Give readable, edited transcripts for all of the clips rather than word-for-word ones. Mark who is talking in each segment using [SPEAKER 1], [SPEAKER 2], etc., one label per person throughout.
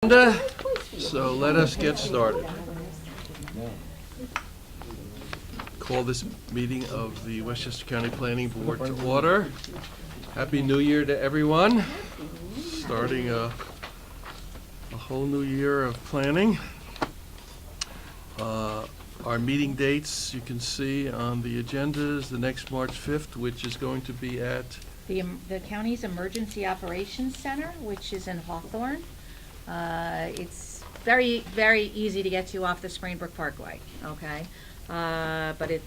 [SPEAKER 1] So let us get started. Call this meeting of the Westchester County Planning Board to order. Happy New Year to everyone. Starting a whole new year of planning. Our meeting dates you can see on the agendas. The next March 5th, which is going to be at
[SPEAKER 2] The county's Emergency Operations Center, which is in Hawthorne. It's very, very easy to get to off the Springbrook Parkway, okay? But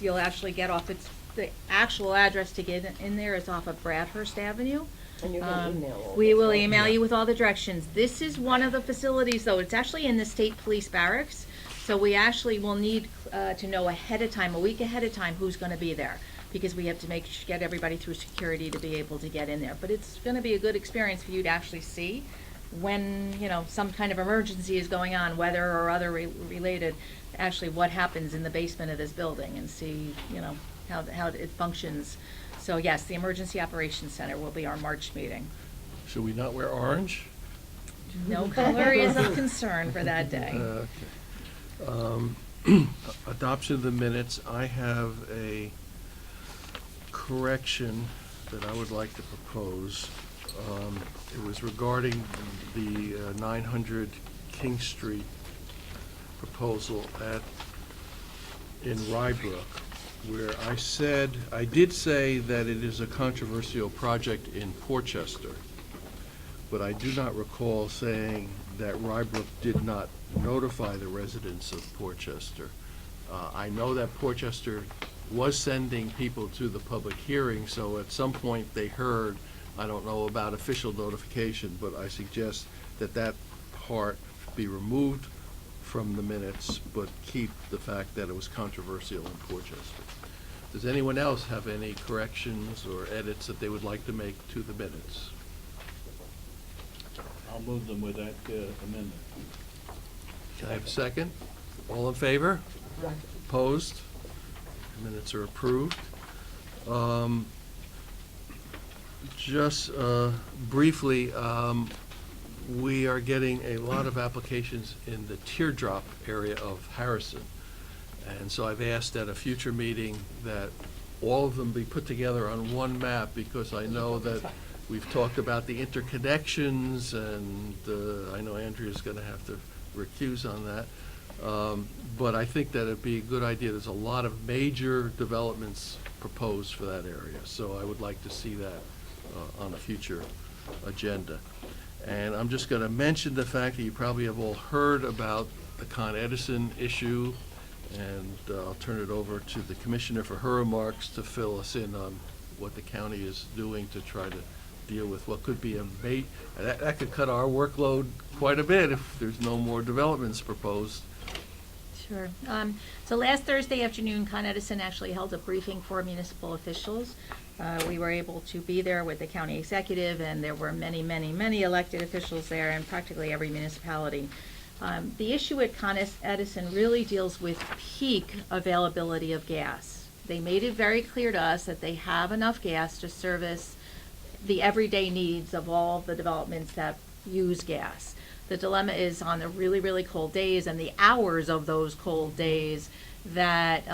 [SPEAKER 2] you'll actually get off, the actual address to get in there is off of Bradhurst Avenue.
[SPEAKER 3] And you're going to email all
[SPEAKER 2] We
[SPEAKER 3] this,
[SPEAKER 2] will
[SPEAKER 3] right?
[SPEAKER 2] email you with all the directions. This is one of the facilities, though, it's actually in the State Police Barracks. So we actually will need to know ahead of time, a week ahead of time, who's gonna be there. Because we have to get everybody through security to be able to get in there. But it's gonna be a good experience for you to actually see when, some kind of emergency is going on, weather or other related, actually what happens in the basement of this building and see, how it functions. So yes, the Emergency Operations Center will be our March meeting.
[SPEAKER 1] should we not wear orange?
[SPEAKER 2] No color is of concern for that day.
[SPEAKER 1] Adoption of the minutes. I have a correction that I would like to propose. It was regarding the 900 King Street proposal in Rybrook, where I did say that it is a controversial project in Portchester, but I do not recall saying that Rybrook did not notify the residents of Portchester. I know that Portchester was sending people to the public hearing, so at some point they heard, I don't know about official notification, but I suggest that part be removed from the minutes, but keep the fact that it was controversial in Portchester. Does anyone else have any corrections or edits that they would like to make to the minutes?
[SPEAKER 4] I'll move them with that amendment.
[SPEAKER 1] Can I have a second? All in favor? Opposed? Minutes are approved. Just briefly, we are getting a lot of applications in the teardrop area of Harrison. And so I've asked at a future meeting that all of them be put together on one map, because I know that we've talked about the interconnections, and I know Andrea's going to have to recuse on that. But I think that it'd be a good idea. There's a lot of major developments proposed for that area, so I would like to see that on a future agenda. And I'm just going to mention the fact that you probably have all heard about the Con Edison issue, and I'll turn it over to the Commissioner for her remarks to fill us in on what the county is doing to try to deal with what could be that could cut our workload quite a bit if there's no more developments proposed.
[SPEAKER 2] Sure. So last Thursday afternoon, Con Edison actually held a briefing for municipal officials. We were able to be there with the county executive, and there were many, many, many elected officials there in practically every municipality. The issue at Con Edison really deals with peak availability of gas. They made it very clear to us that they have enough gas to service the everyday needs of all the developments that use gas. The dilemma is on the really, really cold days and the hours of those cold days that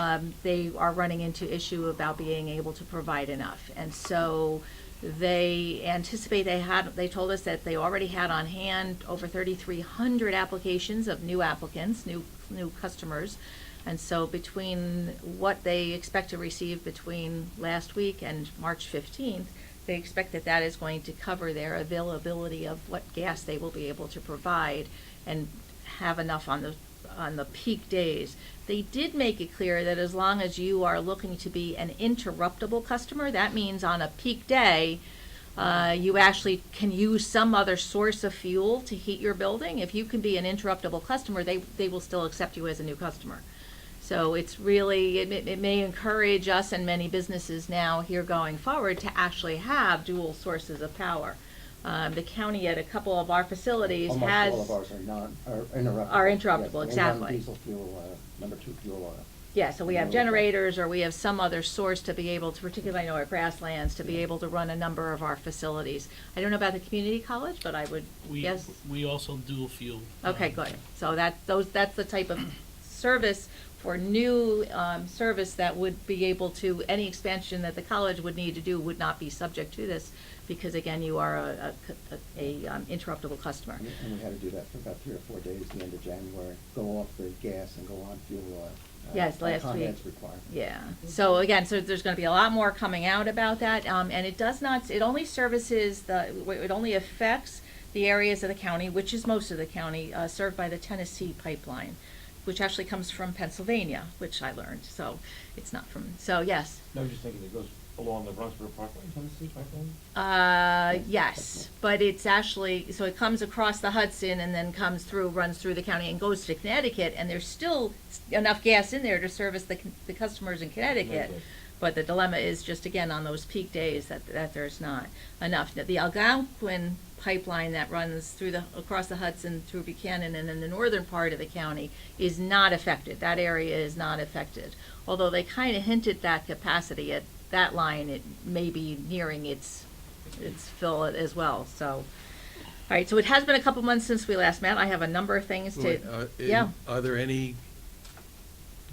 [SPEAKER 2] they are running into issue about being able to provide enough. And so they anticipate they told us that they already had on hand over 3,300 applications of new applicants, new customers. And so between what they expect to receive between last week and March 15th, they expect that is going to cover their availability of what gas they will be able to provide and have enough on the peak days. They did make it clear that as long as you are looking to be an interruptible customer, that means on a peak day, you actually can use some other source of fuel to heat your building. If you can be an interruptible customer, they will still accept you as a new customer. So it's really, it may encourage us and many businesses now here going forward to actually have dual sources of power. The county at a couple of our facilities has.
[SPEAKER 3] Almost all of ours are interruptible.
[SPEAKER 2] Are interruptible,
[SPEAKER 3] Yes,
[SPEAKER 2] exactly.
[SPEAKER 3] One diesel fuel, number 2 fuel oil.
[SPEAKER 2] Yeah, so we have generators, or we have some other source to be able to, particularly I know at grasslands, to be able to run a number of our facilities. I don't know about the community college, but I would guess.
[SPEAKER 3] We also dual fuel.
[SPEAKER 2] Okay, good. So that's the type of service for new service that would be able to, any expansion that the college would need to do would not be subject to this, because again, you are a interruptible customer.
[SPEAKER 5] And we had to do that for about 3 or 4 days, the end of January, go off the gas and go on fuel oil.
[SPEAKER 2] Yes, last week.
[SPEAKER 5] ComEd's requirement.
[SPEAKER 2] Yeah, so again, so there's gonna be a lot more coming out about that, and it only services it only affects the areas of the county, which is most of the county, served by the Tennessee pipeline, which actually comes from Pennsylvania, which I learned, so it's not from, so yes.
[SPEAKER 6] I was just thinking it goes along the Brunswick Parkway, Tennessee pipeline?
[SPEAKER 2] Yes, but it's actually, so it comes across the Hudson and then runs through the county and goes to Connecticut, and there's still enough gas in there to service the customers in Connecticut. But the dilemma is just, again, on those peak days that there's not enough. Now, the Algonquin pipeline that runs across the Hudson through Buchanan and in the northern part of the county is not affected. That area is not affected. Although they kind of hinted that capacity at that line, it may be nearing its fill as well. So, all right, so it has been a couple months since we last met. I have a number of things to, yeah.
[SPEAKER 1] Are there any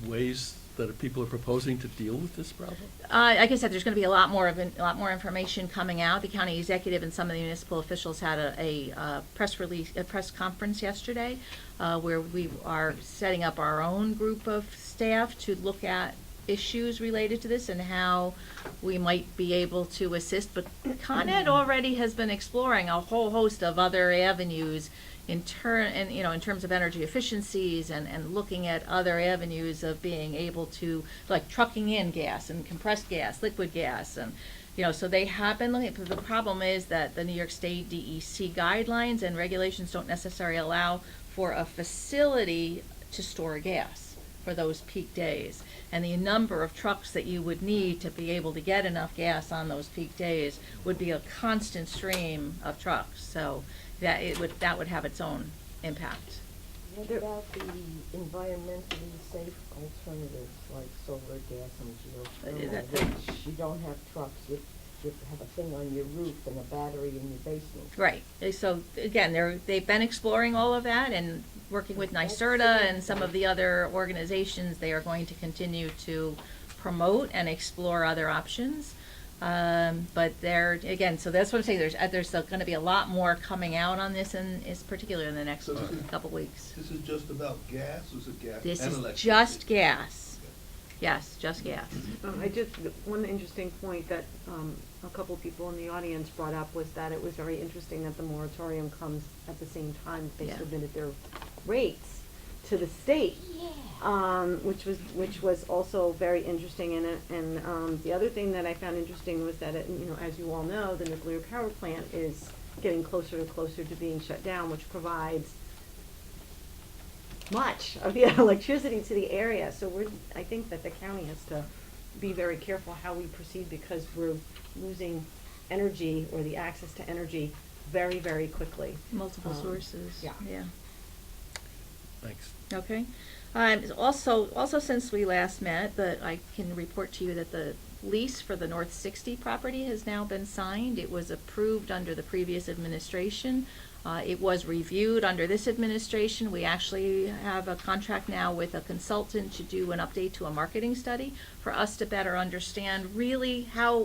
[SPEAKER 1] ways that people are proposing to deal with this problem?
[SPEAKER 2] Like I said, there's going to be a lot more information coming out. The county executive and some of the municipal officials had a press conference yesterday, where we are setting up our own group of staff to look at issues related to this and how we might be able to assist. But Con Ed already has been exploring a whole host of other avenues in terms of energy efficiencies and looking at other avenues of being able to, like trucking in gas and compressed gas, liquid gas, and so they have been looking. The problem is that the New York State DEC guidelines and regulations don't necessarily allow for a facility to store gas for those peak days, and the number of trucks that you would need to be able to get enough gas on those peak days would be a constant stream of trucks. So that would have its own impact.
[SPEAKER 7] What about the environmentally safe alternatives like solar, gas, and geothermal, which you don't have trucks, you have a thing on your roof and a battery in your basement?
[SPEAKER 2] Right. So again, they've been exploring all of that and working with NYSERDA and some of the other organizations. They are going to continue to promote and explore other options. But so that's what I'm saying. There's going to be a lot more coming out on this, and is particularly in the next couple weeks.
[SPEAKER 8] This is just about gas, or is it gas
[SPEAKER 2] This
[SPEAKER 8] and
[SPEAKER 2] is
[SPEAKER 8] electricity?
[SPEAKER 2] just gas. Yes, just gas.
[SPEAKER 9] One interesting point that a couple people in the audience brought up was that it was very interesting that the moratorium comes at the same time they
[SPEAKER 2] Yeah.
[SPEAKER 9] submitted their rates to the state, which was also very interesting. And the other thing that I found interesting was that as you all know, the nuclear power plant is getting closer and closer to being shut down, which provides much of the electricity to the area. So I think that the county has to be very careful how we proceed, because we're losing energy, or the access to energy, very, very quickly.
[SPEAKER 2] Multiple sources.
[SPEAKER 9] Yeah.
[SPEAKER 1] Thanks.
[SPEAKER 2] Okay. Also, since we last met, I can report to you that the lease for the North 60 property has now been signed. It was approved under the previous administration. It was reviewed under this administration. We actually have a contract now with a consultant to do an update to a marketing study for us to better understand really how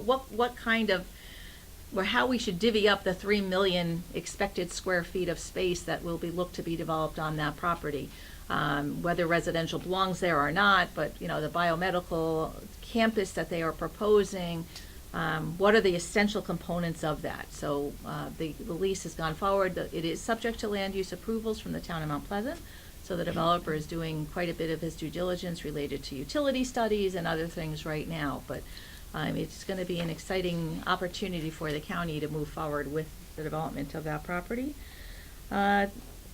[SPEAKER 2] we should divvy up the 3 million expected square feet of space that will be looked to be developed on that property. Whether residential belongs there or not, but the biomedical campus that they are proposing, what are the essential components of that? So the lease has gone forward. It is subject to land use approvals from the town of Mount Pleasant. So the developer is doing quite a bit of his due diligence related to utility studies and other things right now. But it's going to be an exciting opportunity for the county to move forward with the development of that property.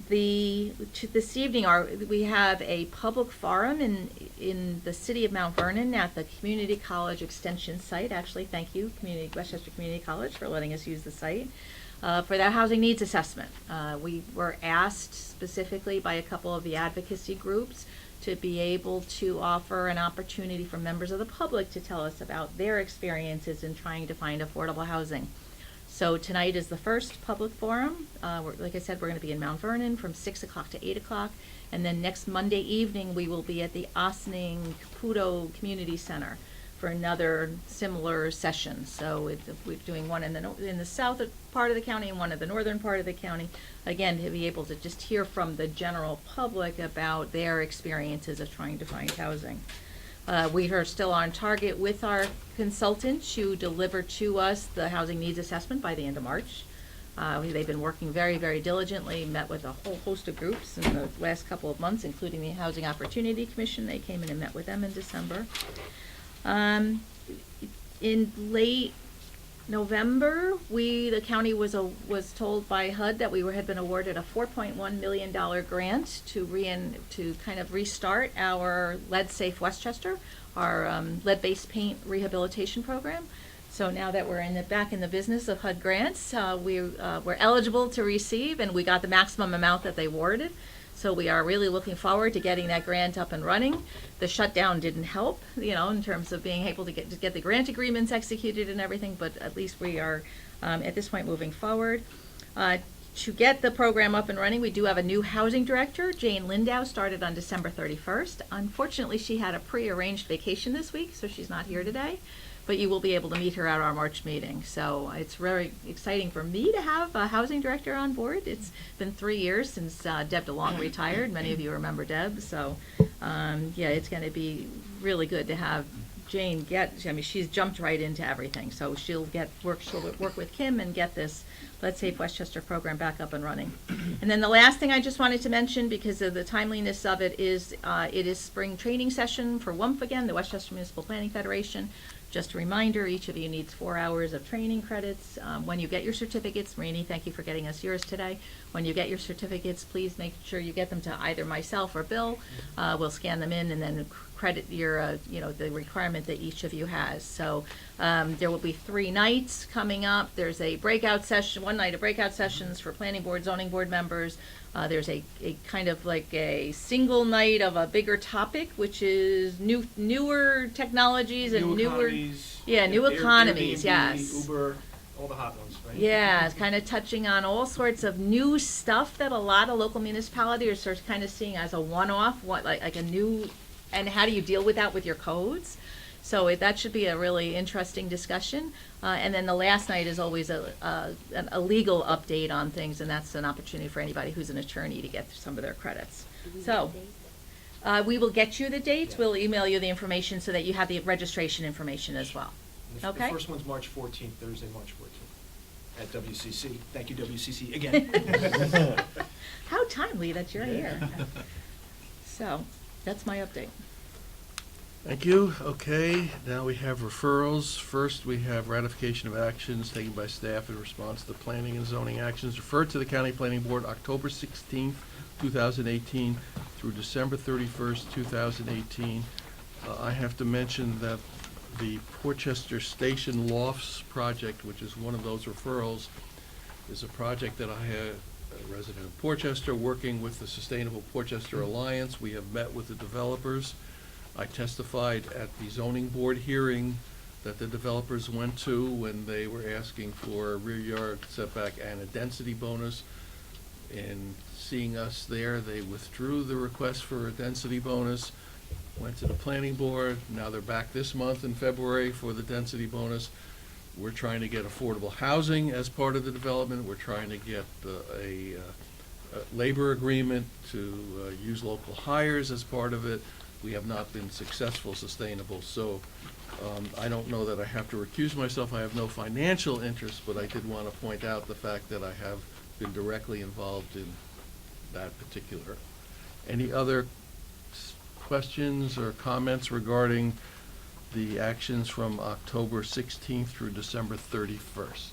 [SPEAKER 2] This evening we have a public forum in the city of Mount Vernon at the Community College Extension site. Actually, thank you, Westchester Community College, for letting us use the site for that housing needs assessment. We were asked specifically by a couple of the advocacy groups to be able to offer an opportunity for members of the public to tell us about their experiences in trying to find affordable housing. So tonight is the first public forum. Like I said, we're going to be in Mount Vernon from 6 o'clock to 8 o'clock. And then next Monday evening, we will be at the Ossining Caputo Community Center for another similar session. So we're doing one in the south part of the county and one in the northern part of the county. Again, to be able to just hear from the general public about their experiences of trying to find housing. We are still on target with our consultant to deliver to us the housing needs assessment by the end of March. They've been working very, very diligently, met with a whole host of groups in the last couple of months, including the Housing Opportunity Commission. They came in and met with them in December. In late November, the county was told by HUD that we had been awarded a $4.1 million grant to kind of restart our Lead Safe Westchester, our lead-based paint rehabilitation program. So now that we're back in the business of HUD grants, we're eligible to receive, and we got the maximum amount that they awarded. So we are really looking forward to getting that grant up and running. The shutdown didn't help, in terms of being able to get the grant agreements executed and everything, but at least we are, at this point, moving forward. To get the program up and running, we do have a new housing director. Jane Lindau started on December 31st. Unfortunately, she had a pre-arranged vacation this week, so she's not here today. But you will be able to meet her at our March meeting. So it's very exciting for me to have a housing director on board. It's been 3 years since Deb DeLong retired. Many of you remember Deb. So it's going to be really good to have Jane she's jumped right into everything. So she'll work with Kim and get this Let's Save Westchester program back up and running. And then the last thing I just wanted to mention, because of the timeliness of it is spring training session for WUMF again, the Westchester Municipal Planning Federation. Just a reminder, each of you needs 4 hours of training credits. When you get your certificates, Marini, thank you for getting us yours today. When you get your certificates, please make sure you get them to either myself or Bill. We'll scan them in and then credit your, the requirement that each of you has. So there will be 3 nights coming up. There's a breakout session, one night of breakout sessions for planning board, zoning board members. There's a kind of like a single night of a bigger topic, which is newer technologies and
[SPEAKER 6] New economies,
[SPEAKER 2] new economies,
[SPEAKER 6] Airbnb,
[SPEAKER 2] yes.
[SPEAKER 6] Uber, all the hot ones, right?
[SPEAKER 2] Yeah, it's kind of touching on all sorts of new stuff that a lot of local municipalities are sort of kind of seeing as a one-off, like a new, and how do you deal with that with your codes? So that should be a really interesting discussion. And then the last night is always a legal update on things, and that's an opportunity for anybody who's an attorney to get some of their credits. So we will get you the dates.
[SPEAKER 6] Yeah.
[SPEAKER 2] We'll email you the information so that you have the registration information as well. Okay?
[SPEAKER 6] The first one's March 14th, Thursday, March 14th, at WCC. Thank you, WCC, again.
[SPEAKER 2] How timely that you're here. So that's my update.
[SPEAKER 1] Thank you. Okay, now we have referrals. First, we have ratification of actions taken by staff in response to the planning and zoning actions referred to the County Planning Board October 16th, 2018 through December 31st, 2018. I have to mention that the Portchester Station Lofts project, which is one of those referrals, is a project that I have a resident of Portchester working with the Sustainable Portchester Alliance. We have met with the developers. I testified at the zoning board hearing that the developers went to when they were asking for a rear yard setback and a density bonus. In seeing us there, they withdrew the request for a density bonus, went to the planning board. Now they're back this month in February for the density bonus. We're trying to get affordable housing as part of the development. We're trying to get a labor agreement to use local hires as part of it. We have not been successful, sustainable, so I don't know that I have to recuse myself. I have no financial interest, but I did want to point out the fact that I have been directly involved in that particular. Any other questions or comments regarding the actions from October 16th through December 31st?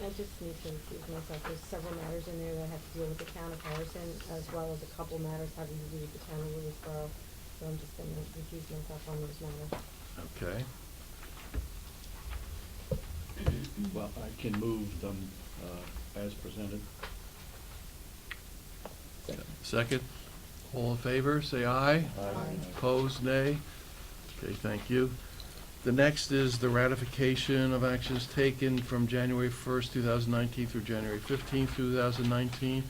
[SPEAKER 9] I just need to excuse myself. There's several matters in there that have to deal with the town of Harrison, as well as a couple matters having to do with the town of Lewisboro. So I'm just going to recuse myself on those matters.
[SPEAKER 1] Okay.
[SPEAKER 4] Well, I can move them as presented.
[SPEAKER 1] Second? All in favor, say aye. Opposed, nay? Okay, thank you. The next is the ratification of actions taken from January 1st, 2019 through January 15th, 2019.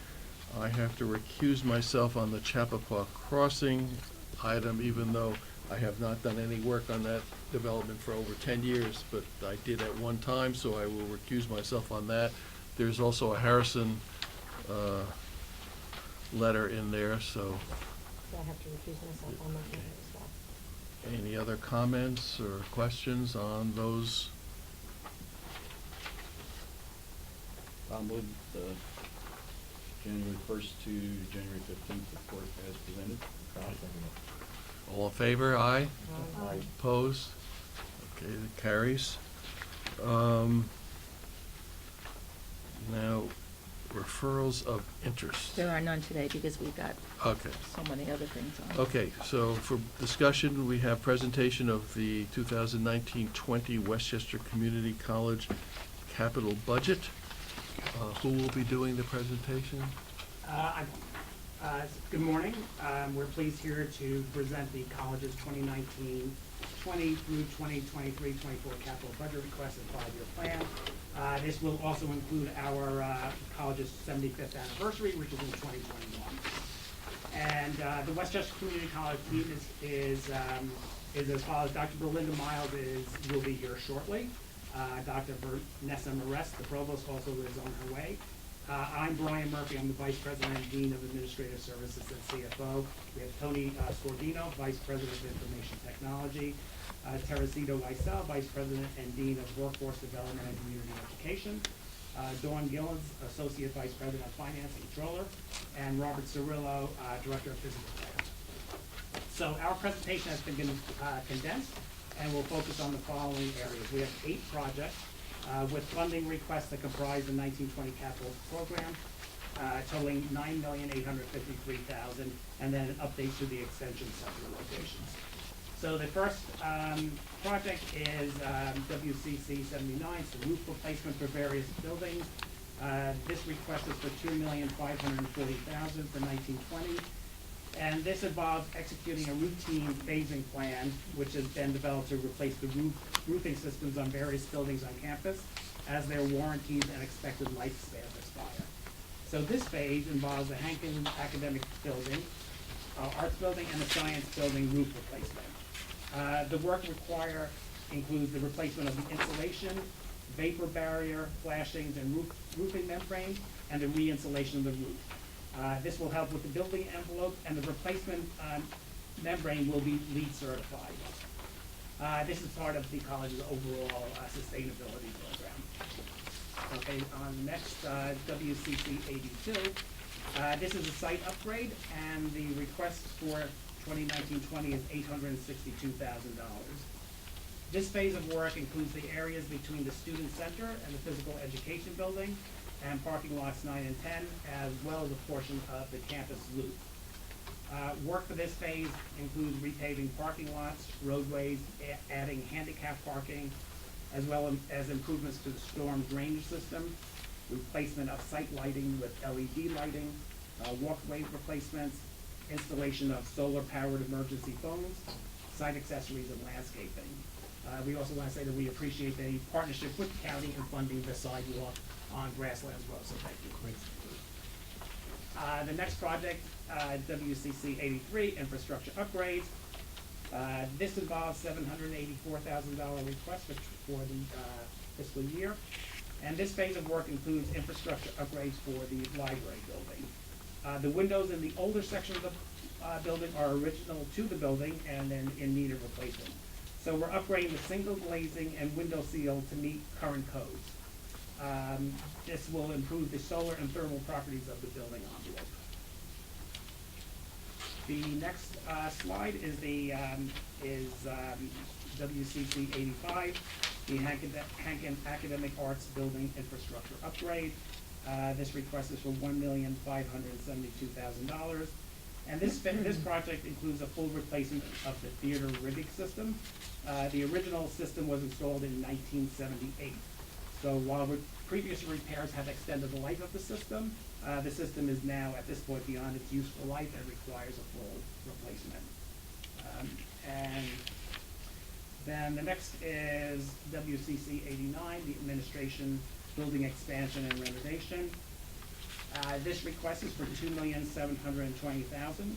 [SPEAKER 1] I have to recuse myself on the Chappaqua Crossing item, even though I have not done any work on that development for over 10 years, but I did at one time, so I will recuse myself on that. There's also a Harrison letter in there, so
[SPEAKER 3] So I have to recuse myself on that one as well.
[SPEAKER 1] any other comments or questions on those?
[SPEAKER 4] I'll move the January 1st to January 15th report as presented.
[SPEAKER 1] All in favor, aye?
[SPEAKER 3] Aye.
[SPEAKER 1] Opposed? Okay, that carries. Now, referrals of interest.
[SPEAKER 2] There are none today because we've got
[SPEAKER 1] Okay.
[SPEAKER 2] so many other things on.
[SPEAKER 1] Okay, so for discussion, we have presentation of the 2019-20 Westchester Community College capital budget. Who will be doing the presentation?
[SPEAKER 10] Good morning. We're pleased here to present the college's 2019-20 through 2023-24 capital budget request and five-year plan. This will also include our college's 75th anniversary, which is in 2021. And the Westchester Community College team is as follows. Dr. Belinda Miles will be here shortly. Dr. Vanessa Marest, the provost, also is on her way. I'm Brian Murphy. I'm the Vice President and Dean of Administrative Services and CFO. We have Tony Scordino, Vice President of Information Technology. Teresito Weissel, Vice President and Dean of Workforce Development and Community Education. Dawn Gillens, Associate Vice President of Finance and Controller. And Robert Cirillo, Director of Physical Therapy. So our presentation has been condensed and will focus on the following areas. We have 8 projects with funding requests that comprise the 1920 capital program, totaling $9,853,000, and then an update to the extension center locations. So the first project is WCC 79, it's the roof replacement for various buildings. This request is for $2,540,000 for 1920. And this involves executing a routine phasing plan, which has been developed to replace the roofing systems on various buildings on campus as their warranties and expected lifespan expire. So this phase involves the Hankin Academic Building, Arts Building, and the Science Building roof replacement. The work required includes the replacement of the insulation, vapor barrier, flashings, and roofing membrane, and the re-insulation of the roof. This will help with the building envelope, and the replacement membrane will be LEED certified. This is part of the college's overall sustainability program. Okay, on next, WCC 82. This is a site upgrade, and the request for 2019-20 is $862,000. This phase of work includes the areas between the student center and the physical education building, and parking lots 9 and 10, as well as a portion of the campus loop. Work for this phase includes repaving parking lots, roadways, adding handicap parking, as well as improvements to the storm drainage system, replacement of site lighting with LED lighting, walkway replacements, installation of solar-powered emergency phones, site accessories, and landscaping. We also want to say that we appreciate the partnership with the county in funding the sidewalk on Grasslands Road, so thank you. The next project, WCC 83, infrastructure upgrades. This involves $784,000 request for the fiscal year. And this phase of work includes infrastructure upgrades for the library building. The windows in the older section of the building are original to the building and then in need of replacement. So we're upgrading the single glazing and window seal to meet current codes. This will improve the solar and thermal properties of the building envelope. The next slide is the WCC 85, the Hankin Academic Arts Building Infrastructure Upgrade. This request is for $1,572,000. And this project includes a full replacement of the theater rigging system. The original system was installed in 1978. So while Previous repairs have extended the life of the system. The system is now, at this point, beyond its useful life and requires a full replacement. And then the next is WCC 89, the administration building expansion and renovation. This request is for $2,720,000.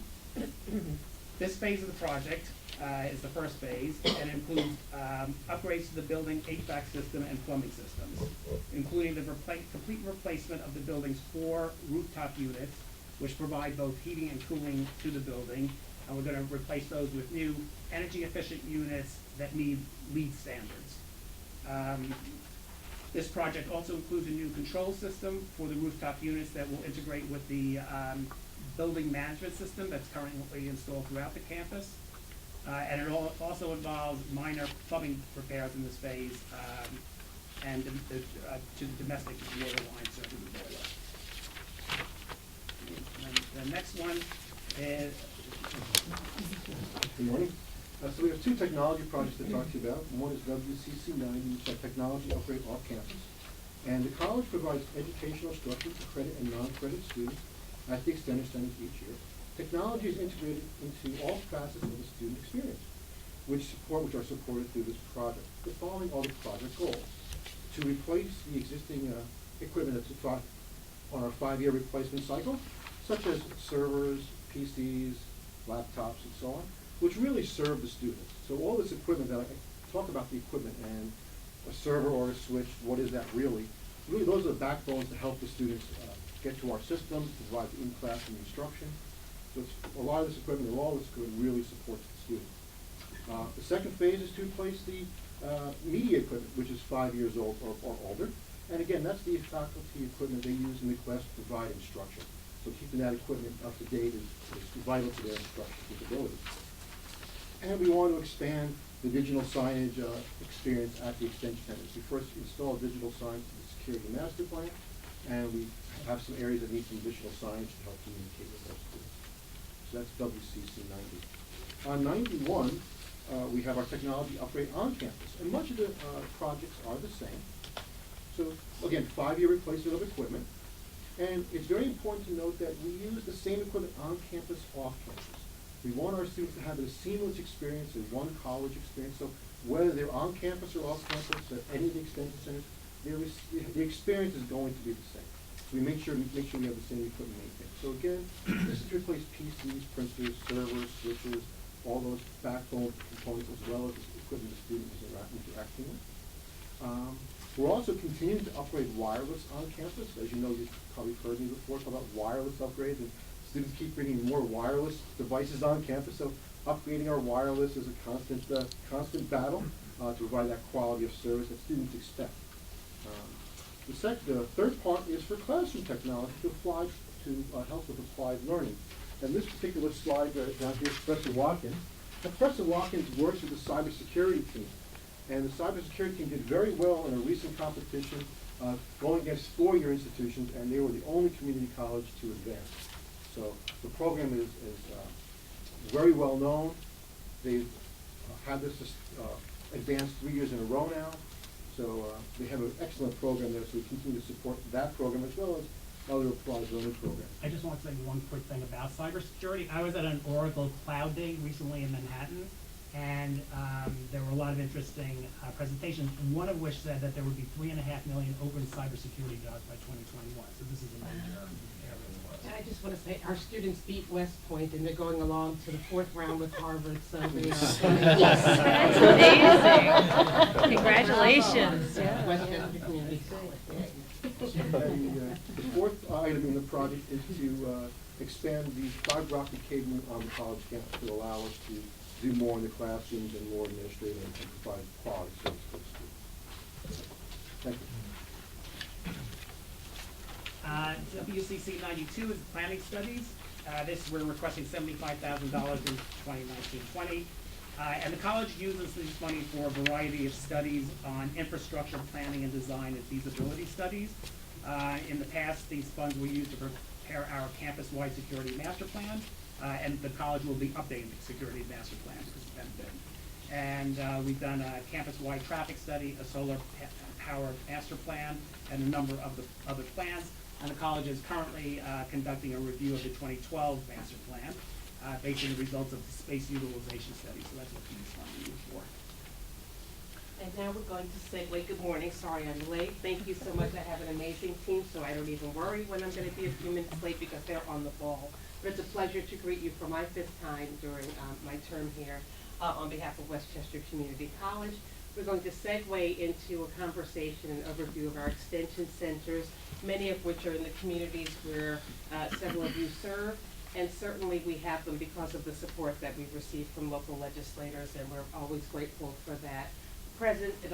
[SPEAKER 10] This phase of the project is the first phase and includes upgrades to the building HVAC system and plumbing systems, including the complete replacement of the building's 4 rooftop units, which provide both heating and cooling to the building. And we're going to replace those with new energy-efficient units that meet LEED standards. This project also includes a new control system for the rooftop units that will integrate with the building management system that's currently installed throughout the campus. And it also involves minor plumbing repairs in this phase and to the domestic water line serving the boiler. And the next one is...
[SPEAKER 11] Good morning. So we have 2 technology projects to talk to you about. One is WCC 90, which is a technology upgrade off campus. And the college provides educational structure for credit and non-credit students at the extended centers each year. Technology is integrated into all facets of the student experience, which are supported through this project. The following are the project goals: to replace the existing equipment that's on our 5-year replacement cycle, such as servers, PCs, laptops, and so on, which really serve the students. So all this equipment that I talk about, the equipment and a server or a switch, what is that really? Really, those are the backbones to help the students get to our system, to provide the in-classroom instruction. So it's, a lot of this equipment and all this equipment really supports the student. The second phase is to replace the media equipment, which is 5 years old or older. And again, that's the faculty equipment they use in the class to provide instruction. So keeping that equipment up to date is vital to their instruction capabilities. And we want to expand the digital signage experience at the extension centers. We first installed digital signs to the security master plan, and we have some areas that need some additional signage to help communicate with our students. So that's WCC 90. On 91, we have our technology upgrade on campus, and much of the projects are the same. So again, 5-year replacement of equipment, and it's very important to note that we use the same equipment on campus, off campus. We want our students to have a seamless experience, a one college experience, so whether they're on campus or off campus at any of the extension centers, the experience is going to be the same. So we make sure we have the same equipment maintained. So again, this is to replace PCs, printers, servers, switches, all those backbone components, as well as the equipment the student is interacting with. We're also continuing to upgrade wireless on campus. As you know, you've probably heard me before talk about wireless upgrades, and students keep bringing more wireless devices on campus. So upgrading our wireless is a constant battle to provide that quality of service that students expect. The third part is for classroom technology to help with applied learning. And this particular slide down here is Professor Watkins. Now, Professor Watkins works with the cybersecurity team. And the cybersecurity team did very well in a recent competition going against 4-year institutions, and they were the only community college to advance. So the program is very well known. They've had this advanced 3 years in a row now. So they have an excellent program there, so we continue to support that program as well as other applied learning programs.
[SPEAKER 10] I just want to say one quick thing about cybersecurity. I was at an Oracle Cloud Day recently in Manhattan, and there were a lot of interesting presentations, one of which said that there would be 3.5 million open cybersecurity jobs by 2021. So this is a major area for us.
[SPEAKER 3] And I just want to say, our students beat West Point, and they're going along to the 4th round with Harvard, so they are.
[SPEAKER 2] Yes, that's amazing. Congratulations. Yeah.
[SPEAKER 3] Westchester Community College.
[SPEAKER 11] The fourth item in the project is to expand the fiber optic cabling on the college campus to allow us to do more in the classrooms and more administrative and provide quality service for the students. Thank you.
[SPEAKER 10] WCC 92 is planning studies. This, we're requesting $75,000 in 2019-20. And the college uses this money for a variety of studies on infrastructure planning and design and feasibility studies. In the past, these funds were used to prepare our campus-wide security master plan, and the college will be updating the security master plan because it's been. And we've done a campus-wide traffic study, a solar power master plan, and a number of the other plans. And the college is currently conducting a review of the 2012 master plan, based on the results of the space utilization study. So that's what he's funding you for.
[SPEAKER 3] And now we're going to segue. Good morning. Sorry I'm late. Thank you so much. I have an amazing team, so I don't even worry when I'm going to be a few minutes late because they're on the ball. But it's a pleasure to greet you for my 5th time during my term here on behalf of Westchester Community College. We're going to segue into a conversation and overview of our extension centers, many of which are in the communities where several of you serve. And certainly we have them because of the support that we've received from local legislators, and we're always grateful for that. It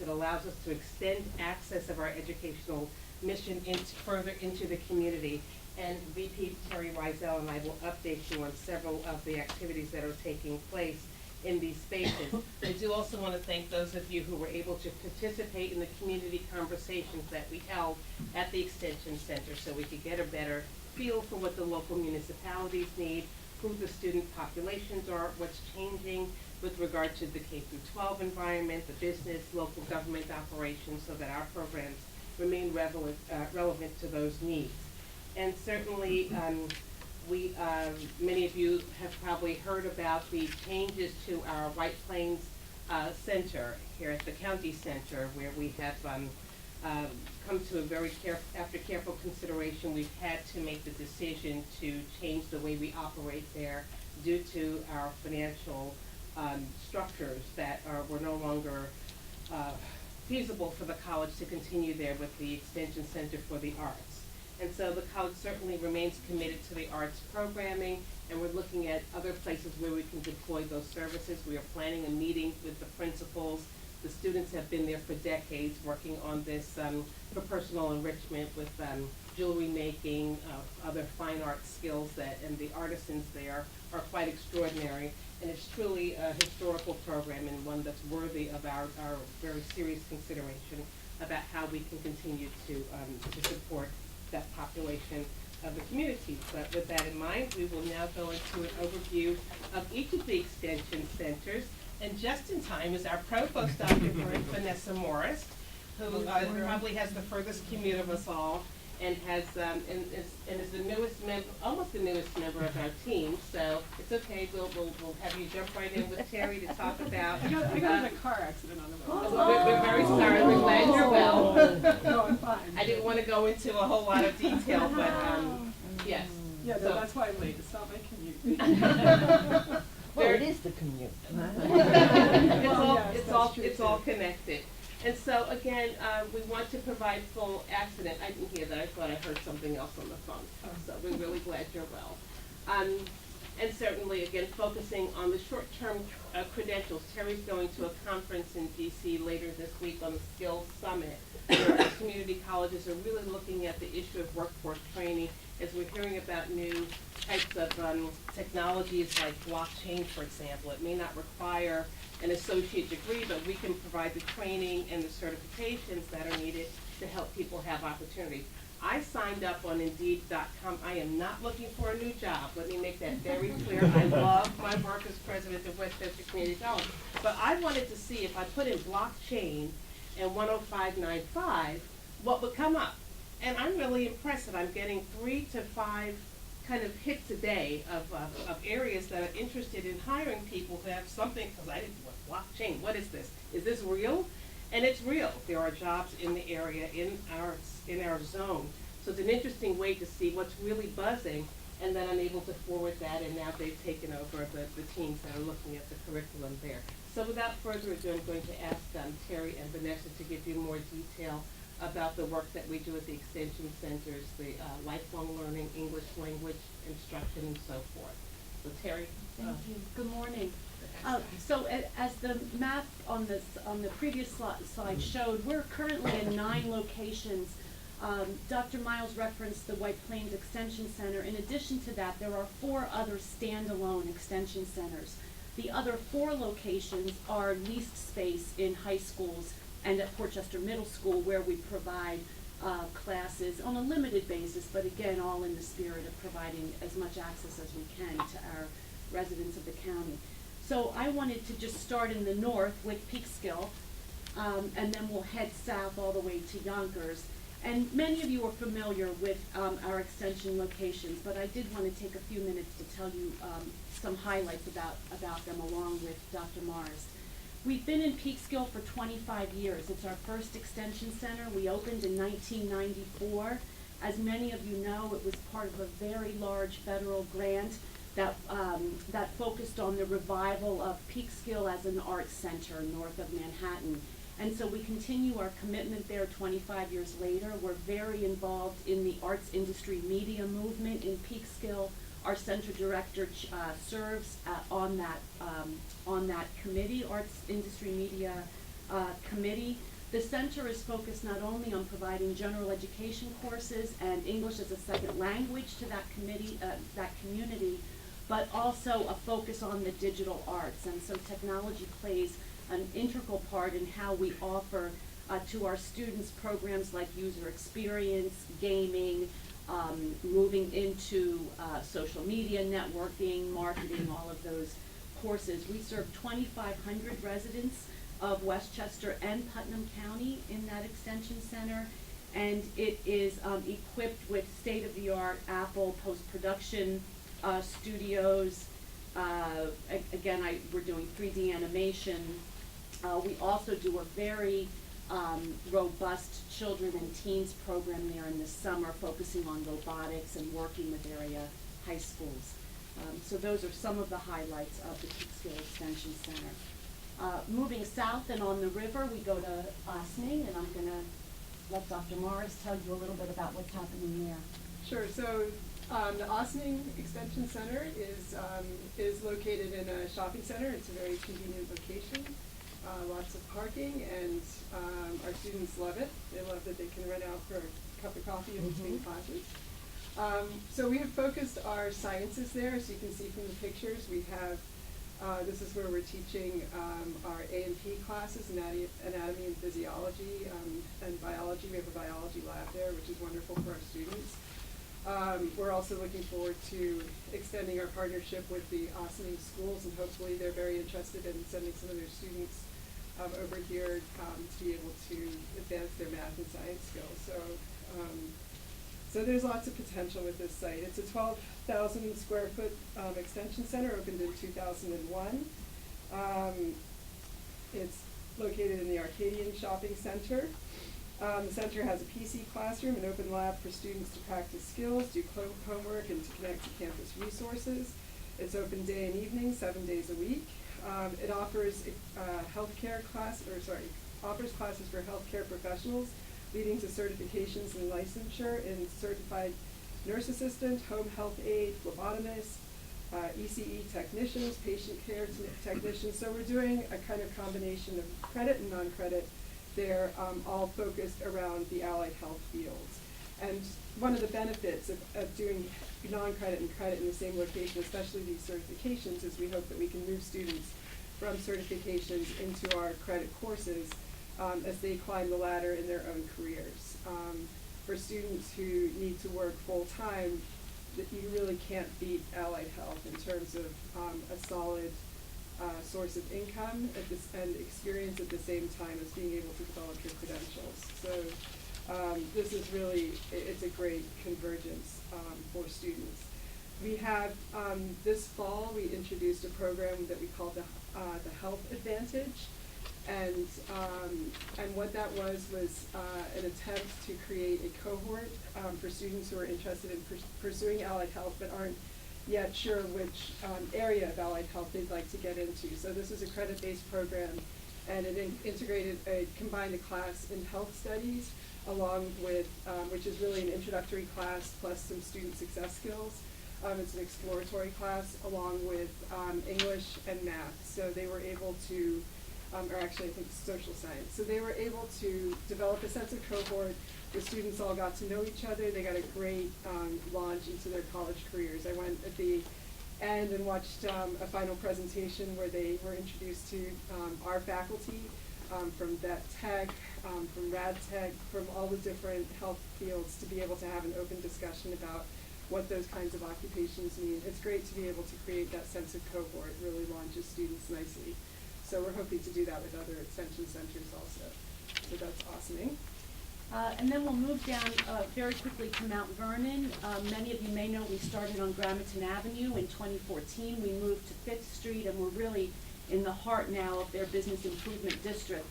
[SPEAKER 3] allows us to extend access of our educational mission further into the community. And VP Terry Weisel and I will update you on several of the activities that are taking place in these spaces. I do also want to thank those of you who were able to participate in the community conversations that we held at the Extension Center so we could get a better feel for what the local municipalities need, who the student populations are, what's changing with regard to the K-12 environment, the business, local government operations, so that our programs remain relevant to those needs. And certainly, many of you have probably heard about the changes to our White Plains Center here at the County Center, where we have come to a very after careful consideration, we've had to make the decision to change the way we operate there due to our financial structures that were no longer feasible for the college to continue there with the Extension Center for the Arts. And so the college certainly remains committed to the arts programming, and we're looking at other places where we can deploy those services. We are planning a meeting with the principals. The students have been there for decades working on this for personal enrichment with jewelry making, other fine art skills and the artisans there are quite extraordinary. And it's truly a historical program and one that's worthy of our very serious consideration about how we can continue to support that population of the community. But with that in mind, we will now go into an overview of each of the extension centers. And just in time is our provost, Dr. Vanessa Morris, who probably has the furthest commute of us all, and has is the newest member, almost the newest member of our team. So it's okay. We'll have you jump right in with Terry to talk about.
[SPEAKER 12] I got in a car accident on the road.
[SPEAKER 3] We're very sorry. We're glad you're well.
[SPEAKER 12] No, I'm fine.
[SPEAKER 3] I didn't want to go into a whole lot of detail, but yes.
[SPEAKER 12] Yeah, no,
[SPEAKER 3] So-
[SPEAKER 12] that's why I'm late. It's not my commute.
[SPEAKER 7] Well, it is the commute.
[SPEAKER 3] It's all connected. And so again, we want to provide full accident. I didn't hear that. I thought I heard something else on the phone. So we're really glad you're well. And certainly, again, focusing on the short-term credentials. Terry's going to a conference in DC later this week on the Skills Summit, where community colleges are really looking at the issue of workforce training as we're hearing about new types of technologies like blockchain, for example. It may not require an associate degree, but we can provide the training and the certifications that are needed to help people have opportunities. I signed up on Indeed.com. I am not looking for a new job. Let me make that very clear. I love my work as president of Westchester Community College. But I wanted to see if I put in blockchain and 10595, what would come up. And I'm really impressed that I'm getting 3 to 5 kind of hits a day of areas that are interested in hiring people who have something, because I didn't, what, blockchain, what is this? Is this real? And it's real. There are jobs in the area, in our zone. So it's an interesting way to see what's really buzzing, and then I'm able to forward that, and now they've taken over the teams that are looking at the curriculum there. So without further ado, I'm going to ask Terry and Vanessa to give you more detail about the work that we do at the extension centers, the lifelong learning, English language instruction, and so forth. So Terry.
[SPEAKER 13] Thank you. Good morning. So as the map on the previous slide showed, we're currently in 9 locations. Dr. Miles referenced the White Plains Extension Center. In addition to that, there are 4 other standalone extension centers. The other 4 locations are leased space in high schools and at Portchester Middle School, where we provide classes on a limited basis, but again, all in the spirit of providing as much access as we can to our residents of the county. So I wanted to just start in the north with Peekskill, and then we'll head south all the way to Yonkers. And many of you are familiar with our extension locations, but I did want to take a few minutes to tell you some highlights about them along with Dr. Morris. We've been in Peekskill for 25 years. It's our first extension center. We opened in 1994. As many of you know, it was part of a very large federal grant that focused on the revival of Peekskill as an arts center north of Manhattan. And so we continue our commitment there 25 years later. We're very involved in the arts industry media movement in Peekskill. Our center director serves on that committee, Arts Industry Media Committee. The center is focused not only on providing general education courses and English as a second language to that community, but also a focus on the digital arts. And so technology plays an integral part in how we offer to our students programs like user experience, gaming, moving into social media, networking, marketing, all of those courses. We serve 2,500 residents of Westchester and Putnam County in that extension center, and it is equipped with state-of-the-art Apple post-production studios. Again, we're doing 3D animation. We also do a very robust children and teens program there in the summer, focusing on robotics and working with area high schools. So those are some of the highlights of the Peekskill Extension Center. Moving south and on the river, we go to Ossining, and I'm going to let Dr. Morris tell you a little bit about what's happening there.
[SPEAKER 12] Sure. So the Ossining Extension Center is located in a shopping center. It's a very convenient location. Lots of parking, and our students love it. They love that they can run out for a cup of coffee in between classes. So we have focused our sciences there. As you can see from the pictures, we have, this is where we're teaching our A&P classes, anatomy and physiology, and biology. We have a biology lab there, which is wonderful for our students. We're also looking forward to extending our partnership with the Ossining schools, and hopefully they're very interested in sending some of their students over here to be able to advance their math and science skills. So there's lots of potential with this site. It's a 12,000 square foot extension center, opened in 2001. It's located in the Arcadian Shopping Center. The center has a PC classroom, an open lab for students to practice skills, do homework, and to connect to campus resources. It's open day and evening, 7 days a week. It offers offers classes for healthcare professionals, leading to certifications and licensure in certified nurse assistant, home health aide, phlebotomist, ECE technicians, patient care technicians. So we're doing a kind of combination of credit and non-credit. They're all focused around the allied health fields. And one of the benefits of doing non-credit and credit in the same location, especially these certifications, is we hope that we can move students from certifications into our credit courses as they climb the ladder in their own careers. For students who need to work full-time, you really can't beat allied health in terms of a solid source of income and experience at the same time as being able to develop your credentials. So this is really, it's a great convergence for students. We have, this fall, we introduced a program that we called the Health Advantage. And what that was an attempt to create a cohort for students who are interested in pursuing allied health but aren't yet sure which area of allied health they'd like to get into. So this is a credit-based program, and it combined a class in health studies along with, which is really an introductory class plus some student success skills. It's an exploratory class along with English and math. So they were able to, or actually I think social science. So they were able to develop a sense of cohort. The students all got to know each other. They got a great launch into their college careers. I went at the end and watched a final presentation where they were introduced to our faculty from Vet Tech, from Rad Tech, from all the different health fields, to be able to have an open discussion about what those kinds of occupations mean. It's great to be able to create that sense of cohort. It really launches students nicely. So we're hoping to do that with other extension centers also. So that's Ossining.
[SPEAKER 13] And then we'll move down very quickly to Mount Vernon. Many of you may know we started on Gramerton Avenue in 2014. We moved to 5th Street, and we're really in the heart now of their business improvement district.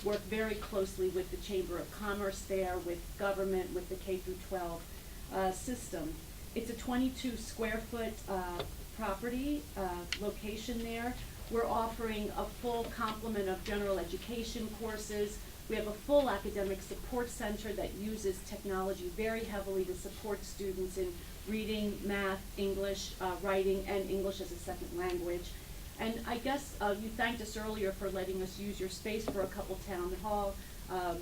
[SPEAKER 13] Work very closely with the Chamber of Commerce there, with government, with the K-12 system. It's a 22 square foot property location there. We're offering a full complement of general education courses. We have a full academic support center that uses technology very heavily to support students in reading, math, English, writing, and English as a second language. And I guess you thanked us earlier for letting us use your space for a couple town hall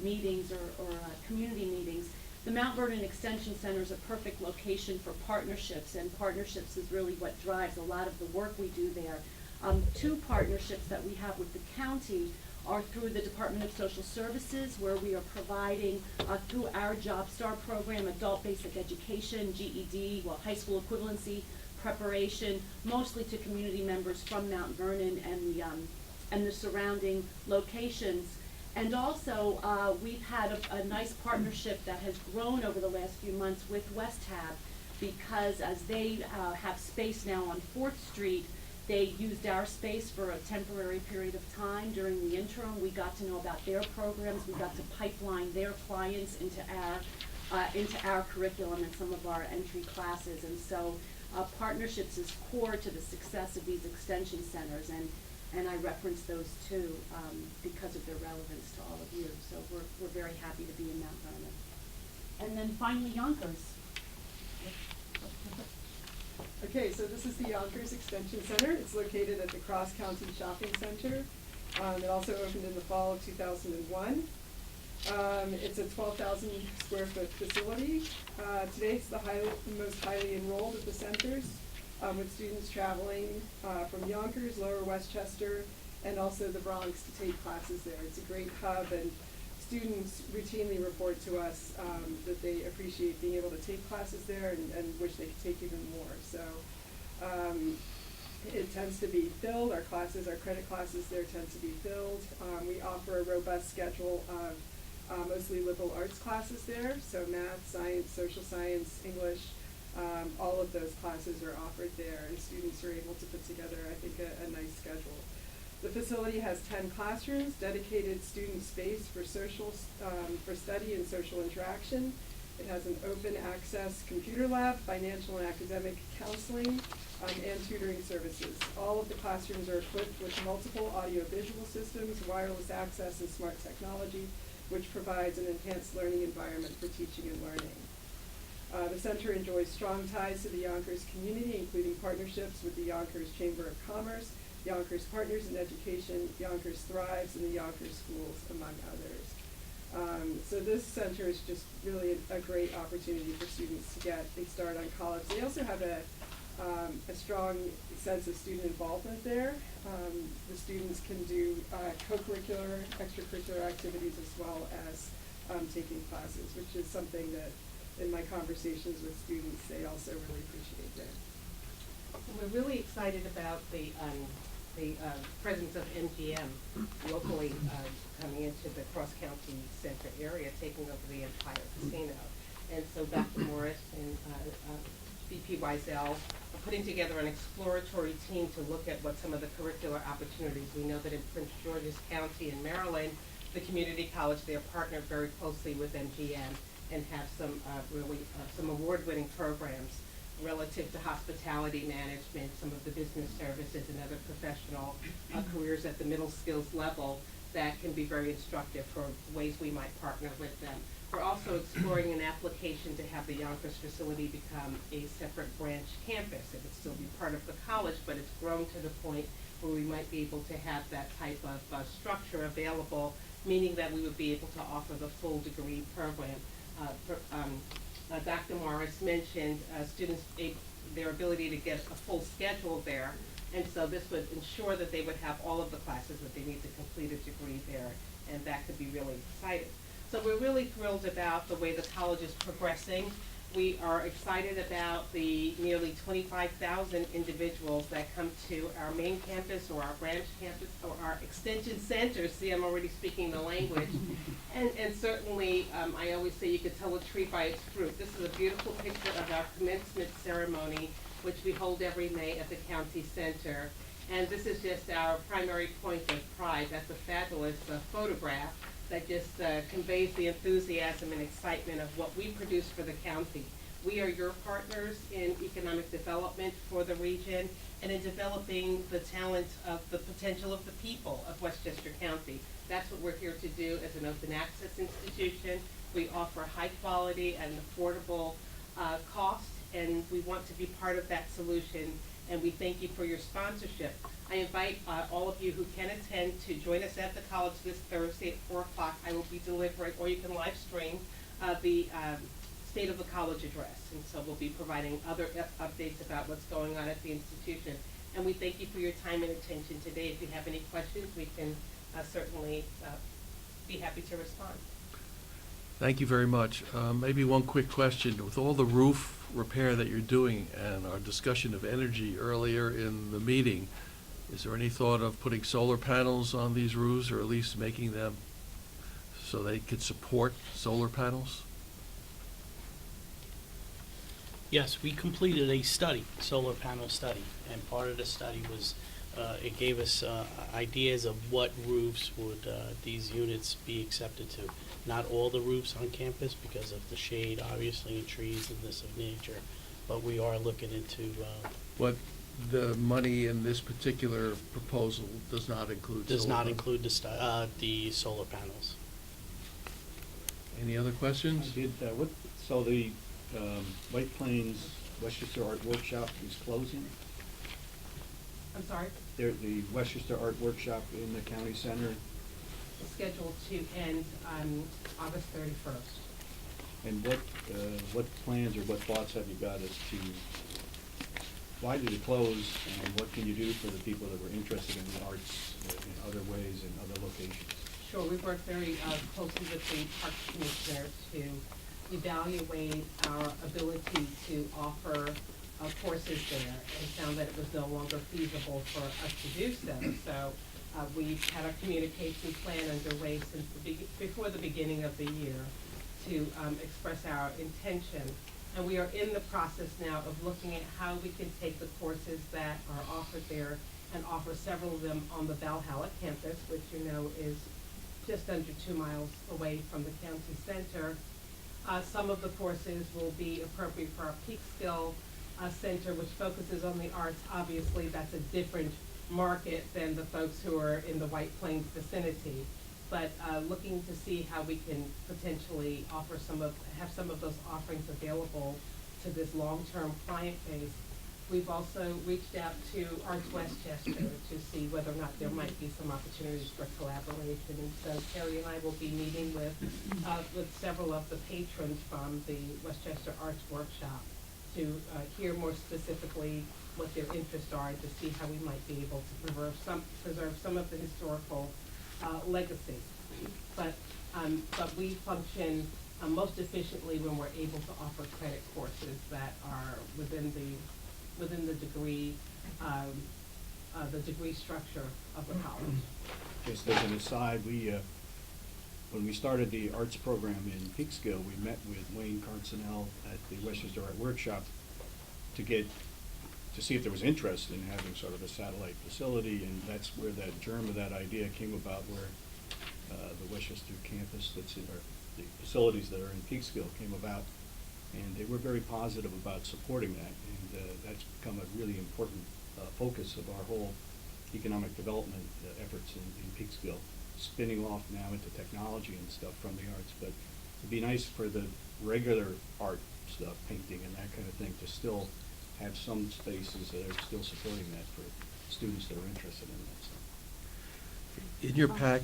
[SPEAKER 13] meetings or community meetings. The Mount Vernon Extension Center is a perfect location for partnerships, and partnerships is really what drives a lot of the work we do there. 2 partnerships that we have with the county are through the Department of Social Services, where we are providing through our Job Star program, adult basic education, GED, high school equivalency preparation, mostly to community members from Mount Vernon and the surrounding locations. And also, we've had a nice partnership that has grown over the last few months with Westhab, because as they have space now on 4th Street, they used our space for a temporary period of time during the interim. We got to know about their programs. We got to pipeline their clients into our curriculum and some of our entry classes. And so partnerships is core to the success of these extension centers. And I reference those two because of their relevance to all of you. So we're very happy to be in Mount Vernon. And then finally, Yonkers.
[SPEAKER 12] Okay, so this is the Yonkers Extension Center. It's located at the Cross County Shopping Center. It also opened in the fall of 2001. It's a 12,000 square foot facility. Today it's the most highly enrolled of the centers, with students traveling from Yonkers, Lower Westchester, and also the Bronx to take classes there. It's a great hub, and students routinely report to us that they appreciate being able to take classes there and wish they could take even more. So it tends to be filled. Our credit classes there tend to be filled. We offer a robust schedule of mostly liberal arts classes there, so math, science, social science, English, all of those classes are offered there, and students are able to put together, I think, a nice schedule. The facility has 10 classrooms, dedicated student space for for study and social interaction. It has an open access computer lab, financial and academic counseling, and tutoring services. All of the classrooms are equipped with multiple audio-visual systems, wireless access, and smart technology, which provides an enhanced learning environment for teaching and learning. The center enjoys strong ties to the Yonkers community, including partnerships with the Yonkers Chamber of Commerce, Yonkers Partners in Education, Yonkers Thrives, and the Yonkers Schools, among others. So this center is just really a great opportunity for students to get a start on college. They also have a strong sense of student involvement there. The students can do co-curricular, extracurricular activities as well as taking classes, which is something that in my conversations with students, they also really appreciate there.
[SPEAKER 3] We're really excited about the presence of MGM locally coming into the cross-county center area, taking over the entire casino. And so Dr. Morris and VP Wiesel are putting together an exploratory team to look at what some of the curricular opportunities. We know that in Prince George's County in Maryland, the community college there partnered very closely with MGM and have some some award-winning programs relative to hospitality management, some of the business services and other professional careers at the middle skills level that can be very instructive for ways we might partner with them. We're also exploring an application to have the Yonkers facility become a separate branch campus. It would still be part of the college, but it's grown to the point where we might be able to have that type of structure available, meaning that we would be able to offer the full degree program. Dr. Morris mentioned students, their ability to get a full schedule there, and so this would ensure that they would have all of the classes that they need to complete a degree there, and that could be really exciting. So we're really thrilled about the way the college is progressing. We are excited about the nearly 25,000 individuals that come to our main campus or our branch campus or our extension centers. See, I'm already speaking the language. And certainly, I always say you could tell a tree by its fruit. This is a beautiful picture of our commencement ceremony, which we hold every May at the county center. And this is just our primary point of pride. That's a fabulous photograph that just conveys the enthusiasm and excitement of what we produce for the county. We are your partners in economic development for the region and in developing the talent of the potential of the people of Westchester County. That's what we're here to do as an open access institution. We offer high quality and affordable cost, and we want to be part of that solution, and we thank you for your sponsorship. I invite all of you who can attend to join us at the college this Thursday at 4 o'clock. I will be delivering, or you can live stream, the State of the College address. And so we'll be providing other updates about what's going on at the institution. And we thank you for your time and attention today. If you have any questions, we can certainly be happy to respond.
[SPEAKER 1] Thank you very much. Maybe one quick question. With all the roof repair that you're doing and our discussion of energy earlier in the meeting, is there any thought of putting solar panels on these roofs, or at least making them so they could support solar panels?
[SPEAKER 14] Yes, we completed a study, solar panel study, and part of the study was, it gave us ideas of what roofs would these units be accepted to. Not all the roofs on campus because of the shade, obviously, and trees and this of nature, but we are looking into.
[SPEAKER 1] What the money in this particular proposal does not include solar
[SPEAKER 14] Does not
[SPEAKER 1] panels.
[SPEAKER 14] include the solar panels.
[SPEAKER 1] Any other questions?
[SPEAKER 4] So the White Plains Westchester Art Workshop is closing?
[SPEAKER 3] I'm sorry?
[SPEAKER 4] The Westchester Art Workshop in the county center,
[SPEAKER 3] Scheduled to end on August 31st.
[SPEAKER 4] and what plans or what thoughts have you got as to why did it close, and what can you do for the people that were interested in the arts in other ways in other locations?
[SPEAKER 3] Sure, we worked very closely with the Parks Commissioner to evaluate our ability to offer courses there, and found that it was no longer feasible for us to do so. So we've had a communication plan underway since before the beginning of the year to express our intention. And we are in the process now of looking at how we can take the courses that are offered there and offer several of them on the Valhalla campus, which you know is just under 2 miles away from the county center. Some of the courses will be appropriate for our Peekskill Center, which focuses on the arts. Obviously, that's a different market than the folks who are in the White Plains vicinity. But looking to see how we can potentially have some of those offerings available to this long-term client base. We've also reached out to Arts Westchester to see whether or not there might be some opportunities for collaboration. And so Terry and I will be meeting with several of the patrons from the Westchester Arts Workshop to hear more specifically what their interests are, and to see how we might be able to preserve some of the historical legacy. But we function most efficiently when we're able to offer credit courses that are within the degree structure of the college.
[SPEAKER 4] Just as an aside, when we started the arts program in Peekskill, we met with Wayne Carcinell at the Westchester Art Workshop to see if there was interest in having sort of a satellite facility, and that's where that germ of that idea came about, where the Westchester campus the facilities that are in Peekskill came about, and they were very positive about supporting that, and that's become a really important focus of our whole economic development efforts in Peekskill, spinning off now into technology and stuff from the arts. But it'd be nice for the regular art stuff, painting and that kind of thing, to still have some spaces that are still supporting that for students that are interested in that stuff.
[SPEAKER 1] In your pack,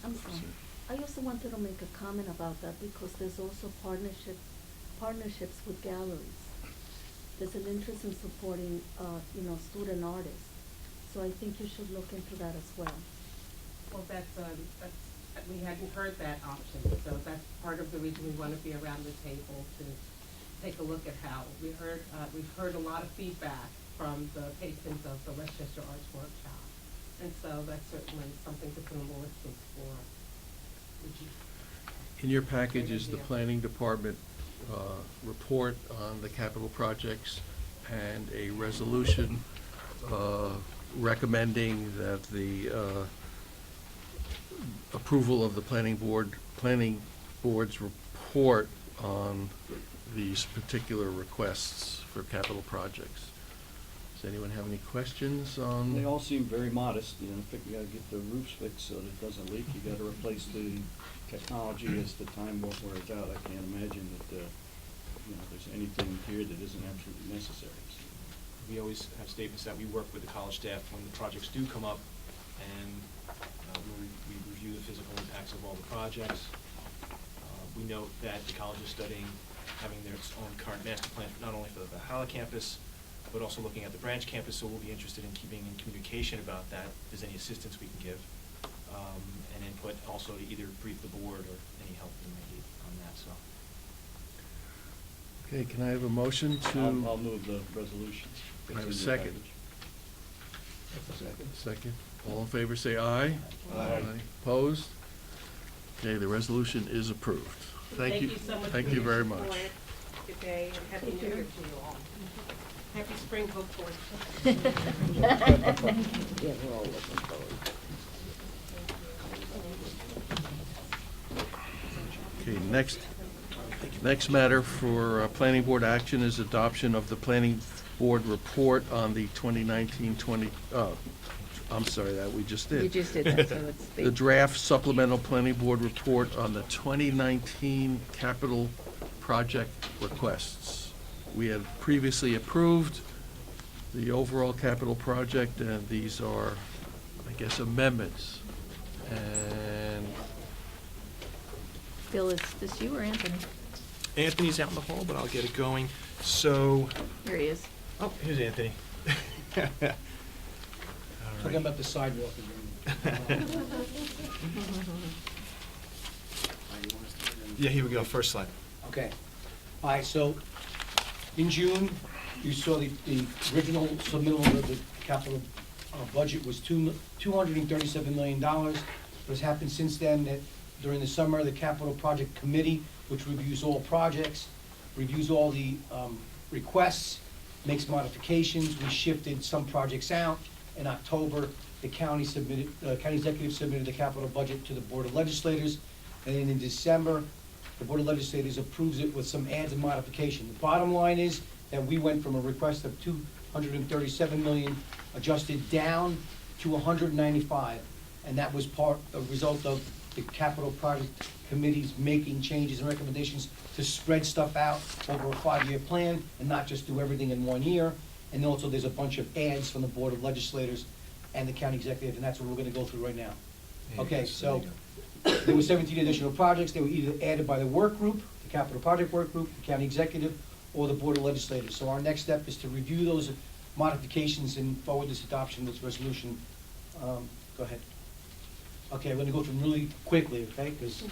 [SPEAKER 15] I'm sorry. I also wanted to make a comment about that, because there's also partnerships with galleries. There's an interest in supporting, student artists. So I think you should look into that as well.
[SPEAKER 3] Well, we hadn't heard that option, so that's part of the reason we want to be around the table to take a look at how. We've heard a lot of feedback from the patrons of the Westchester Arts Workshop. And so that's certainly something to put on the list to explore.
[SPEAKER 1] In your package is the planning department report on the capital projects and a resolution recommending that the approval of the planning board's report on these particular requests for capital projects. Does anyone have any questions on?
[SPEAKER 4] They all seem very modest, you gotta get the roofs fixed so that it doesn't leak, you gotta replace the technology as the time wears out. I can't imagine that, there's anything here that isn't absolutely necessary.
[SPEAKER 6] We always have statements that we work with the college staff when the projects do come up, and we review the physical impacts of all the projects. We note that the college is studying having their own current master plan, not only for the Valhalla campus, but also looking at the branch campus, so we'll be interested in keeping in communication about that, if there's any assistance we can give, and input also to either brief the board or any help we may need on that, so.
[SPEAKER 1] Okay, can I have a motion to?
[SPEAKER 4] I'll move the resolution.
[SPEAKER 1] Can I have a
[SPEAKER 4] It's in your
[SPEAKER 1] second?
[SPEAKER 4] package.
[SPEAKER 1] Second. All in favor, say aye.
[SPEAKER 4] Aye.
[SPEAKER 1] Opposed? Okay, the resolution is approved. Thank you.
[SPEAKER 3] So much.
[SPEAKER 1] Thank
[SPEAKER 3] for
[SPEAKER 1] you
[SPEAKER 3] your
[SPEAKER 1] very much.
[SPEAKER 3] support. Good day, and happy New Year to you all. Happy spring, hopefully.
[SPEAKER 7] Yeah, we're all looking forward.
[SPEAKER 1] Okay, next matter for planning board action is adoption of the planning board report on the 2019-20, I'm sorry, that we just did.
[SPEAKER 2] You just did that, so it's
[SPEAKER 1] The draft supplemental planning board report on the 2019 capital project requests. We had previously approved the overall capital project, and these are, I guess, amendments. And
[SPEAKER 2] Bill, is this you or Anthony?
[SPEAKER 6] Anthony's out in the hall, but I'll get it going. So,
[SPEAKER 2] Here he is.
[SPEAKER 6] oh, here's Anthony.
[SPEAKER 16] Talking about the sidewalk again.
[SPEAKER 6] Yeah, here we go, first slide.
[SPEAKER 16] Okay. All right, so in June, you saw the original submittal of the capital budget was $237 million. What has happened since then, that during the summer, the capital project committee, which reviews all projects, reviews all the requests, makes modifications. We shifted some projects out. In October, the county executive submitted the capital budget to the Board of Legislators. And then in December, the Board of Legislators approves it with some adds and modifications. The bottom line is that we went from a request of $237 million adjusted down to $195. And that was a result of the capital project committees making changes and recommendations to spread stuff out over a 5-year plan and not just do everything in 1 year. And also there's a bunch of adds from the Board of Legislators and the county executive, and that's what we're gonna go through right now. Okay, so there were 17 additional projects. They were either added by the work group, the capital project work group, the county executive, or the Board of Legislators. So our next step is to review those modifications and forward this adoption of this resolution. Go ahead. Okay, I'm gonna go through them really quickly, okay, because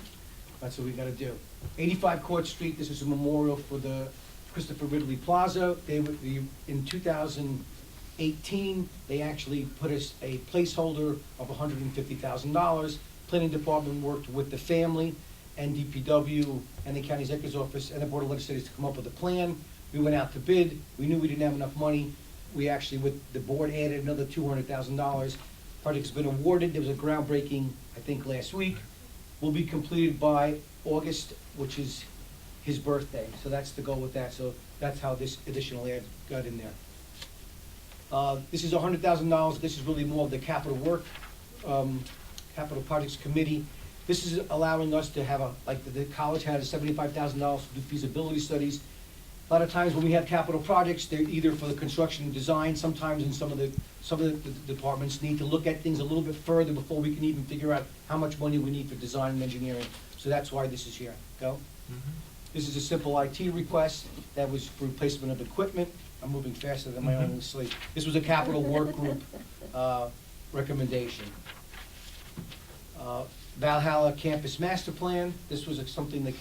[SPEAKER 16] that's what we gotta do. 85 Court Street, this is a memorial for the Christopher Ridley Plaza. In 2018, they actually put us a placeholder of $150,000. Planning Department worked with the family and DPW and the County Executive's Office and the Board of Legislators to come up with a plan. We went out to bid. We knew we didn't have enough money. We actually, with the board, added another $200,000. Project's been awarded. There was a groundbreaking, I think, last week. Will be completed by August, which is his birthday. So that's the goal with that. So that's how this additional ad got in there. This is $100,000. This is really more of the capital work, capital projects committee. This is allowing us to have like the college had $75,000 to do feasibility studies. A lot of times when we have capital projects, they're either for the construction and design. Sometimes in some of the departments need to look at things a little bit further before we can even figure out how much money we need for design and engineering. So that's why this is here. Go. This is a simple IT request that was for replacement of equipment. I'm moving faster than my own sleep. This was a capital work group recommendation. Valhalla Campus Master Plan. This was something that,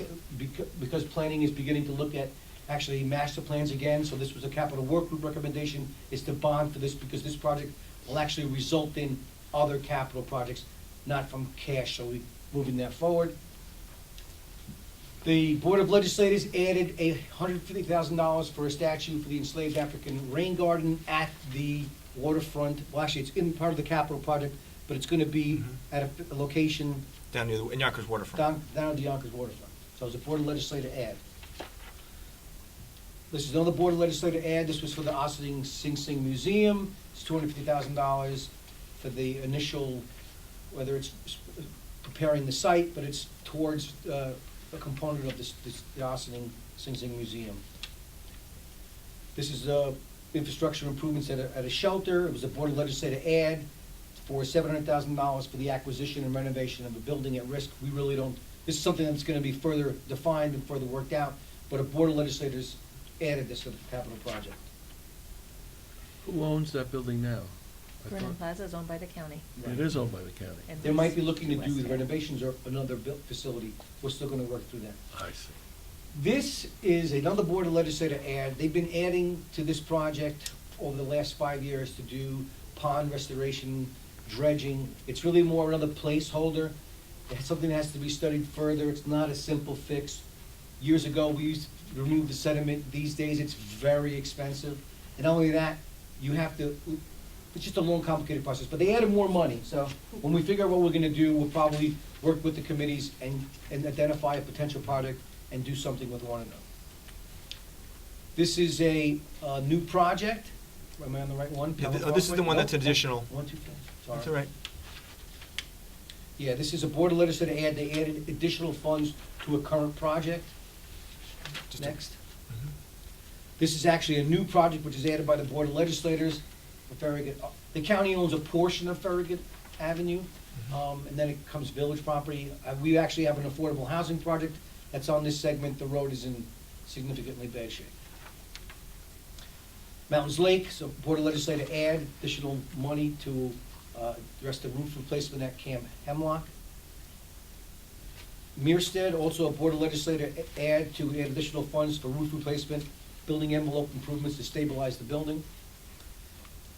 [SPEAKER 16] because planning is beginning to look at actually master plans again, so this was a capital work group recommendation, is to bond for this, because this project will actually result in other capital projects, not from cash, so we're moving that forward. The Board of Legislators added $150,000 for a statue for the enslaved African rain garden at the waterfront. Well, actually, it's in part of the capital project, but it's gonna be at a location
[SPEAKER 17] Down near the, in Yonkers waterfront.
[SPEAKER 16] down at the Yonkers waterfront. So it's a Board of Legislator add. This is another Board of Legislator add. This was for the Ossining Sing Sing Museum. It's $250,000 for the initial, whether it's preparing the site, but it's towards a component of the Ossining Sing Sing Museum. This is infrastructure improvements at a shelter. It was a Board of Legislator add for $700,000 for the acquisition and renovation of a building at risk. We really don't, this is something that's gonna be further defined and further worked out, but a Board of Legislators added this to the capital project.
[SPEAKER 1] Who owns that building now? I
[SPEAKER 2] Vernon
[SPEAKER 1] thought-
[SPEAKER 2] Plaza is owned by the county.
[SPEAKER 1] It is owned by the county.
[SPEAKER 2] And
[SPEAKER 16] They might be
[SPEAKER 2] leased
[SPEAKER 16] looking to do
[SPEAKER 2] Westchester.
[SPEAKER 16] renovations or another built facility. We're still gonna work through that.
[SPEAKER 1] I see.
[SPEAKER 16] This is another Board of Legislator add. They've been adding to this project over the last 5 years to do pond restoration, dredging. It's really more another placeholder. It's something that has to be studied further. It's not a simple fix. Years ago, we used to remove the sediment. These days, it's very expensive. And not only that, you have to, it's just a long, complicated process. But they added more money. So when we figure out what we're gonna do, we'll probably work with the committees and identify a potential project and do something with one of them. This is a new project. Am I on the right one?
[SPEAKER 17] Yeah, this is the one that's additional.
[SPEAKER 16] 1, 2, 3. Sorry.
[SPEAKER 17] That's all right.
[SPEAKER 16] Yeah, this is a Board of Legislature add. They added additional funds to a current project. Next. This is actually a new project which is added by the Board of Legislators for Farragut. The county owns a portion of Farragut Avenue, and then it comes village property. We actually have an affordable housing project that's on this segment. The road is in significantly bad shape. Mountains Lake, so Board of Legislature add additional money to address the roof replacement at Camp Hemlock. Mearstead, also a Board of Legislature add to add additional funds for roof replacement, building envelope improvements to stabilize the building.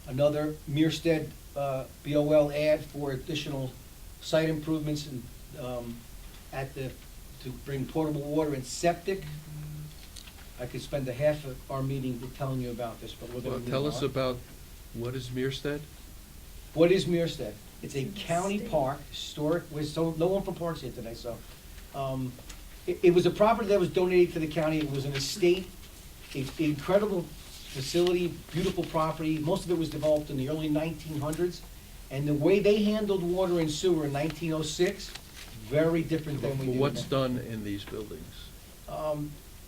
[SPEAKER 16] Another Mearstead BOL add for additional site improvements and to bring potable water and septic. I could spend a half of our meeting telling you about this, but we're gonna
[SPEAKER 1] Well,
[SPEAKER 16] move
[SPEAKER 1] tell us
[SPEAKER 16] on.
[SPEAKER 1] about, what is Mearstead?
[SPEAKER 16] What is Mearstead? It's a county park, historic, so no one from parks here today, so. It was a property that was donated to the county. It was an estate, incredible facility, beautiful property. Most of it was developed in the early 1900s. And the way they handled water and sewer in 1906, very different than we do now.
[SPEAKER 1] What's done in these buildings?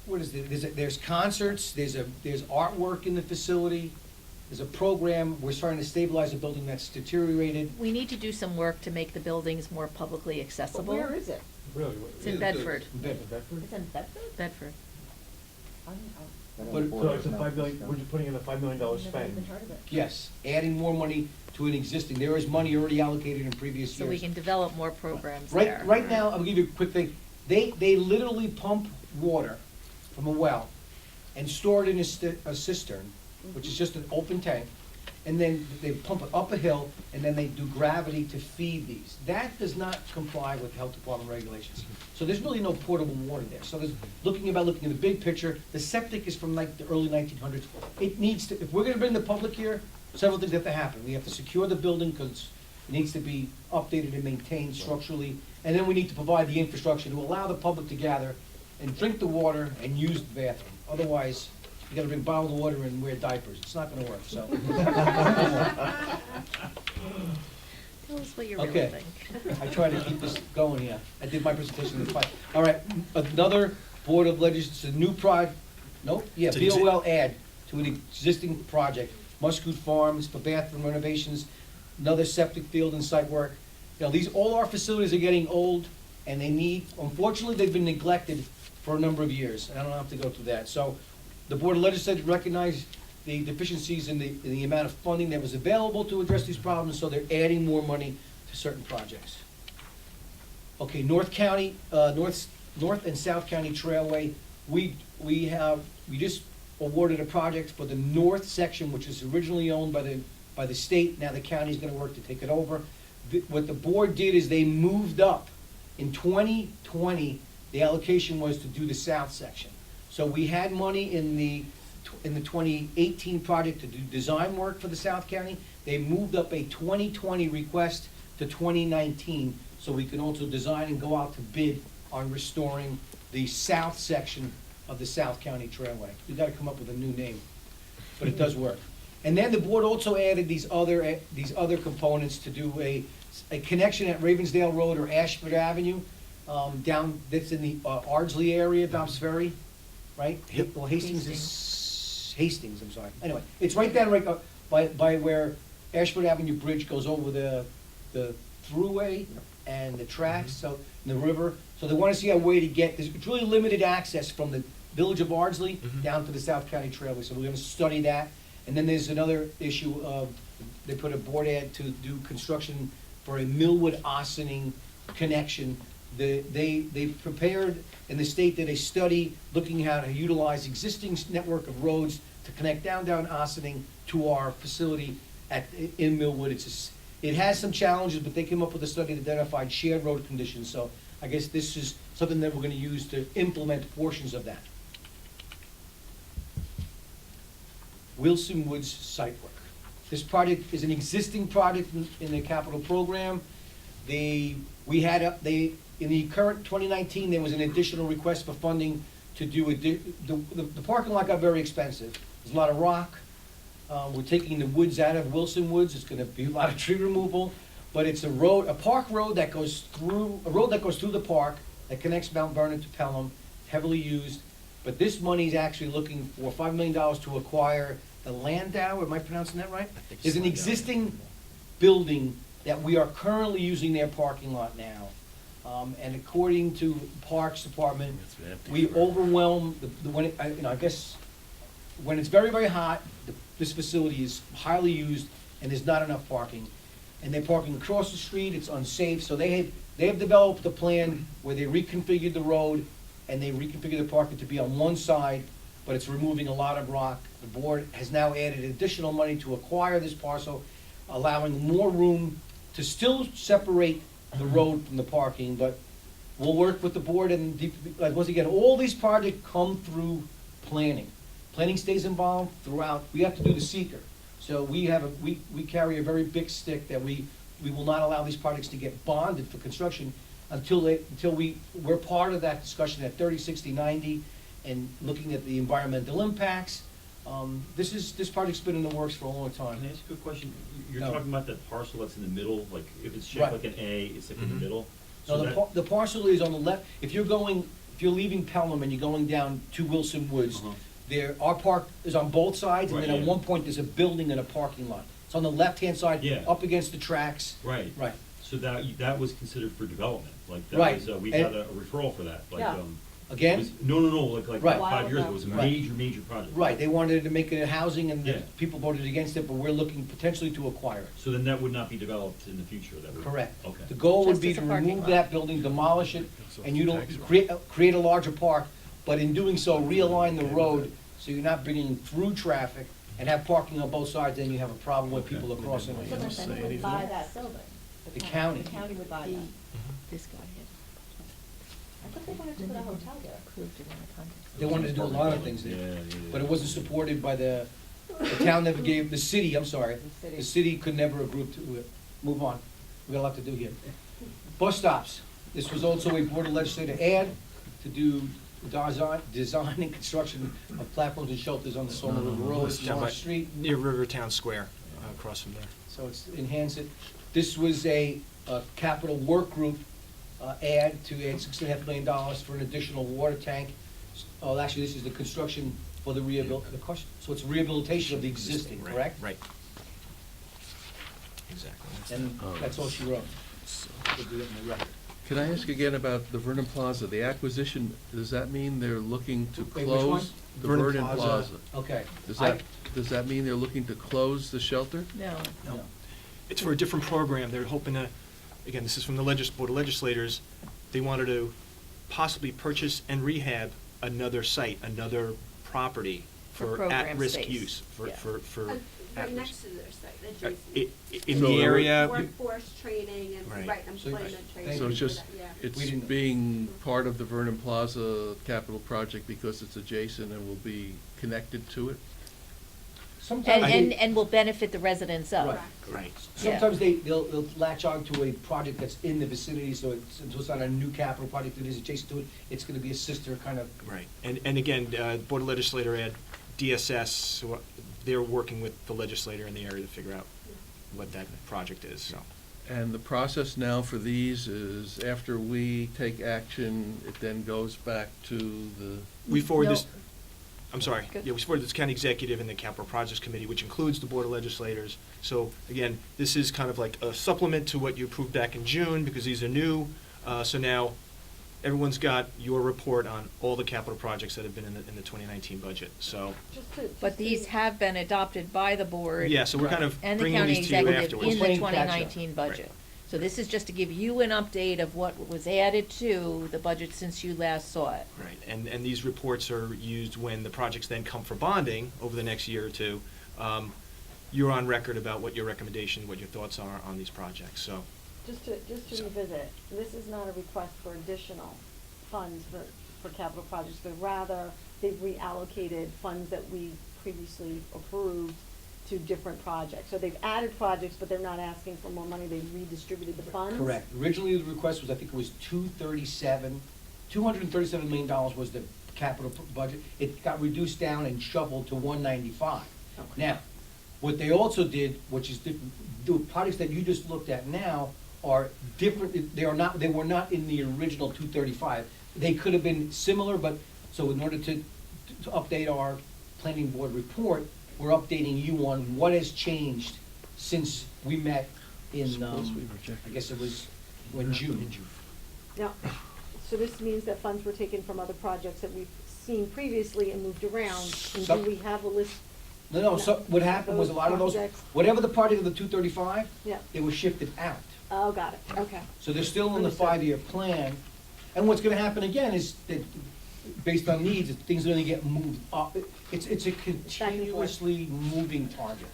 [SPEAKER 16] What is it? There's concerts, there's artwork in the facility, there's a program. We're starting to stabilize a building that's deteriorated.
[SPEAKER 2] We need to do some work to make the buildings more publicly accessible.
[SPEAKER 7] Where is it?
[SPEAKER 6] Really?
[SPEAKER 2] It's in Bedford.
[SPEAKER 6] Bedford?
[SPEAKER 7] It's in Bedford?
[SPEAKER 2] Bedford.
[SPEAKER 6] So it's a $5 million, we're just putting in a $5 million
[SPEAKER 7] Never
[SPEAKER 6] spend.
[SPEAKER 7] even heard of it.
[SPEAKER 16] Yes, adding more money to an existing. There is money already allocated in previous years.
[SPEAKER 2] So we can develop more programs there.
[SPEAKER 16] Right now, I'll give you a quick thing. They literally pump water from a well and store it in a cistern, which is just an open tank, and then they pump it up a hill, and then they do gravity to feed these. That does not comply with health department regulations. So there's really no portable water there. So there's looking at the big picture. The septic is from like the early 1900s. It needs to, if we're gonna bring the public here, several things have to happen. We have to secure the building because it needs to be updated and maintained structurally, and then we need to provide the infrastructure to allow the public to gather and drink the water and use the bathroom. Otherwise, you gotta bring bottled water and wear diapers. It's not gonna work, so.
[SPEAKER 2] Tell us what you really
[SPEAKER 16] Okay.
[SPEAKER 2] think.
[SPEAKER 16] I try to keep this going here. I did my presentation in 5. All right, another Board of Legislators, a new
[SPEAKER 17] It's an exi-
[SPEAKER 16] BOL add to an existing project, Muscoot Farms for bathroom renovations, another septic field and site work. You know, all our facilities are getting old, and unfortunately, they've been neglected for a number of years. I don't have to go through that. So the Board of Legislators recognized the deficiencies in the amount of funding that was available to address these problems, so they're adding more money to certain projects. Okay, North and South County Trailway, we have we just awarded a project for the north section, which is originally owned by the state. Now the county's gonna work to take it over. What the board did is they moved up. In 2020, the allocation was to do the south section. So we had money in the 2018 project to do design work for the South County. They moved up a 2020 request to 2019, so we can also design and go out to bid on restoring the south section of the South County Trailway. We gotta come up with a new name, but it does work. And then the board also added these other components to do a connection at Ravensdale Road or Ashford Avenue, down, that's in the Ardsley area, Dobbs Ferry, right?
[SPEAKER 17] Yep.
[SPEAKER 16] Well, Hastings, I'm sorry. Anyway, it's right down by where Ashford Avenue Bridge goes over the thruway and the tracks, so, and the river. So they wanna see a way to get, there's really limited access from the village of Ardsley down to the South County Trailway, so we're gonna study that. And then there's another issue of, they put a board ad to do construction for a Millwood Ossining connection. They prepared, and the state did a study looking how to utilize existing network of roads to connect downtown Ossining to our facility in Millwood. It has some challenges, but they came up with a study that identified shared road conditions, so I guess this is something that we're gonna use to implement portions of that. Wilson Woods site work. This project is an existing project in the capital program. In the current 2019, there was an additional request for funding to do, the parking lot got very expensive. There's a lot of rock. We're taking the woods out of Wilson Woods. It's gonna be a lot of tree removal, but it's a park road that goes through the park that connects Mount Vernon to Pelham, heavily used. But this money's actually looking for $5 million to acquire the Landau, am I pronouncing that right? There's an existing building that we are currently using their parking lot now. And according to Parks Department, we overwhelm I guess, when it's very, very hot, this facility is highly used and there's not enough parking. And they're parking across the street, it's unsafe, so they have developed a plan where they reconfigured the road and they reconfigured the parking to be on one side, but it's removing a lot of rock. The board has now added additional money to acquire this parcel, allowing more room to still separate the road from the parking, but we'll work with the board and, once again, all these projects come through planning. Planning stays involved throughout. We have to do the seeker. So we carry a very big stick that we will not allow these projects to get bonded for construction until we're part of that discussion at 30, 60, 90, and looking at the environmental impacts. This project's been in the works for a long time.
[SPEAKER 18] Can I ask you a question? You're
[SPEAKER 16] No.
[SPEAKER 18] talking about that parcel that's in the middle, like if it's shaped
[SPEAKER 16] Right.
[SPEAKER 18] like an A, it's like in the middle?
[SPEAKER 16] No,
[SPEAKER 18] So that-
[SPEAKER 16] the parcel is on the left. If you're leaving Pelham and you're going down to Wilson Woods, our park is on both sides, and
[SPEAKER 18] Right,
[SPEAKER 16] then at
[SPEAKER 18] yeah.
[SPEAKER 16] one point, there's a building and a parking lot. It's on the left-hand side,
[SPEAKER 18] Yeah.
[SPEAKER 16] up against the tracks.
[SPEAKER 18] Right.
[SPEAKER 16] Right.
[SPEAKER 18] So that was considered for development, like that
[SPEAKER 16] Right.
[SPEAKER 18] was, we
[SPEAKER 16] And-
[SPEAKER 18] had a referral for that, like,
[SPEAKER 16] Yeah.
[SPEAKER 18] it
[SPEAKER 16] Again?
[SPEAKER 18] was- No, like
[SPEAKER 16] Right.
[SPEAKER 18] 5 years ago, it was a
[SPEAKER 16] Right.
[SPEAKER 18] major project.
[SPEAKER 16] Right, they wanted to make it a housing, and
[SPEAKER 18] Yeah.
[SPEAKER 16] people voted against it, but we're looking potentially to acquire it.
[SPEAKER 18] So then that would not be developed in the future, that would?
[SPEAKER 16] Correct.
[SPEAKER 18] Okay.
[SPEAKER 16] The goal would
[SPEAKER 2] Just
[SPEAKER 16] be
[SPEAKER 2] as
[SPEAKER 16] to
[SPEAKER 2] a parking
[SPEAKER 16] remove
[SPEAKER 2] lot.
[SPEAKER 16] that building, demolish it, and create a larger park, but in doing so, realign the road, so you're not bringing through traffic and have parking on both sides, then you have a problem with people are crossing.
[SPEAKER 7] So then who would buy that building?
[SPEAKER 16] The county.
[SPEAKER 7] The county would buy that.
[SPEAKER 2] This guy had
[SPEAKER 7] I thought they wanted to put a hotel there.
[SPEAKER 2] approved it in the context.
[SPEAKER 16] They wanted to do a lot of things
[SPEAKER 18] Yeah,
[SPEAKER 16] there,
[SPEAKER 18] yeah, yeah.
[SPEAKER 16] but it wasn't supported by the town never gave, the city, I'm sorry.
[SPEAKER 7] The city.
[SPEAKER 16] The city could never agree to it. Move on. We got a lot to do here. Bus stops. This was also a board of legislature add to do design and construction of platforms and shelters on the Sawmill River Road,
[SPEAKER 17] Down by-
[SPEAKER 16] Elm Street.
[SPEAKER 17] Near Rivertown Square, across from there.
[SPEAKER 16] So it's enhance it. This was a capital work group add to add $6.5 million for an additional water tank. Oh, actually, this is the construction for the so it's rehabilitation of the existing,
[SPEAKER 17] Right,
[SPEAKER 16] correct?
[SPEAKER 17] Right. Exactly.
[SPEAKER 16] And that's all she wrote. We'll do it in the record.
[SPEAKER 1] Can I ask again about the Vernon Plaza, the acquisition, does that mean they're looking to
[SPEAKER 16] Wait, which one?
[SPEAKER 1] close? The Vernon Plaza.
[SPEAKER 16] Okay.
[SPEAKER 1] Does that mean they're looking to close the shelter?
[SPEAKER 2] No.
[SPEAKER 16] No.
[SPEAKER 17] It's for a different program. They're hoping to, again, this is from the Board of Legislators, they wanted to possibly purchase and rehab another site, another
[SPEAKER 6] property
[SPEAKER 2] For
[SPEAKER 6] for
[SPEAKER 2] program
[SPEAKER 6] at-risk
[SPEAKER 2] space.
[SPEAKER 6] use,
[SPEAKER 2] Yeah.
[SPEAKER 6] for
[SPEAKER 13] Right
[SPEAKER 6] at-risk.
[SPEAKER 13] next to their site, adjacent.
[SPEAKER 6] In the area.
[SPEAKER 13] Workforce training and,
[SPEAKER 6] Right.
[SPEAKER 13] right,
[SPEAKER 16] So-
[SPEAKER 13] employment training.
[SPEAKER 1] So it's
[SPEAKER 13] for
[SPEAKER 1] just,
[SPEAKER 13] that, yeah.
[SPEAKER 1] it's
[SPEAKER 16] We didn't-
[SPEAKER 1] being part of the Vernon Plaza capital project because it's adjacent and will be connected to it?
[SPEAKER 16] Sometimes
[SPEAKER 2] And will benefit the residents of.
[SPEAKER 16] Right.
[SPEAKER 6] Right.
[SPEAKER 16] Sometimes they'll latch on to a project that's in the vicinity, so it's not a new capital project that is adjacent to it, it's gonna be a sister kind of.
[SPEAKER 6] Right, and again, Board of Legislator at DSS, so they're working with the legislator in the area to figure out what that project is, so.
[SPEAKER 1] And the process now for these is after we take action, it then goes back to the.
[SPEAKER 6] We forward
[SPEAKER 2] No.
[SPEAKER 6] this, I'm sorry,
[SPEAKER 2] Good.
[SPEAKER 6] yeah, we forward this county executive and the capital projects committee, which includes the Board of Legislators. So again, this is kind of like a supplement to what you approved back in June, because these are new. So now, everyone's got your report on all the capital projects that have been in the 2019 budget, so.
[SPEAKER 2] But these have been adopted by the board.
[SPEAKER 6] Yeah, so we're kind of
[SPEAKER 2] And the
[SPEAKER 6] bringing
[SPEAKER 2] county
[SPEAKER 6] these to you
[SPEAKER 2] executive
[SPEAKER 6] afterwards.
[SPEAKER 2] in the
[SPEAKER 16] Playing catch up.
[SPEAKER 2] 2019 budget.
[SPEAKER 6] Right.
[SPEAKER 2] So this is just to give you an update of what was added to the budget since you last saw it.
[SPEAKER 6] Right, and these reports are used when the projects then come for bonding over the next year or two. You're on record about what your recommendation, what your thoughts are on these projects, so.
[SPEAKER 9] Just to revisit, this is not a request for additional funds for capital projects, but rather they've reallocated funds that we previously approved to different projects. So they've added projects, but they're not asking for more money, they've redistributed the funds?
[SPEAKER 16] Correct. Originally, the request was, I think it was $237 million was the capital budget. It got reduced down and shuffled to 195.
[SPEAKER 9] Okay.
[SPEAKER 16] Now, what they also did, which is different, the projects that you just looked at now are different, they were not in the original 235. They could have been similar, but, so in order to update our planning board report, we're updating you on what has changed since we met in,
[SPEAKER 1] Suppose we rejected
[SPEAKER 16] I guess it was, when June.
[SPEAKER 9] Now, so this means that funds were taken from other projects that we've seen previously and moved around, and do
[SPEAKER 16] Some-
[SPEAKER 9] we have a list?
[SPEAKER 16] No, so what happened was a lot of those,
[SPEAKER 9] Projects?
[SPEAKER 16] whatever the project of the 235,
[SPEAKER 9] Yeah.
[SPEAKER 16] it was shifted out.
[SPEAKER 9] Oh, got it, okay.
[SPEAKER 16] So they're still in the
[SPEAKER 9] Understood.
[SPEAKER 16] 5-year plan. And what's gonna happen again is that, based on needs, things are gonna get moved up. It's a continuously moving target,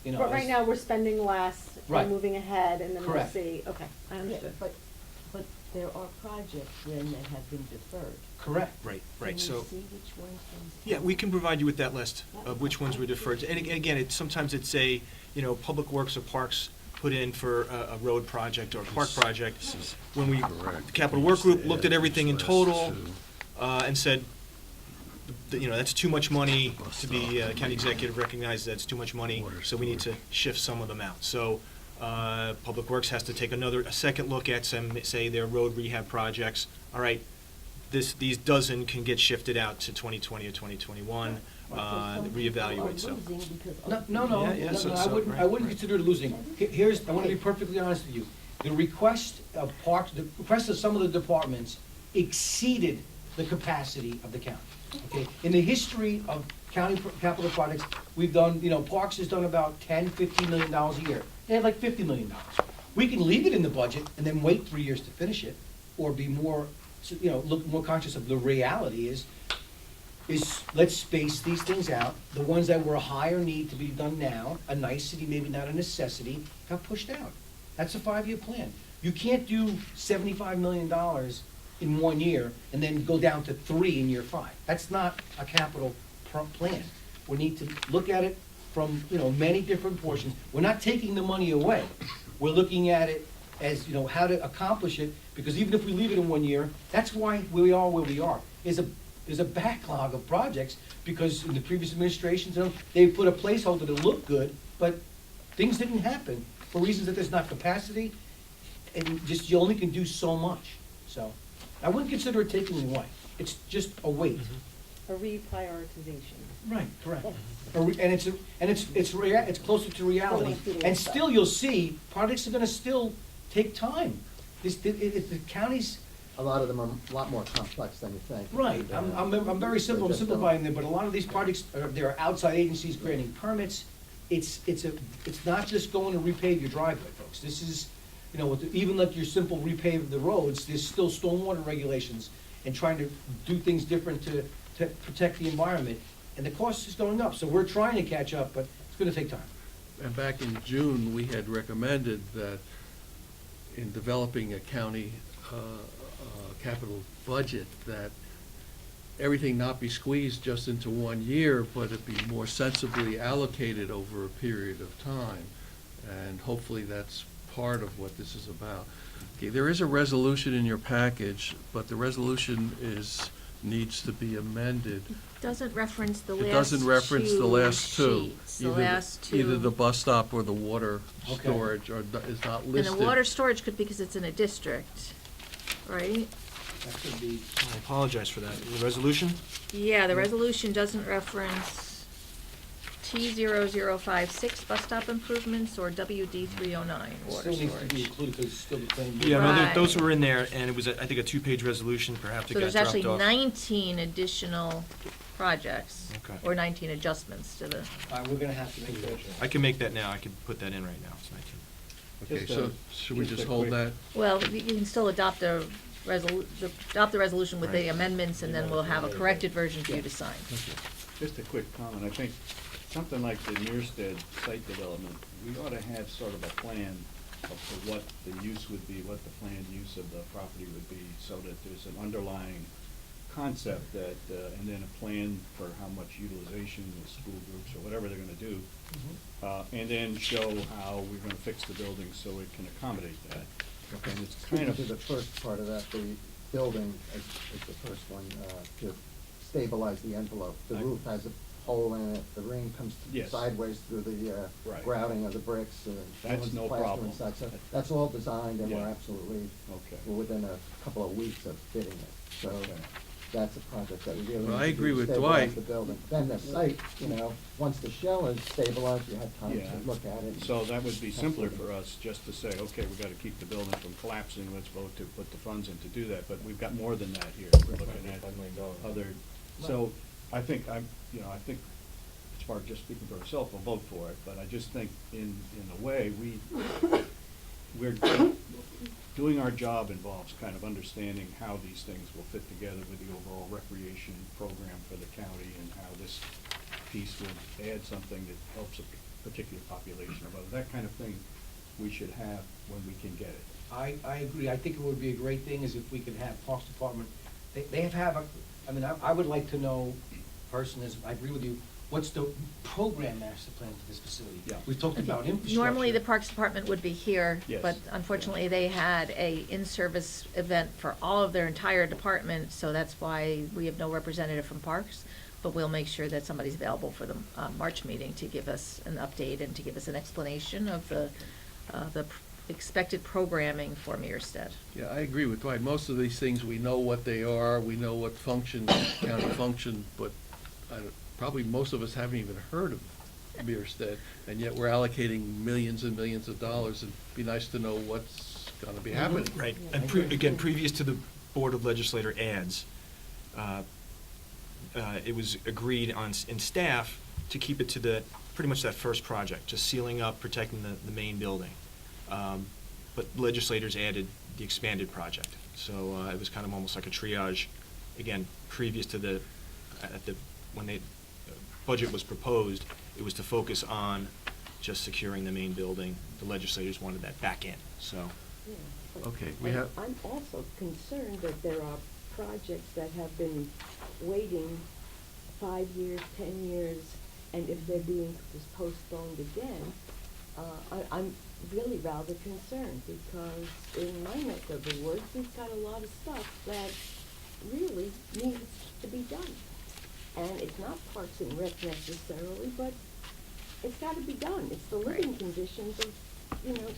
[SPEAKER 16] you know.
[SPEAKER 9] But right
[SPEAKER 16] as-
[SPEAKER 9] now, we're spending less
[SPEAKER 16] Right.
[SPEAKER 9] and moving ahead, and then we'll
[SPEAKER 16] Correct.
[SPEAKER 9] see, okay, I understood.
[SPEAKER 7] But there are projects then that have been deferred.
[SPEAKER 16] Correct.
[SPEAKER 6] Right,
[SPEAKER 7] Can
[SPEAKER 6] right,
[SPEAKER 7] we
[SPEAKER 6] so.
[SPEAKER 7] see which ones?
[SPEAKER 6] Yeah, we can provide you with that list of which ones were deferred. And again, sometimes it's Public Works or Parks put in for a road project or a park project. When we, the Capital Work Group looked at everything in total, and said, that's too much money to be, county executive recognized that's too much money, so we need to shift some of them out. So, Public Works has to take a second look at say their road rehab projects. All right, these dozen can get shifted out to 2020 or 2021, reevaluate, so.
[SPEAKER 16] No,
[SPEAKER 6] Yeah, so-
[SPEAKER 16] I
[SPEAKER 6] so,
[SPEAKER 16] wouldn't,
[SPEAKER 6] right,
[SPEAKER 16] I wouldn't
[SPEAKER 6] right.
[SPEAKER 16] consider it losing. I wanna be perfectly honest with you. The request of parks, the request of some of the departments exceeded the capacity of the county, okay? In the history of county capital projects, we've done, Parks has done about $10-15 million a year. They had like $50 million. We can leave it in the budget and then wait 3 years to finish it, or be more, look more conscious of the reality is let's space these things out. The ones that were a higher need to be done now, a nicety, maybe not a necessity, got pushed out. That's a 5-year plan. You can't do $75 million in 1 year and then go down to 3 in year 5. That's not a capital plan. We need to look at it from, many different portions. We're not taking the money away. We're looking at it as, how to accomplish it, because even if we leave it in 1 year, that's why we are where we are. There's a backlog of projects, because in the previous administrations, they put a placeholder to look good, but things didn't happen for reasons that there's not capacity, and just, you only can do so much. So, I wouldn't consider it taking away. It's just a wait.
[SPEAKER 9] A reprioritization.
[SPEAKER 16] Right, correct. It's closer to reality. And still, you'll see, projects are gonna still take time. The counties.
[SPEAKER 5] A lot of them are a lot more complex than you think.
[SPEAKER 16] Right,
[SPEAKER 5] And,
[SPEAKER 16] I'm very simple, I'm
[SPEAKER 5] they just don't-
[SPEAKER 16] simplifying them, but a lot of these projects, there are outside agencies granting permits. It's not just going to repave your driveway, folks. This is, even like your simple repave of the roads, there's still stormwater regulations and trying to do things different to protect the environment. and the cost is going up, so we're trying to catch up, but it's gonna take time.
[SPEAKER 1] And back in June, we had recommended that in developing a county capital budget, that everything not be squeezed just into 1 year, but it be more sensibly allocated over a period of time. And hopefully that's part of what this is about. Okay, there is a resolution in your package, but the resolution needs to be amended.
[SPEAKER 2] Doesn't reference the
[SPEAKER 1] It
[SPEAKER 2] last
[SPEAKER 1] doesn't reference the last two.
[SPEAKER 2] sheets, the
[SPEAKER 1] Either
[SPEAKER 2] last two.
[SPEAKER 1] Either the bus stop or the water
[SPEAKER 16] Okay.
[SPEAKER 1] storage is not
[SPEAKER 2] And
[SPEAKER 1] listed.
[SPEAKER 2] the water storage could be because it's in a district, right?
[SPEAKER 16] That could be,
[SPEAKER 17] I apologize for that. The resolution?
[SPEAKER 2] Yeah, the resolution doesn't reference T0056 bus stop improvements or WD 309
[SPEAKER 16] it
[SPEAKER 2] water
[SPEAKER 16] still needs to be
[SPEAKER 2] storage.
[SPEAKER 16] included, because it's still the same.
[SPEAKER 17] Yeah, no,
[SPEAKER 2] Right.
[SPEAKER 17] those were in there, and it was, I think, a 2-page resolution, perhaps it
[SPEAKER 2] So
[SPEAKER 17] got
[SPEAKER 2] there's
[SPEAKER 17] dropped
[SPEAKER 2] actually
[SPEAKER 17] off.
[SPEAKER 2] 19 additional projects.
[SPEAKER 17] Okay.
[SPEAKER 2] Or 19 adjustments to the,
[SPEAKER 16] We're gonna have to make that.
[SPEAKER 17] I can make that now, I can put that in right now, it's 19.
[SPEAKER 1] Okay,
[SPEAKER 4] Just
[SPEAKER 1] so
[SPEAKER 4] a-
[SPEAKER 1] should we
[SPEAKER 4] just
[SPEAKER 1] just
[SPEAKER 4] a
[SPEAKER 1] hold
[SPEAKER 4] quick-
[SPEAKER 1] that?
[SPEAKER 2] well, you can still adopt the resolution with the
[SPEAKER 17] Right.
[SPEAKER 2] amendments, and then we'll have a corrected version for you to sign.
[SPEAKER 4] Just a quick comment, I think something like the Nearstead site development, we ought to have sort of a plan of what the use would be, what the planned use of the property would be, so that there's an underlying concept that, and then a plan for how much utilization with school groups or whatever they're gonna do. And then show how we're gonna fix the building so it can accommodate that. And it's kind
[SPEAKER 5] Speaking
[SPEAKER 4] of.
[SPEAKER 5] to the first part of that, the building is the first one, to stabilize the envelope. The roof has a hole in it, the rain comes
[SPEAKER 4] Yes.
[SPEAKER 5] sideways through the
[SPEAKER 4] Right.
[SPEAKER 5] grouting of the bricks,
[SPEAKER 4] That's
[SPEAKER 5] once the
[SPEAKER 4] no
[SPEAKER 5] plaster
[SPEAKER 4] problem.
[SPEAKER 5] inside. So that's all designed, and we're
[SPEAKER 4] Yeah.
[SPEAKER 5] absolutely,
[SPEAKER 4] Okay.
[SPEAKER 5] we're within a couple of weeks of fitting it. So
[SPEAKER 4] Okay.
[SPEAKER 5] that's a project that we really
[SPEAKER 1] Well,
[SPEAKER 5] need
[SPEAKER 1] I
[SPEAKER 5] to
[SPEAKER 1] agree
[SPEAKER 5] do to
[SPEAKER 1] with
[SPEAKER 5] stabilize
[SPEAKER 1] Dwight.
[SPEAKER 5] the building. Then the site, once the shell is stabilized, you have time
[SPEAKER 4] Yeah.
[SPEAKER 5] to look at it.
[SPEAKER 4] So that would be simpler for us, just to say, okay, we've got to keep the building from collapsing, let's vote to put the funds in to do that, but we've got more than that here. We're looking at other, so I think, I think, as far as just speaking for ourselves, we'll vote for it, but I just think in a way, we're doing our job involves kind of understanding how these things will fit together with the overall recreation program for the county, and how this piece would add something that helps a particular population, or whether that kind of thing we should have when we can get it.
[SPEAKER 16] I agree. I think it would be a great thing is if we could have Parks Department, they have I would like to know, personally, I agree with you, what's the program master plan for this facility?
[SPEAKER 4] Yeah.
[SPEAKER 16] We've talked about infrastructure.
[SPEAKER 2] Normally, the Parks Department would be here,
[SPEAKER 4] Yes.
[SPEAKER 2] but unfortunately, they had a in-service event for all of their entire department, so that's why we have no representative from Parks. But we'll make sure that somebody's available for the March meeting to give us an update and to give us an explanation of the expected programming for Mearstead.
[SPEAKER 1] Yeah, I agree with Dwight. Most of these things, we know what they are, we know what function, county function, but probably most of us haven't even heard of Mearstead, and yet we're allocating millions and millions of dollars. It'd be nice to know what's gonna be happening.
[SPEAKER 17] Right, and again, previous to the Board of Legislator ads, it was agreed in staff to keep it to pretty much that first project, just sealing up, protecting the main building. But legislators added the expanded project, so it was kind of almost like a triage. Again, previous to when the budget was proposed, it was to focus on just securing the main building. The legislators wanted that back in, so.
[SPEAKER 1] Okay, we
[SPEAKER 7] And
[SPEAKER 1] have,
[SPEAKER 7] I'm also concerned that there are projects that have been waiting 5 years, 10 years, and if they're being just postponed again, I'm really rather concerned, because in my neck of the woods, we've got a lot of stuff that really needs to be done. And it's not Parks and Rec necessarily, but it's gotta be done. It's the living conditions of,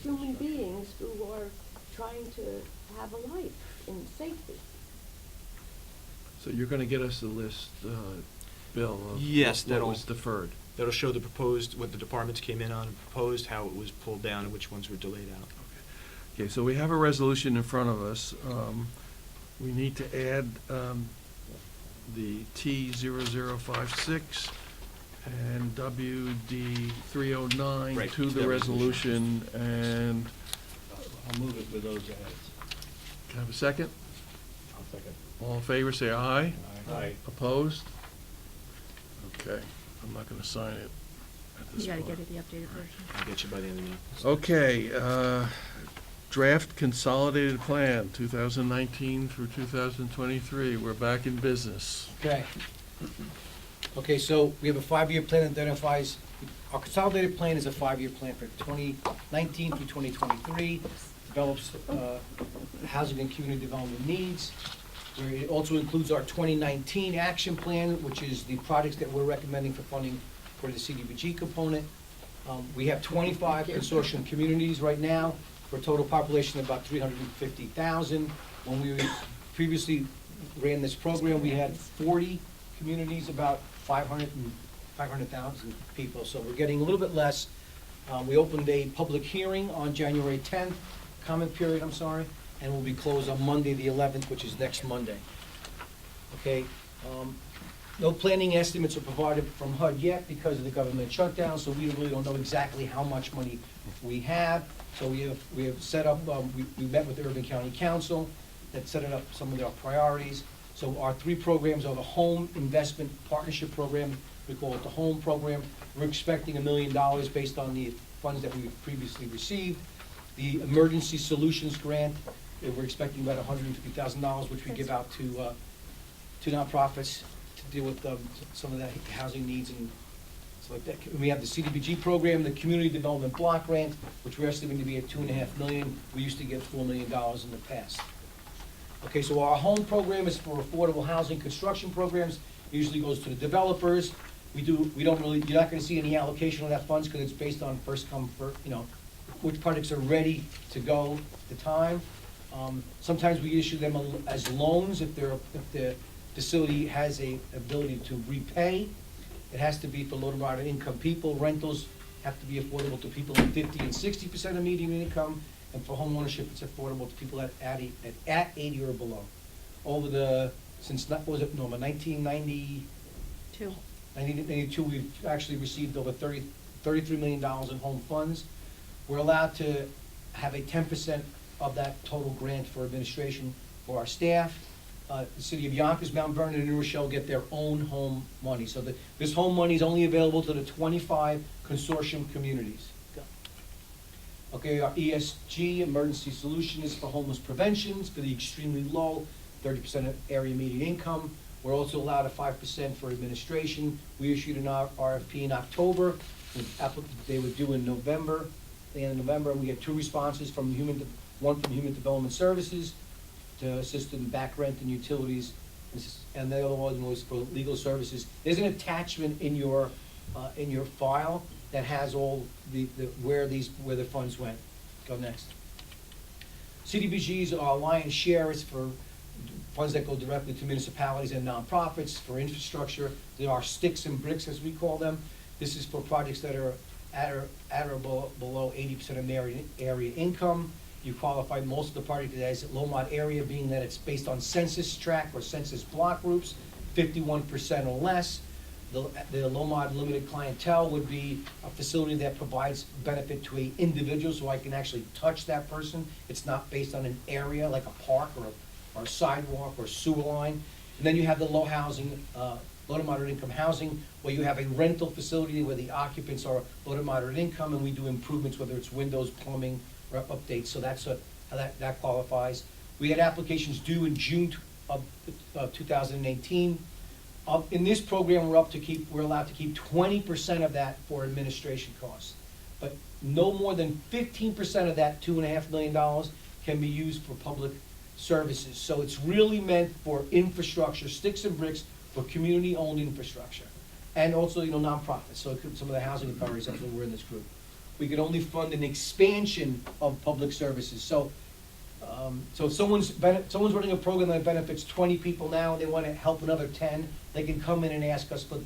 [SPEAKER 7] human beings who are trying to have a life in safety.
[SPEAKER 1] so you're gonna get us the list, Bill, of
[SPEAKER 17] Yes,
[SPEAKER 1] what
[SPEAKER 17] that'll.
[SPEAKER 1] was deferred.
[SPEAKER 17] That'll show the proposed, what the departments came in on and proposed, how it was pulled down, and which ones were delayed out.
[SPEAKER 1] Okay, so we have a resolution in front of us. We need to add the T0056 and WD 309
[SPEAKER 17] Right,
[SPEAKER 1] to
[SPEAKER 17] to
[SPEAKER 1] the
[SPEAKER 17] that
[SPEAKER 1] resolution, and
[SPEAKER 4] I'll move it with those ads.
[SPEAKER 1] can I have a second?
[SPEAKER 4] I'll second.
[SPEAKER 1] All in favor, say aye.
[SPEAKER 4] Aye.
[SPEAKER 1] Opposed? Okay, I'm not gonna sign it at this
[SPEAKER 2] You gotta
[SPEAKER 1] point.
[SPEAKER 2] get it the updated version.
[SPEAKER 17] I'll get you by the end of the meeting.
[SPEAKER 1] Okay, draft consolidated plan, 2019 through 2023. We're back in business.
[SPEAKER 16] Okay. Okay, so we have a 5-year plan that identifies, our consolidated plan is a 5-year plan for 2019 through 2023, develops housing and community development needs. Where it also includes our 2019 action plan, which is the projects that we're recommending for funding for the Cdbg component. We have 25 consortium communities right now, for a total population of about 350,000. When we previously ran this program, we had 40 communities, about 500,000 people, so we're getting a little bit less. We opened a public hearing on January 10th, comment period, I'm sorry, and will be closed on Monday, the 11th, which is next Monday. Okay, no planning estimates are provided from HUD yet because of the government shutdown, so we really don't know exactly how much money we have. So we have set up, we met with the Urban County Council that set it up some of their priorities. So our 3 programs are the Home Investment Partnership Program, we call it the HOME Program. We're expecting $1 million based on the funds that we've previously received. The Emergency Solutions Grant, we're expecting about $150,000, which we give out to nonprofits to deal with some of the housing needs and stuff like that. We have the Cdbg program, the Community Development Block Grant, which we're estimating to be at $2.5 million. We used to get $4 million in the past. Okay, so our home program is for affordable housing construction programs. It usually goes to the developers. You're not gonna see any allocation of that funds because it's based on first come, first, which projects are ready to go at the time. Sometimes we issue them as loans if the facility has a ability to repay. It has to be for low to moderate income people. Rentals have to be affordable to people at 50 and 60% of median income. And for home ownership, it's affordable to people at 80 or below. Since 1992, we've actually received over $33 million in home funds. We're allowed to have a 10% of that total grant for administration for our staff. The city of Yonkers, Mount Vernon, and New Rochelle get their own home money. So this home money is only available to the 25 consortium communities. Okay, our ESG, Emergency Solutions for Homeless Preventions, for the extremely low, 30% of area median income. We're also allowed a 5% for administration. We issued an RFP in October. They were due in November, the end of November, and we had 2 responses from one from Human Development Services to assist in back rent and utilities, and the other one was for legal services. There's an attachment in your file that has all where the funds went. Go next. CDBG's our lion's share is for funds that go directly to municipalities and nonprofits for infrastructure. There are sticks and bricks, as we call them. This is for projects that are at or below 80% of area income. You qualify most of the project as low mod area, being that it's based on census tract or census block groups, 51% or less. The low mod limited clientele would be a facility that provides benefit to an individual, so I can actually touch that person. It's not based on an area like a park or a sidewalk or sewer line. And then you have the low to moderate income housing, where you have a rental facility where the occupants are low to moderate income, and we do improvements, whether it's windows, plumbing, or updates. So that's how that qualifies. We had applications due in June of 2018. In this program, we're allowed to keep 20% of that for administration costs, but no more than 15% of that $2.5 million can be used for public services. So it's really meant for infrastructure, sticks and bricks for community-owned infrastructure, and also nonprofits. So some of the housing authorities, that's why we're in this group. We could only fund an expansion of public services. So if someone's running a program that benefits 20 people now, and they want to help another 10, they can come in and ask us for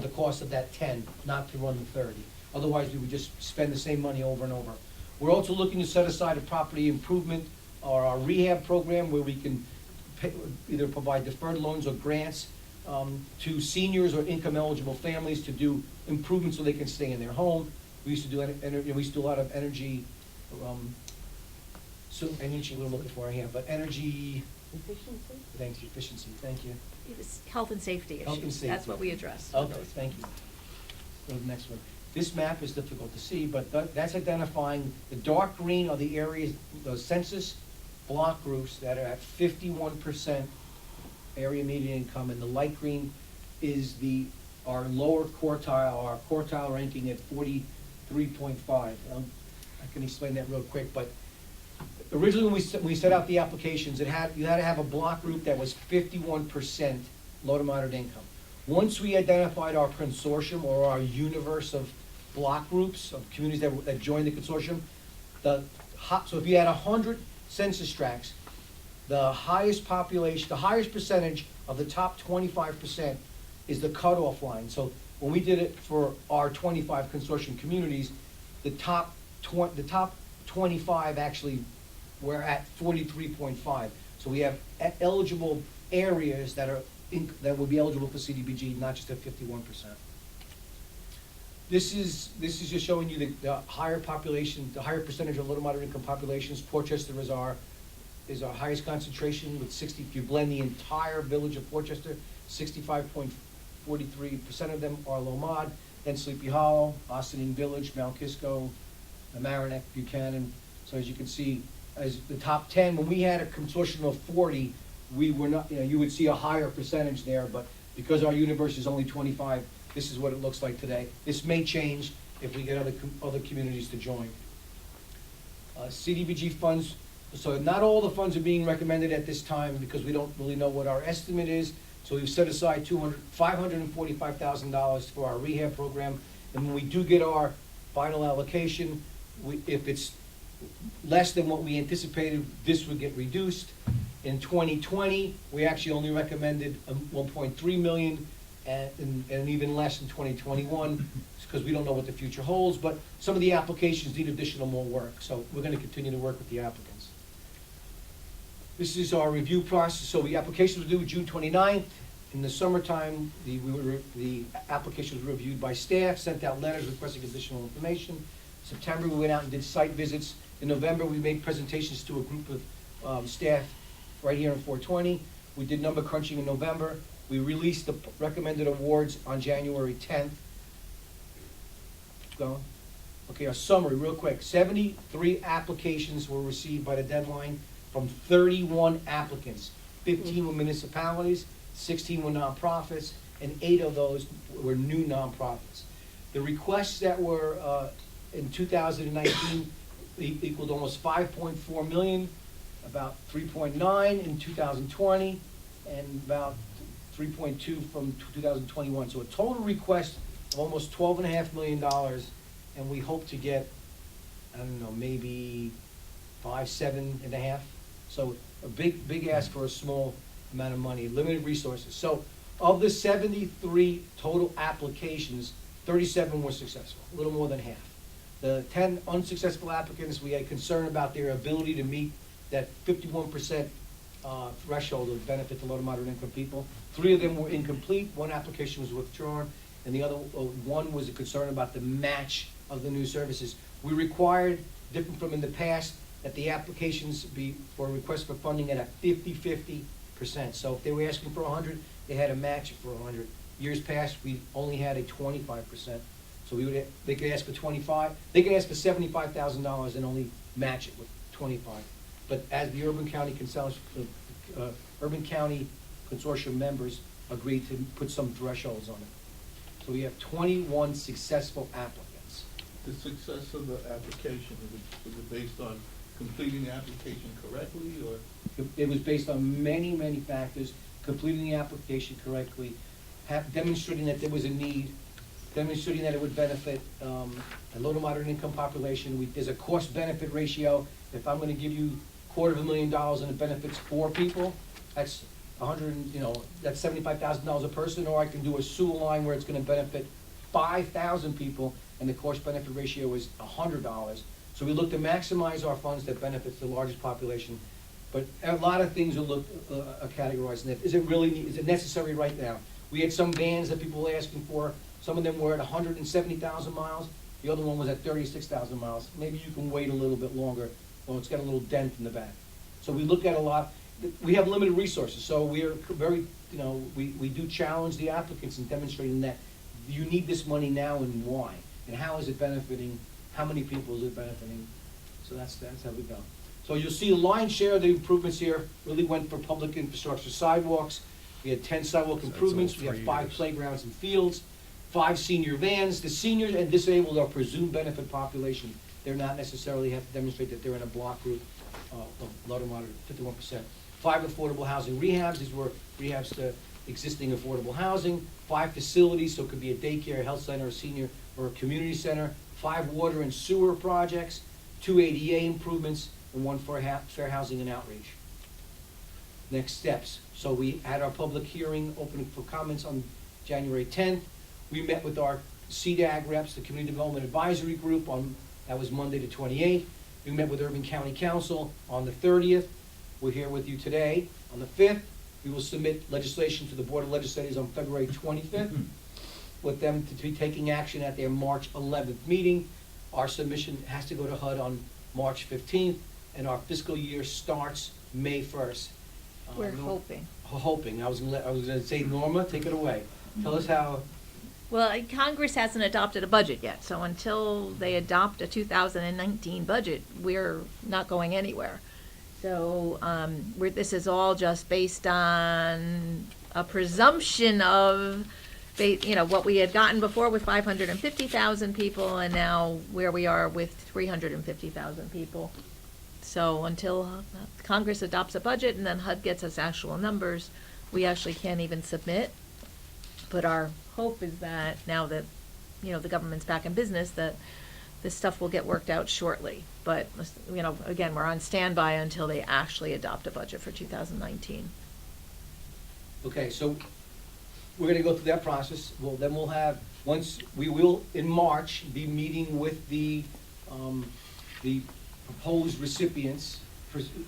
[SPEAKER 16] the cost of that 10, not to run the 30. Otherwise, we would just spend the same money over and over. We're also looking to set aside a property improvement or our rehab program where we can either provide deferred loans or grants to seniors or income-eligible families to do improvements so they can stay in their home. We used to do a lot of energy. Energy, what I'm looking for here, but energy
[SPEAKER 7] Efficiency?
[SPEAKER 16] Thanks, efficiency, thank you.
[SPEAKER 2] It was health and safety issues.
[SPEAKER 16] Health and safety.
[SPEAKER 2] That's what we addressed.
[SPEAKER 16] Okay, thank you. Go to the next one. This map is difficult to see, but that's identifying, the dark green are the areas, the census block groups that are at 51% area median income, and the light green is our lower quartile, our quartile ranking at 43.5. I can explain that real quick, but originally when we set out the applications, you had to have a block group that was 51% low to moderate income. Once we identified our consortium or our universe of block groups of communities that joined the consortium, so if you had 100 census tracts, the highest population, the highest percentage of the top 25% is the cutoff line. So when we did it for our 25 consortium communities, the top 25 actually were at 43.5. So we have eligible areas that will be eligible for CDBG, not just at 51%. This is just showing you the higher population, the higher percentage of low to moderate income populations. Portchester is our highest concentration with 60. If you blend the entire village of Portchester, 65.43% of them are low mod. Then Sleepy Hollow, Ossining Village, Mount Kisco, Mamaroneck, Buchanan. So as you can see, as the top 10, when we had a consortium of 40, we were not, you would see a higher percentage there, but because our universe is only 25, this is what it looks like today. This may change if we get other communities to join. CDBG funds, so not all the funds are being recommended at this time because we don't really know what our estimate is. So we've set aside $545,000 for our rehab program, and when we do get our final allocation, if it's less than what we anticipated, this would get reduced. In 2020, we actually only recommended $1.3 million, and even less in 2021, because we don't know what the future holds, but some of the applications need additional more work, so we're going to continue to work with the applicants. This is our review process. So the applications were due June 29th. In the summertime, the applications were reviewed by staff, sent out letters requesting additional information. September, we went out and did site visits. In November, we made presentations to a group of staff right here in 420. We did number crunching in November. We released the recommended awards on January 10th. Keep going. Okay, our summary, real quick. 73 applications were received by the deadline from 31 applicants. 15 were municipalities, 16 were nonprofits, and 8 of those were new nonprofits. The requests that were in 2019 equaled almost 5.4 million, about 3.9 in 2020, and about 3.2 from 2021. So a total request of almost $12.5 million, and we hope to get, I don't know, maybe 5, 7.5. So a big ask for a small amount of money, limited resources. So of the 73 total applications, 37 were successful, a little more than half. The 10 unsuccessful applicants, we had concern about their ability to meet that 51% threshold of benefit to low to moderate income people. 3 of them were incomplete, 1 application was withdrawn, and the other 1 was a concern about the match of the new services. We required, different from in the past, that the applications be for a request for funding at a 50-50%. So if they were asking for 100, they had a match for 100. Years past, we only had a 25%. So they could ask for 25, they could ask for $75,000 and only match it with 25. But as the Urban County Consortium members agreed to put some thresholds on it. So we have 21 successful applicants.
[SPEAKER 8] The success of the application, was it based on completing the application correctly, or?
[SPEAKER 16] It was based on many, many factors, completing the application correctly, demonstrating that there was a need, demonstrating that it would benefit a low to moderate income population. There's a cost-benefit ratio. If I'm going to give you $250,000 and it benefits 4 people, that's that's $75,000 a person, or I can do a sewer line where it's going to benefit 5,000 people, and the cost-benefit ratio is $100. So we look to maximize our funds that benefits the largest population. But a lot of things are categorized in that. Is it necessary right now? We had some vans that people were asking for. Some of them were at 170,000 miles. The other one was at 36,000 miles. Maybe you can wait a little bit longer. Well, it's got a little dent in the back. So we look at a lot. we have limited resources, so we are very, you know, we do challenge the applicants in demonstrating that you need this money now and why, and how is it benefiting, how many people is it benefiting? So that's how we go. So you'll see a lion's share of the improvements here really went for public infrastructure sidewalks. We had 10 sidewalk
[SPEAKER 17] So that's
[SPEAKER 16] improvements,
[SPEAKER 17] all
[SPEAKER 16] we have
[SPEAKER 17] 3
[SPEAKER 16] 5
[SPEAKER 17] years.
[SPEAKER 16] playgrounds and fields, 5 senior vans. The seniors and disabled are presumed benefit population. They're not necessarily have to demonstrate that they're in a block group of low to moderate, 51%. 5 affordable housing rehabs, these were rehabs to existing affordable housing. 5 facilities, so it could be a daycare, a health center, a senior, or a community center. 5 water and sewer projects, 2 ADA improvements, and 1 for fair housing and outreach. Next steps. So we had our public hearing opening for comments on January 10th. We met with our CDAG reps, the Community Development Advisory Group, that was Monday the 28th. We met with Urban County Council on the 30th. We're here with you today. On the 5th, we will submit legislation to the Board of Legislators on February 25th, with them to be taking action at their March 11th meeting. Our submission has to go to HUD on March 15th, and our fiscal year starts May 1st.
[SPEAKER 2] We're hoping.
[SPEAKER 16] Hoping. I was gonna say, Norma, take it away. Tell us how.
[SPEAKER 2] Well, Congress hasn't adopted a budget yet, so until they adopt a 2019 budget, we're not going anywhere. So this is all just based on a presumption of, what we had gotten before with 550,000 people, and now where we are with 350,000 people. So until Congress adopts a budget and then HUD gets us actual numbers, we actually can't even submit. But our hope is that now that, the government's back in business, that this stuff will get worked out shortly. But, again, we're on standby until they actually adopt a budget for 2019.
[SPEAKER 16] Okay, so we're gonna go through that process. Then we'll have, we will, in March, be meeting with the proposed recipients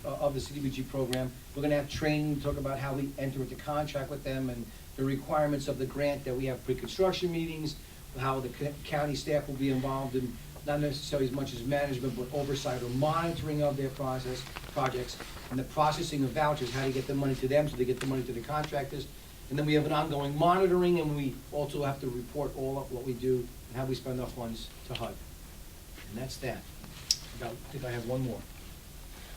[SPEAKER 16] of the Cdbg program. We're gonna have training, talk about how we enter into contract with them and the requirements of the grant, that we have pre-construction meetings, how the county staff will be involved in, not necessarily as much as management, but oversight or monitoring of their projects, and the processing of vouchers, how to get the money to them so they get the money to the contractors. And then we have an ongoing monitoring, and we also have to report all of what we do and how we spend our funds to HUD. And that's that. I think I have one more.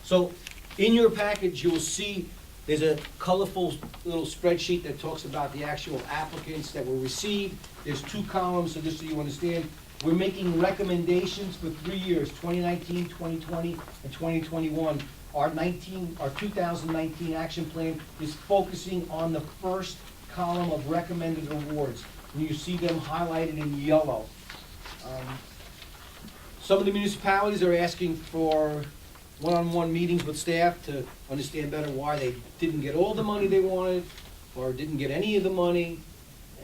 [SPEAKER 16] So in your package, you'll see there's a colorful little spreadsheet that talks about the actual applicants that were received. There's 2 columns, so just so you understand, we're making recommendations for 3 years, 2019, 2020, and 2021. Our 2019 action plan is focusing on the first column of recommended awards, and you see them highlighted in yellow. Some of the municipalities are asking for one-on-one meetings with staff to understand better why they didn't get all the money they wanted, or didn't get any of the money,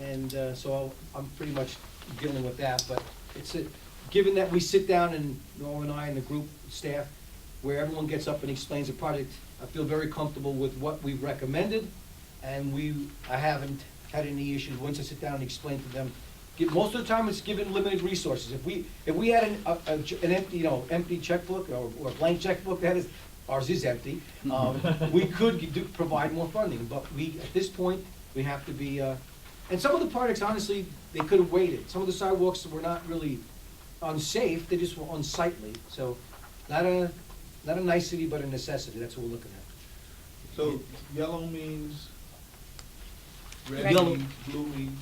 [SPEAKER 16] and so I'm pretty much dealing with that. But given that we sit down, and Norm and I and the group staff, where everyone gets up and explains the project, I feel very comfortable with what we've recommended, and I haven't had any issues once I sit down and explain to them. Most of the time, it's given limited resources. If we had an empty, empty checkbook or a blank checkbook, ours is empty, we could provide more funding. But at this point, we have to be, and some of the projects, honestly, they could have waited. Some of the sidewalks were not really unsafe, they just were unsightly. So, not a nicety, but a necessity. That's what we're looking at.
[SPEAKER 8] So yellow means, red
[SPEAKER 2] Yellow.
[SPEAKER 8] means, blue means?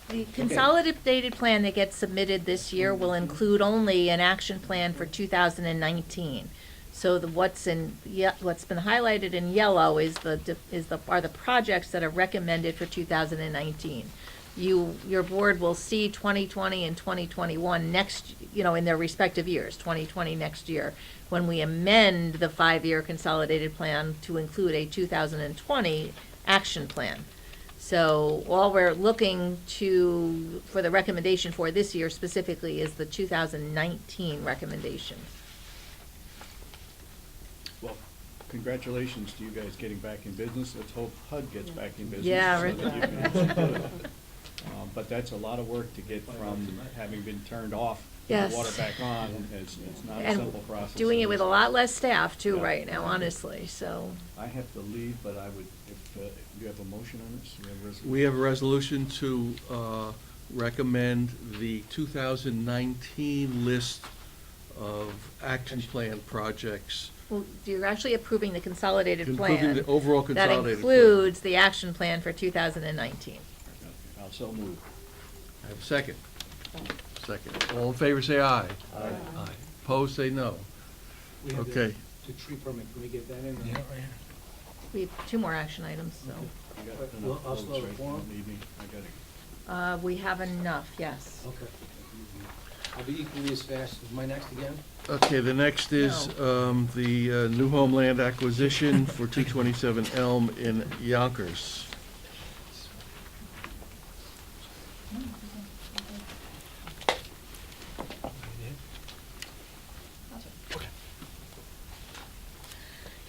[SPEAKER 2] The consolidated plan that gets submitted this year will include only an action plan for 2019. So what's been highlighted in yellow are the projects that are recommended for 2019. Your board will see 2020 and 2021 next, in their respective years, 2020 next year, when we amend the 5-year consolidated plan to include a 2020 action plan. So all we're looking for the recommendation for this year specifically is the 2019 recommendation.
[SPEAKER 4] Well, congratulations to you guys getting back in business. Let's hope HUD gets back in business.
[SPEAKER 2] Yeah,
[SPEAKER 4] so
[SPEAKER 2] right.
[SPEAKER 4] that you can support it. But that's a lot of work to get from having been turned off
[SPEAKER 2] Yes.
[SPEAKER 4] water back on. It's not a
[SPEAKER 2] And
[SPEAKER 4] simple process.
[SPEAKER 2] doing it with a lot less staff too
[SPEAKER 4] Yeah.
[SPEAKER 2] right now, honestly, so.
[SPEAKER 4] I have to leave, but I would, if you have a motion on this, you have a resolution?
[SPEAKER 1] We have a resolution to recommend the 2019 list of action plan projects.
[SPEAKER 2] Well, you're actually approving the consolidated plan.
[SPEAKER 1] Approving the overall consolidated
[SPEAKER 2] That
[SPEAKER 1] plan.
[SPEAKER 2] includes the action plan for 2019.
[SPEAKER 4] I'll so move.
[SPEAKER 1] I have a second. Second. All in favor, say aye.
[SPEAKER 16] Aye.
[SPEAKER 1] Aye. Opposed, say no.
[SPEAKER 16] We have
[SPEAKER 1] Okay.
[SPEAKER 16] the tree permit, can we get that in?
[SPEAKER 2] We have 2 more action items, so.
[SPEAKER 4] You got
[SPEAKER 16] Well,
[SPEAKER 4] enough
[SPEAKER 16] I'll
[SPEAKER 4] votes,
[SPEAKER 16] slow
[SPEAKER 4] right?
[SPEAKER 16] it
[SPEAKER 4] You
[SPEAKER 16] down.
[SPEAKER 4] don't need me. I got it.
[SPEAKER 2] We have enough, yes.
[SPEAKER 16] Okay. I'll be equally as fast. Is my next again?
[SPEAKER 1] Okay, the next is the new homeland acquisition for 227 Elm in Yonkers.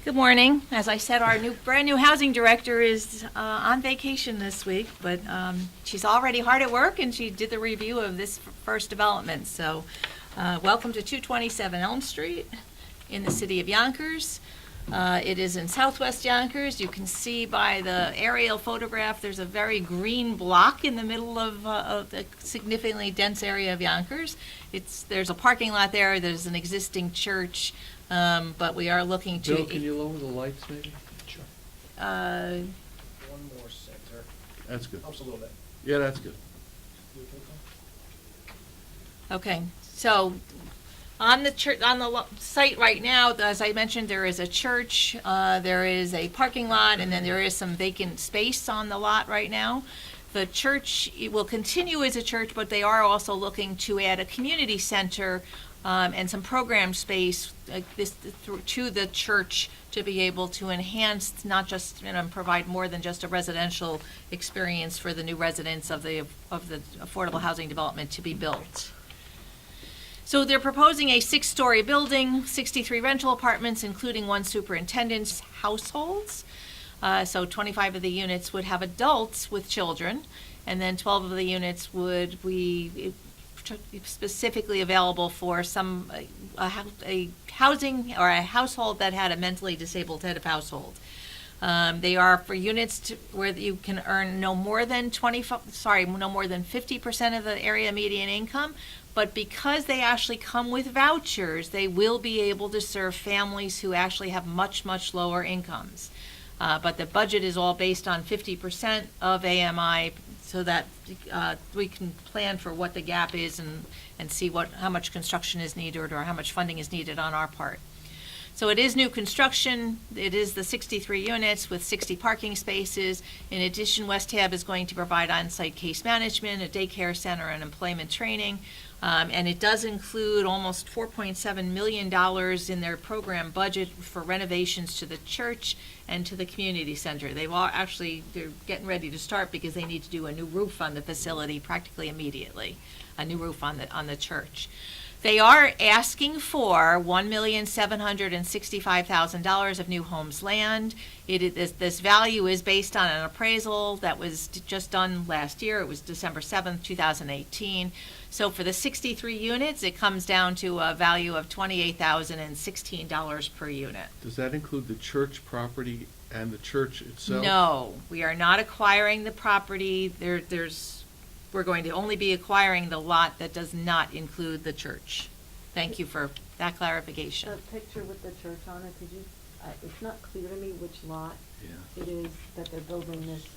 [SPEAKER 2] Good morning. As I said, our brand-new housing director is on vacation this week, but she's already hard at work, and she did the review of this first development. So, welcome to 227 Elm Street in the city of Yonkers. It is in southwest Yonkers. You can see by the aerial photograph, there's a very green block in the middle of the significantly dense area of Yonkers. There's a parking lot there. There's an existing church. But we are looking to.
[SPEAKER 1] Bill, can you lower the lights maybe?
[SPEAKER 16] Sure.
[SPEAKER 2] Uh,
[SPEAKER 16] One more center.
[SPEAKER 1] That's good.
[SPEAKER 16] Helps a little bit.
[SPEAKER 1] Yeah, that's good.
[SPEAKER 2] Okay, so on the site right now, as I mentioned, there is a church, there is a parking lot, and then there is some vacant space on the lot right now. The church will continue as a church, but they are also looking to add a community center and some program space to the church to be able to enhance, not just, provide more than just a residential experience for the new residents of the affordable housing development to be built. So they're proposing a 6-story building, 63 rental apartments, including 1 superintendent's households. So 25 of the units would have adults with children, and then 12 of the units would be specifically available for a housing or a household that had a mentally disabled head of household. They are for units where you can earn no more than 50% of the area median income. But because they actually come with vouchers, they will be able to serve families who actually have much, much lower incomes. But the budget is all based on 50% of AMI, so that we can plan for what the gap is and see how much construction is needed or how much funding is needed on our part. So it is new construction. It is the 63 units with 60 parking spaces. In addition, West Hab is going to provide on-site case management, a daycare center, and employment training. And it does include almost $4.7 million in their program budget for renovations to the church and to the community center. They're getting ready to start because they need to do a new roof on the facility practically immediately, a new roof on the church. They are asking for $1,765,000 of new homes land. This value is based on an appraisal that was just done last year. It was December 7th, 2018. So for the 63 units, it comes down to a value of $28,016 per unit.
[SPEAKER 1] Does that include the church property and the church itself?
[SPEAKER 2] No, we are not acquiring the property. We're going to only be acquiring the lot that does not include the church. Thank you for that clarification.
[SPEAKER 9] The picture with the church on it, could you, it's not clear to me which lot it is that they're building this.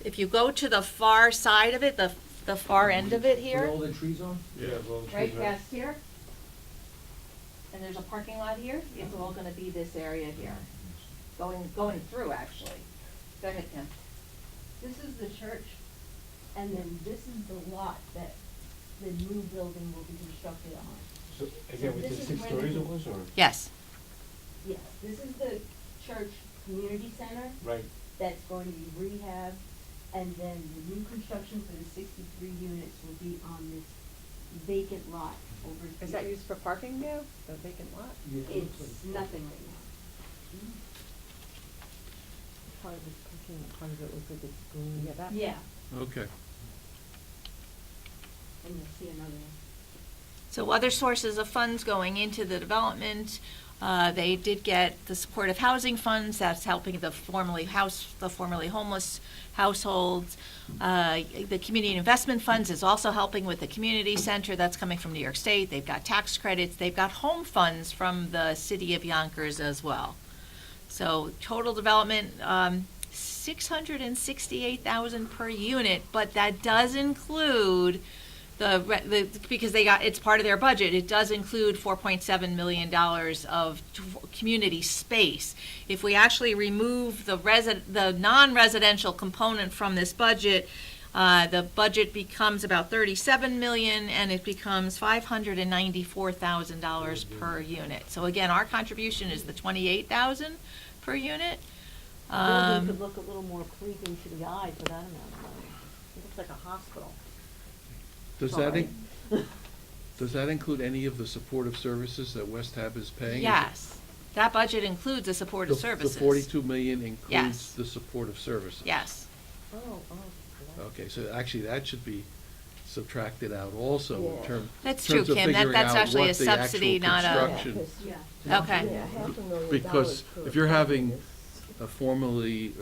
[SPEAKER 2] If you go to the far side of it, the far end of it
[SPEAKER 16] Where
[SPEAKER 2] here,
[SPEAKER 16] all the trees on?
[SPEAKER 1] Yeah.
[SPEAKER 2] right past here, and there's a parking lot here, it's all gonna be this area here, going through, actually. Go ahead, Kim.
[SPEAKER 15] This is the church, and then this is the lot that the new building will be constructed on.
[SPEAKER 11] So, again, was
[SPEAKER 15] this
[SPEAKER 11] it
[SPEAKER 15] is
[SPEAKER 11] 6
[SPEAKER 15] where
[SPEAKER 11] stories
[SPEAKER 15] the-
[SPEAKER 11] it was, or?
[SPEAKER 2] Yes.
[SPEAKER 15] Yes, this is the church community center.
[SPEAKER 11] Right.
[SPEAKER 15] That's going to be rehab, and then the new construction for the 63 units will be on this vacant lot over here.
[SPEAKER 12] Is that used for parking now, the vacant lot?
[SPEAKER 11] Yeah, it looks
[SPEAKER 15] It's
[SPEAKER 11] like-
[SPEAKER 15] nothing right now.
[SPEAKER 7] Part of it's parking, part of it looks like it's green.
[SPEAKER 12] Yeah, that.
[SPEAKER 15] Yeah,
[SPEAKER 1] Okay.
[SPEAKER 15] and you'll see another
[SPEAKER 2] So other sources of funds going into the development, they did get the supportive housing funds, that's helping the formerly homeless households. The community investment funds is also helping with the community center, that's coming from New York State. They've got tax credits, they've got home funds from the city of Yonkers as well. So total development, $668,000 per unit, but that does include because it's part of their budget, it does include $4.7 million of community space. If we actually remove the non-residential component from this budget, the budget becomes about $37 million, and it becomes $594,000 per unit. So again, our contribution is the $28,000 per unit.
[SPEAKER 15] Building could look a little more pleasing to the eye for that amount of money. It looks like a hospital.
[SPEAKER 1] Does that include any of the supportive services that West Hab is paying?
[SPEAKER 2] Yes, that budget includes the supportive services.
[SPEAKER 1] The 42 million includes
[SPEAKER 2] Yes.
[SPEAKER 1] the supportive services?
[SPEAKER 2] Yes.
[SPEAKER 1] Okay, so actually that should be subtracted out also in terms
[SPEAKER 2] That's
[SPEAKER 1] terms
[SPEAKER 2] true,
[SPEAKER 1] of
[SPEAKER 2] Kim.
[SPEAKER 1] figuring
[SPEAKER 2] That's
[SPEAKER 1] out
[SPEAKER 2] actually
[SPEAKER 1] what
[SPEAKER 2] a
[SPEAKER 1] the
[SPEAKER 2] subsidy,
[SPEAKER 1] actual
[SPEAKER 2] not a.
[SPEAKER 1] construction-
[SPEAKER 2] Okay.
[SPEAKER 1] Because if you're having a formerly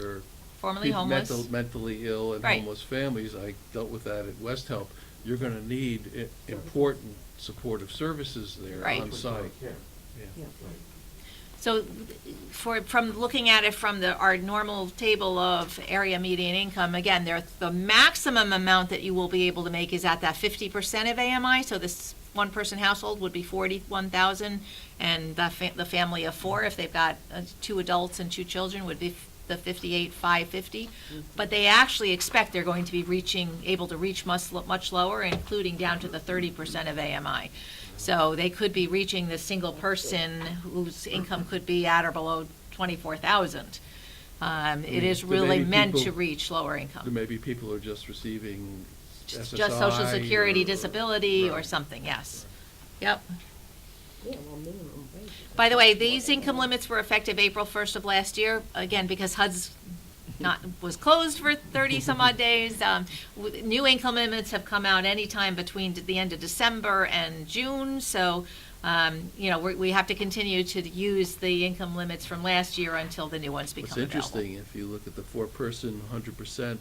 [SPEAKER 2] homeless.
[SPEAKER 1] mentally ill and
[SPEAKER 2] Right.
[SPEAKER 1] homeless families, I dealt with that at West Help, you're gonna need important supportive services there
[SPEAKER 2] Right.
[SPEAKER 1] on site.
[SPEAKER 2] So from looking at it from our normal table of area median income, again, the maximum amount that you will be able to make is at that 50% of AMI, so this one-person household would be 41,000, and the family of four, if they've got 2 adults and 2 children, would be the 58,550. But they actually expect they're going to be able to reach much lower, including down to the 30% of AMI. So they could be reaching the single person whose income could be at or below 24,000. It is really meant to reach lower income.
[SPEAKER 1] There may be people who are just receiving
[SPEAKER 2] Just
[SPEAKER 1] SSI
[SPEAKER 2] Social Security,
[SPEAKER 1] or-
[SPEAKER 2] disability, or
[SPEAKER 1] Right.
[SPEAKER 2] something, yes. Yep.
[SPEAKER 7] Yeah, well, minimum wage.
[SPEAKER 2] By the way, these income limits were effective April 1st of last year, again, because HUD's was closed for 30-some-odd days. New income limits have come out anytime between the end of December and June, so, we have to continue to use the income limits from last year until the new ones become
[SPEAKER 1] What's
[SPEAKER 2] available.
[SPEAKER 1] interesting, if you look at the 4-person, 100%,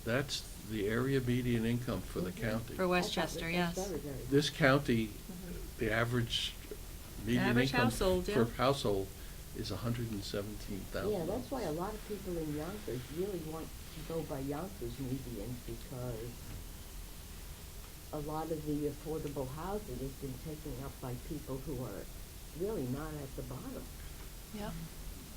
[SPEAKER 1] that's the area median income for the county.
[SPEAKER 2] For Westchester, yes.
[SPEAKER 1] This county, the average median
[SPEAKER 2] Average
[SPEAKER 1] income
[SPEAKER 2] household,
[SPEAKER 1] for
[SPEAKER 2] yeah.
[SPEAKER 1] household is $117,000.
[SPEAKER 7] Yeah, that's why a lot of people in Yonkers really want to go by Yonkers median, because a lot of the affordable housing has been taken up by people who are really not at the bottom.
[SPEAKER 2] Yep.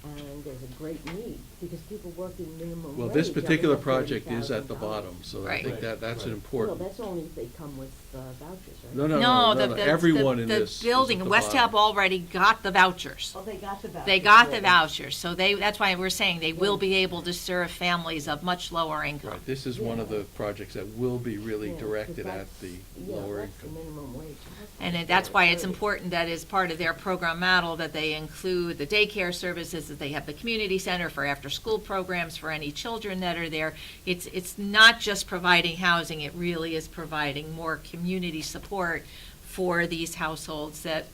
[SPEAKER 7] And there's a great need, because people working minimum
[SPEAKER 1] Well,
[SPEAKER 7] wage.
[SPEAKER 1] this
[SPEAKER 7] are
[SPEAKER 1] particular
[SPEAKER 7] worth
[SPEAKER 1] project is at the
[SPEAKER 7] $30,000.
[SPEAKER 1] bottom, so I
[SPEAKER 2] Right.
[SPEAKER 1] think that's an
[SPEAKER 7] Well,
[SPEAKER 1] important.
[SPEAKER 7] that's only if they come with vouchers, right?
[SPEAKER 1] No, everyone in
[SPEAKER 2] the
[SPEAKER 1] this is
[SPEAKER 2] building,
[SPEAKER 1] at the
[SPEAKER 2] West
[SPEAKER 1] bottom.
[SPEAKER 2] Help already got the vouchers.
[SPEAKER 7] Oh, they got the vouchers.
[SPEAKER 2] They got the
[SPEAKER 7] good.
[SPEAKER 2] vouchers, so that's why we're saying they will be able to serve families of much lower income.
[SPEAKER 1] Right, this is one of the projects that will be really
[SPEAKER 7] Yeah, 'cause
[SPEAKER 1] directed at
[SPEAKER 7] that's-
[SPEAKER 1] the
[SPEAKER 7] yeah,
[SPEAKER 1] lower
[SPEAKER 7] that's the
[SPEAKER 1] income.
[SPEAKER 7] minimum wage.
[SPEAKER 2] And that's why it's important that as part of their program model, that they include the daycare services, that they have the community center for after-school programs for any children that are there. It's not just providing housing, it really is providing more community support for these households and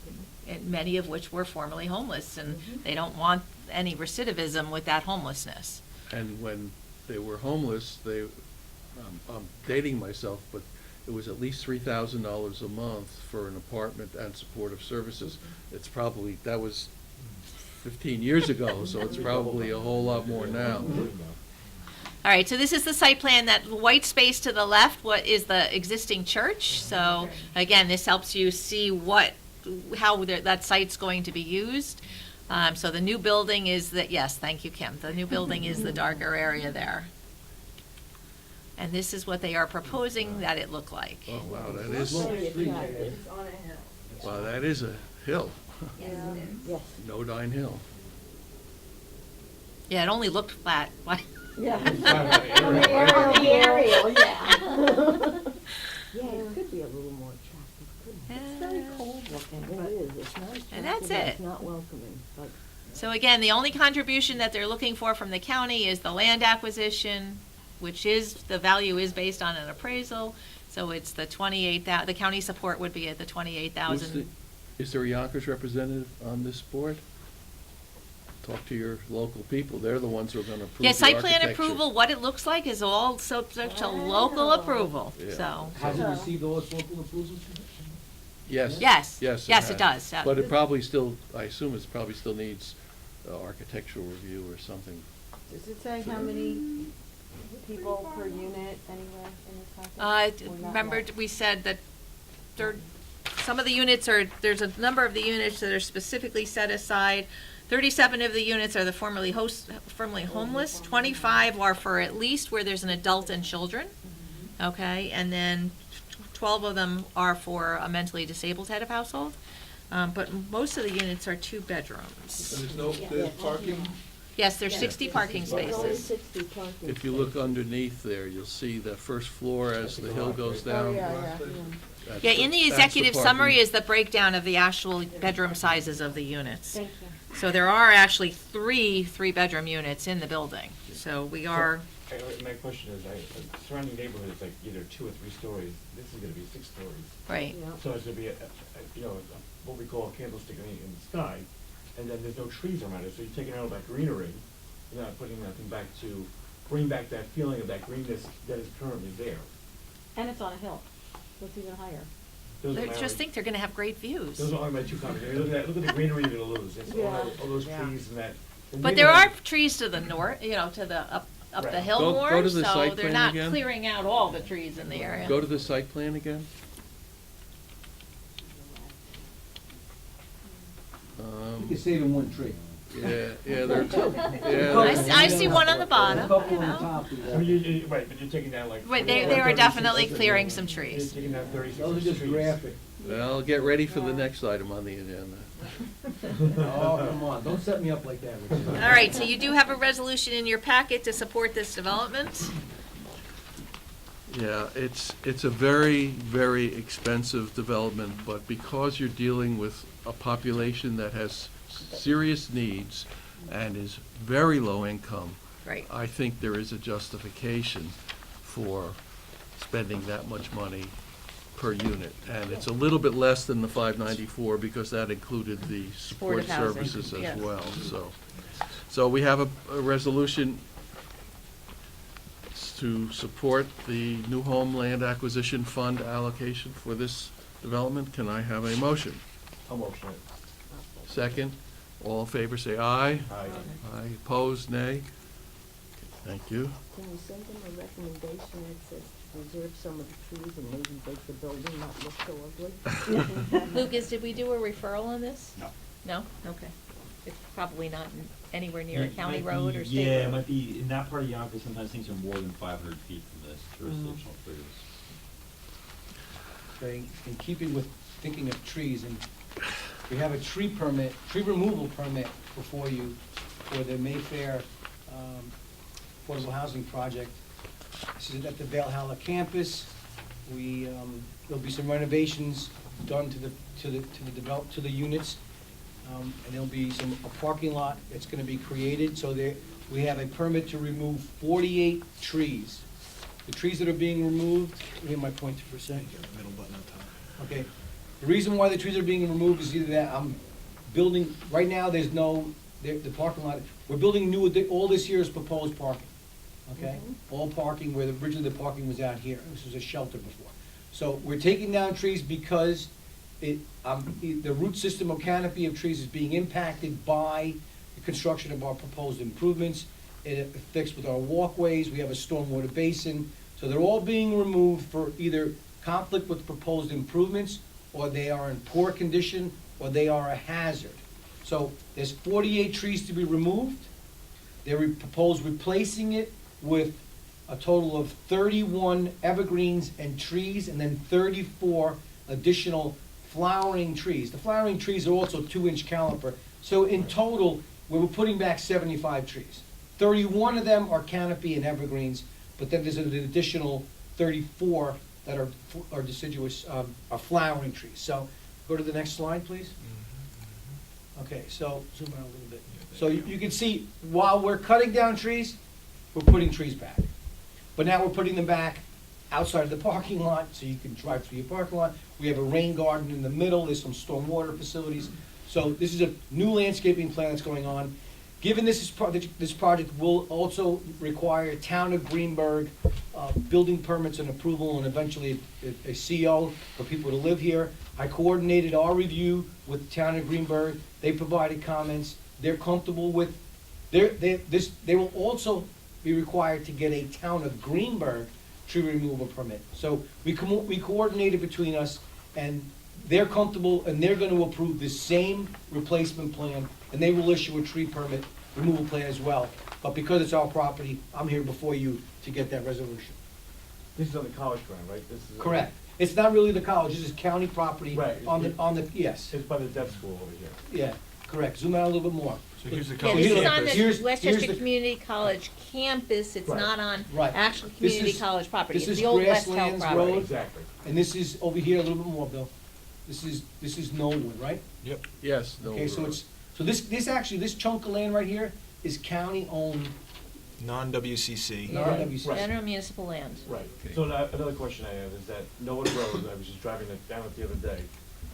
[SPEAKER 2] many of which were formerly homeless, and they don't want any recidivism with that homelessness.
[SPEAKER 1] And when they were homeless, I'm dating myself, but it was at least $3,000 a month for an apartment and supportive services. It's probably, that was 15 years ago, so it's probably a whole lot more now.
[SPEAKER 2] All right, so this is the site plan, that white space to the left, what is the existing church. So again, this helps you see how that site's going to be used. So the new building is yes, thank you, Kim. The new building is the darker area there. And this is what they are proposing that it look like.
[SPEAKER 1] Oh, wow, that is,
[SPEAKER 7] Very attractive.
[SPEAKER 1] wow, that is a hill.
[SPEAKER 7] Yes.
[SPEAKER 1] Nodine Hill.
[SPEAKER 2] Yeah, it only looked flat.
[SPEAKER 7] Yeah.
[SPEAKER 16] From
[SPEAKER 7] the aerial, yeah. Yeah, it could be a little more attractive, couldn't it?
[SPEAKER 2] It's
[SPEAKER 7] very cold looking. It is, it's not attractive,
[SPEAKER 2] And that's
[SPEAKER 7] but
[SPEAKER 2] it.
[SPEAKER 7] it's not welcoming, but.
[SPEAKER 2] So again, the only contribution that they're looking for from the county is the land acquisition, which the value is based on an appraisal. So it's the 28,000, the county support would be at the 28,000.
[SPEAKER 1] Is there a Yonkers representative on this board? Talk to your local people, they're the ones who are gonna approve the
[SPEAKER 2] Yeah, site plan
[SPEAKER 1] architecture.
[SPEAKER 2] approval, what it looks like is all subject to local approval,
[SPEAKER 1] Yeah.
[SPEAKER 2] so.
[SPEAKER 16] Has it received all its local approvals?
[SPEAKER 1] Yes.
[SPEAKER 2] Yes.
[SPEAKER 1] Yes,
[SPEAKER 2] Yes, it
[SPEAKER 1] has.
[SPEAKER 2] does.
[SPEAKER 1] But it probably still, I assume it probably still needs architectural review or something.
[SPEAKER 9] Does it say how many people per unit anywhere in this package? Or not
[SPEAKER 2] Remember,
[SPEAKER 9] much?
[SPEAKER 2] we said that some of the units are, there's a number of the units that are specifically set aside. 37 of the units are the formerly homeless, 25 are for at least where there's an adult and children, okay? And then 12 of them are for a mentally disabled head of household. But most of the units are 2 bedrooms.
[SPEAKER 8] And there's parking?
[SPEAKER 2] Yes, there's 60 parking spaces.
[SPEAKER 1] If you look underneath there, you'll see the first floor as the hill goes down. That's
[SPEAKER 2] Yeah, in the
[SPEAKER 1] that's
[SPEAKER 2] executive
[SPEAKER 1] parking.
[SPEAKER 2] summary is the breakdown of the actual bedroom sizes of the units.
[SPEAKER 9] Thank you.
[SPEAKER 2] So there are actually 3 3-bedroom units in the building. So we are,
[SPEAKER 19] My question is, surrounding neighborhood is like either 2 or 3 stories. This is gonna be 6 stories.
[SPEAKER 2] right.
[SPEAKER 19] So it's gonna be what we call a candlestick in the sky, and then there's no trees around it, so you're taking out that greenery, you're not putting nothing back to bring back that feeling of that greenness that is currently there.
[SPEAKER 9] And it's on a hill, so it's even higher.
[SPEAKER 19] Those are
[SPEAKER 2] I
[SPEAKER 19] my
[SPEAKER 2] just
[SPEAKER 19] only-
[SPEAKER 2] think they're gonna have great views.
[SPEAKER 19] Those are only my 2 comments. Look at the greenery you're gonna lose. It's all those
[SPEAKER 9] Yeah.
[SPEAKER 19] trees and that. the
[SPEAKER 2] But there are
[SPEAKER 19] neighborhood-
[SPEAKER 2] trees to the north, to the, up the
[SPEAKER 19] Right.
[SPEAKER 2] hill
[SPEAKER 1] Go
[SPEAKER 2] more,
[SPEAKER 1] to the
[SPEAKER 2] so
[SPEAKER 1] site
[SPEAKER 2] they're
[SPEAKER 1] plan
[SPEAKER 2] not
[SPEAKER 1] again.
[SPEAKER 2] clearing out all the trees in the area.
[SPEAKER 1] Go to the site plan again.
[SPEAKER 16] You can save in one tree.
[SPEAKER 1] Yeah, they're,
[SPEAKER 2] I see one on the bottom,
[SPEAKER 16] A couple
[SPEAKER 2] you
[SPEAKER 16] on the
[SPEAKER 2] know.
[SPEAKER 16] top.
[SPEAKER 19] I mean, right, but you're taking down like.
[SPEAKER 2] But they are definitely clearing some trees.
[SPEAKER 19] You're taking down 36
[SPEAKER 16] Those are just
[SPEAKER 19] trees.
[SPEAKER 16] graphic.
[SPEAKER 1] well, get ready for the next item on the agenda.
[SPEAKER 16] Oh, come on, don't set me up like that, Richard.
[SPEAKER 2] All right, so you do have a resolution in your packet to support this development.
[SPEAKER 1] Yeah, it's a very, very expensive development, but because you're dealing with a population that has serious needs and is very low income,
[SPEAKER 2] Right.
[SPEAKER 1] I think there is a justification for spending that much money per unit. And it's a little bit less than the 594 because that included the support
[SPEAKER 2] Supportive housing,
[SPEAKER 1] services as
[SPEAKER 2] yes.
[SPEAKER 1] well, so we have a resolution to support the new home land acquisition fund allocation for this development. Can I have a motion?
[SPEAKER 19] I'll motion it.
[SPEAKER 1] Second, all in favor say aye.
[SPEAKER 19] Aye.
[SPEAKER 1] Aye, opposed, nay. Thank you.
[SPEAKER 7] Can you send them a recommendation that says preserve some of the trees and maybe make the building not look so ugly?
[SPEAKER 2] Lucas, did we do a referral on this?
[SPEAKER 4] No.
[SPEAKER 2] No? Okay. It's probably not anywhere near a
[SPEAKER 18] It
[SPEAKER 2] county
[SPEAKER 18] might
[SPEAKER 2] road
[SPEAKER 18] be-
[SPEAKER 2] or state road.
[SPEAKER 18] Yeah, it might be, in that part of Yonkers, sometimes things are more than 500 feet from this jurisdictional clearance.
[SPEAKER 16] Okay, in keeping with thinking of trees, and we have a tree removal permit before you for the Mayfair affordable housing project. This is at the Valhalla campus. There'll be some renovations done to the units. And there'll be a parking lot that's gonna be created, so we have a permit to remove 48 trees. The trees that are being removed, let me get my pointer for a second.
[SPEAKER 17] Middle button on top.
[SPEAKER 16] Okay, the reason why the trees are being removed is either that I'm building, right now, there's no, the parking lot, we're building new, all this year is proposed parking, okay? All parking, where originally the parking was out here, this was a shelter before. So we're taking down trees because the root system or canopy of trees is being impacted by the construction of our proposed improvements. It affects with our walkways, we have a stormwater basin, so they're all being removed for either conflict with proposed improvements, or they are in poor condition, or they are a hazard. So there's 48 trees to be removed. They propose replacing it with a total of 31 evergreens and trees, and then 34 additional flowering trees. The flowering trees are also 2-inch caliper. So in total, we're putting back 75 trees. 31 of them are canopy and evergreens, but then there's an additional 34 that are deciduous, are flowering trees. So go to the next slide, please. Okay, so zoom out a little bit. So you can see, while we're cutting down trees, we're putting trees back. But now we're putting them back outside of the parking lot, so you can drive through your parking lot. We have a rain garden in the middle, there's some stormwater facilities. So this is a new landscaping plan that's going on. Given this project will also require Town of Greenberg building permits and approval and eventually a CO for people to live here. I coordinated our review with the Town of Greenberg. They provided comments. They're comfortable with, they will also be required to get a Town of Greenberg tree removal permit. So we coordinated between us, and they're comfortable, and they're gonna approve the same replacement plan, and they will issue a tree permit removal plan as well. But because it's our property, I'm here before you to get that resolution.
[SPEAKER 19] This is on the college ground, right? This is
[SPEAKER 16] Correct. It's not really the college, this is county property
[SPEAKER 19] Right.
[SPEAKER 16] on the, yes.
[SPEAKER 19] It's by the deaf school over here.
[SPEAKER 16] Yeah, correct. Zoom out a little bit more.
[SPEAKER 17] So here's the
[SPEAKER 2] Yeah,
[SPEAKER 17] college
[SPEAKER 2] this is on
[SPEAKER 17] campus.
[SPEAKER 2] the
[SPEAKER 16] Here's
[SPEAKER 2] Westchester
[SPEAKER 16] the-
[SPEAKER 2] Community College campus, it's
[SPEAKER 19] Right.
[SPEAKER 2] not on
[SPEAKER 16] Right.
[SPEAKER 2] actual
[SPEAKER 16] This
[SPEAKER 2] community
[SPEAKER 16] is-
[SPEAKER 2] college property,
[SPEAKER 16] this
[SPEAKER 2] it's
[SPEAKER 16] is
[SPEAKER 2] the old West Hill
[SPEAKER 16] Grasslands
[SPEAKER 2] property.
[SPEAKER 16] Road.
[SPEAKER 19] Exactly.
[SPEAKER 16] And this is over here a little bit more, Bill. This is Knollwood, right?
[SPEAKER 17] Yep.
[SPEAKER 1] Yes, no.
[SPEAKER 16] Okay, so it's, so this chunk of land right here is county-owned,
[SPEAKER 17] Non-WCC.
[SPEAKER 16] non-WC.
[SPEAKER 19] Right.
[SPEAKER 2] General municipal land.
[SPEAKER 19] Right. So another question I have is that Norwood Road, I was just driving down it the other day,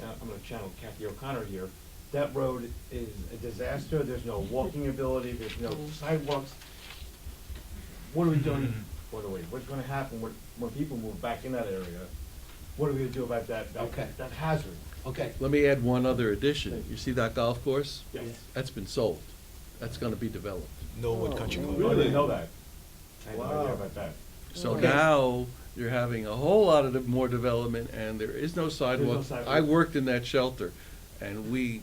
[SPEAKER 19] and I'm gonna channel Kathy O'Connor here. That road is a disaster, there's no walking ability, there's no sidewalks. What are we doing, by the way, what's gonna happen when people move back in that area? What are we gonna do about that
[SPEAKER 16] Okay.
[SPEAKER 19] that hazard?
[SPEAKER 16] Okay,
[SPEAKER 1] Let me add one other addition. You see that golf course?
[SPEAKER 19] Yes.
[SPEAKER 1] That's been sold. That's gonna be developed.
[SPEAKER 17] Knollwood Country Club.
[SPEAKER 19] I didn't know that. I had no idea
[SPEAKER 11] Wow.
[SPEAKER 19] about that.
[SPEAKER 1] So
[SPEAKER 16] Okay.
[SPEAKER 1] now, you're having a whole lot of more development, and there is no sidewalk.
[SPEAKER 19] sidewalk.
[SPEAKER 1] I worked in that shelter, and we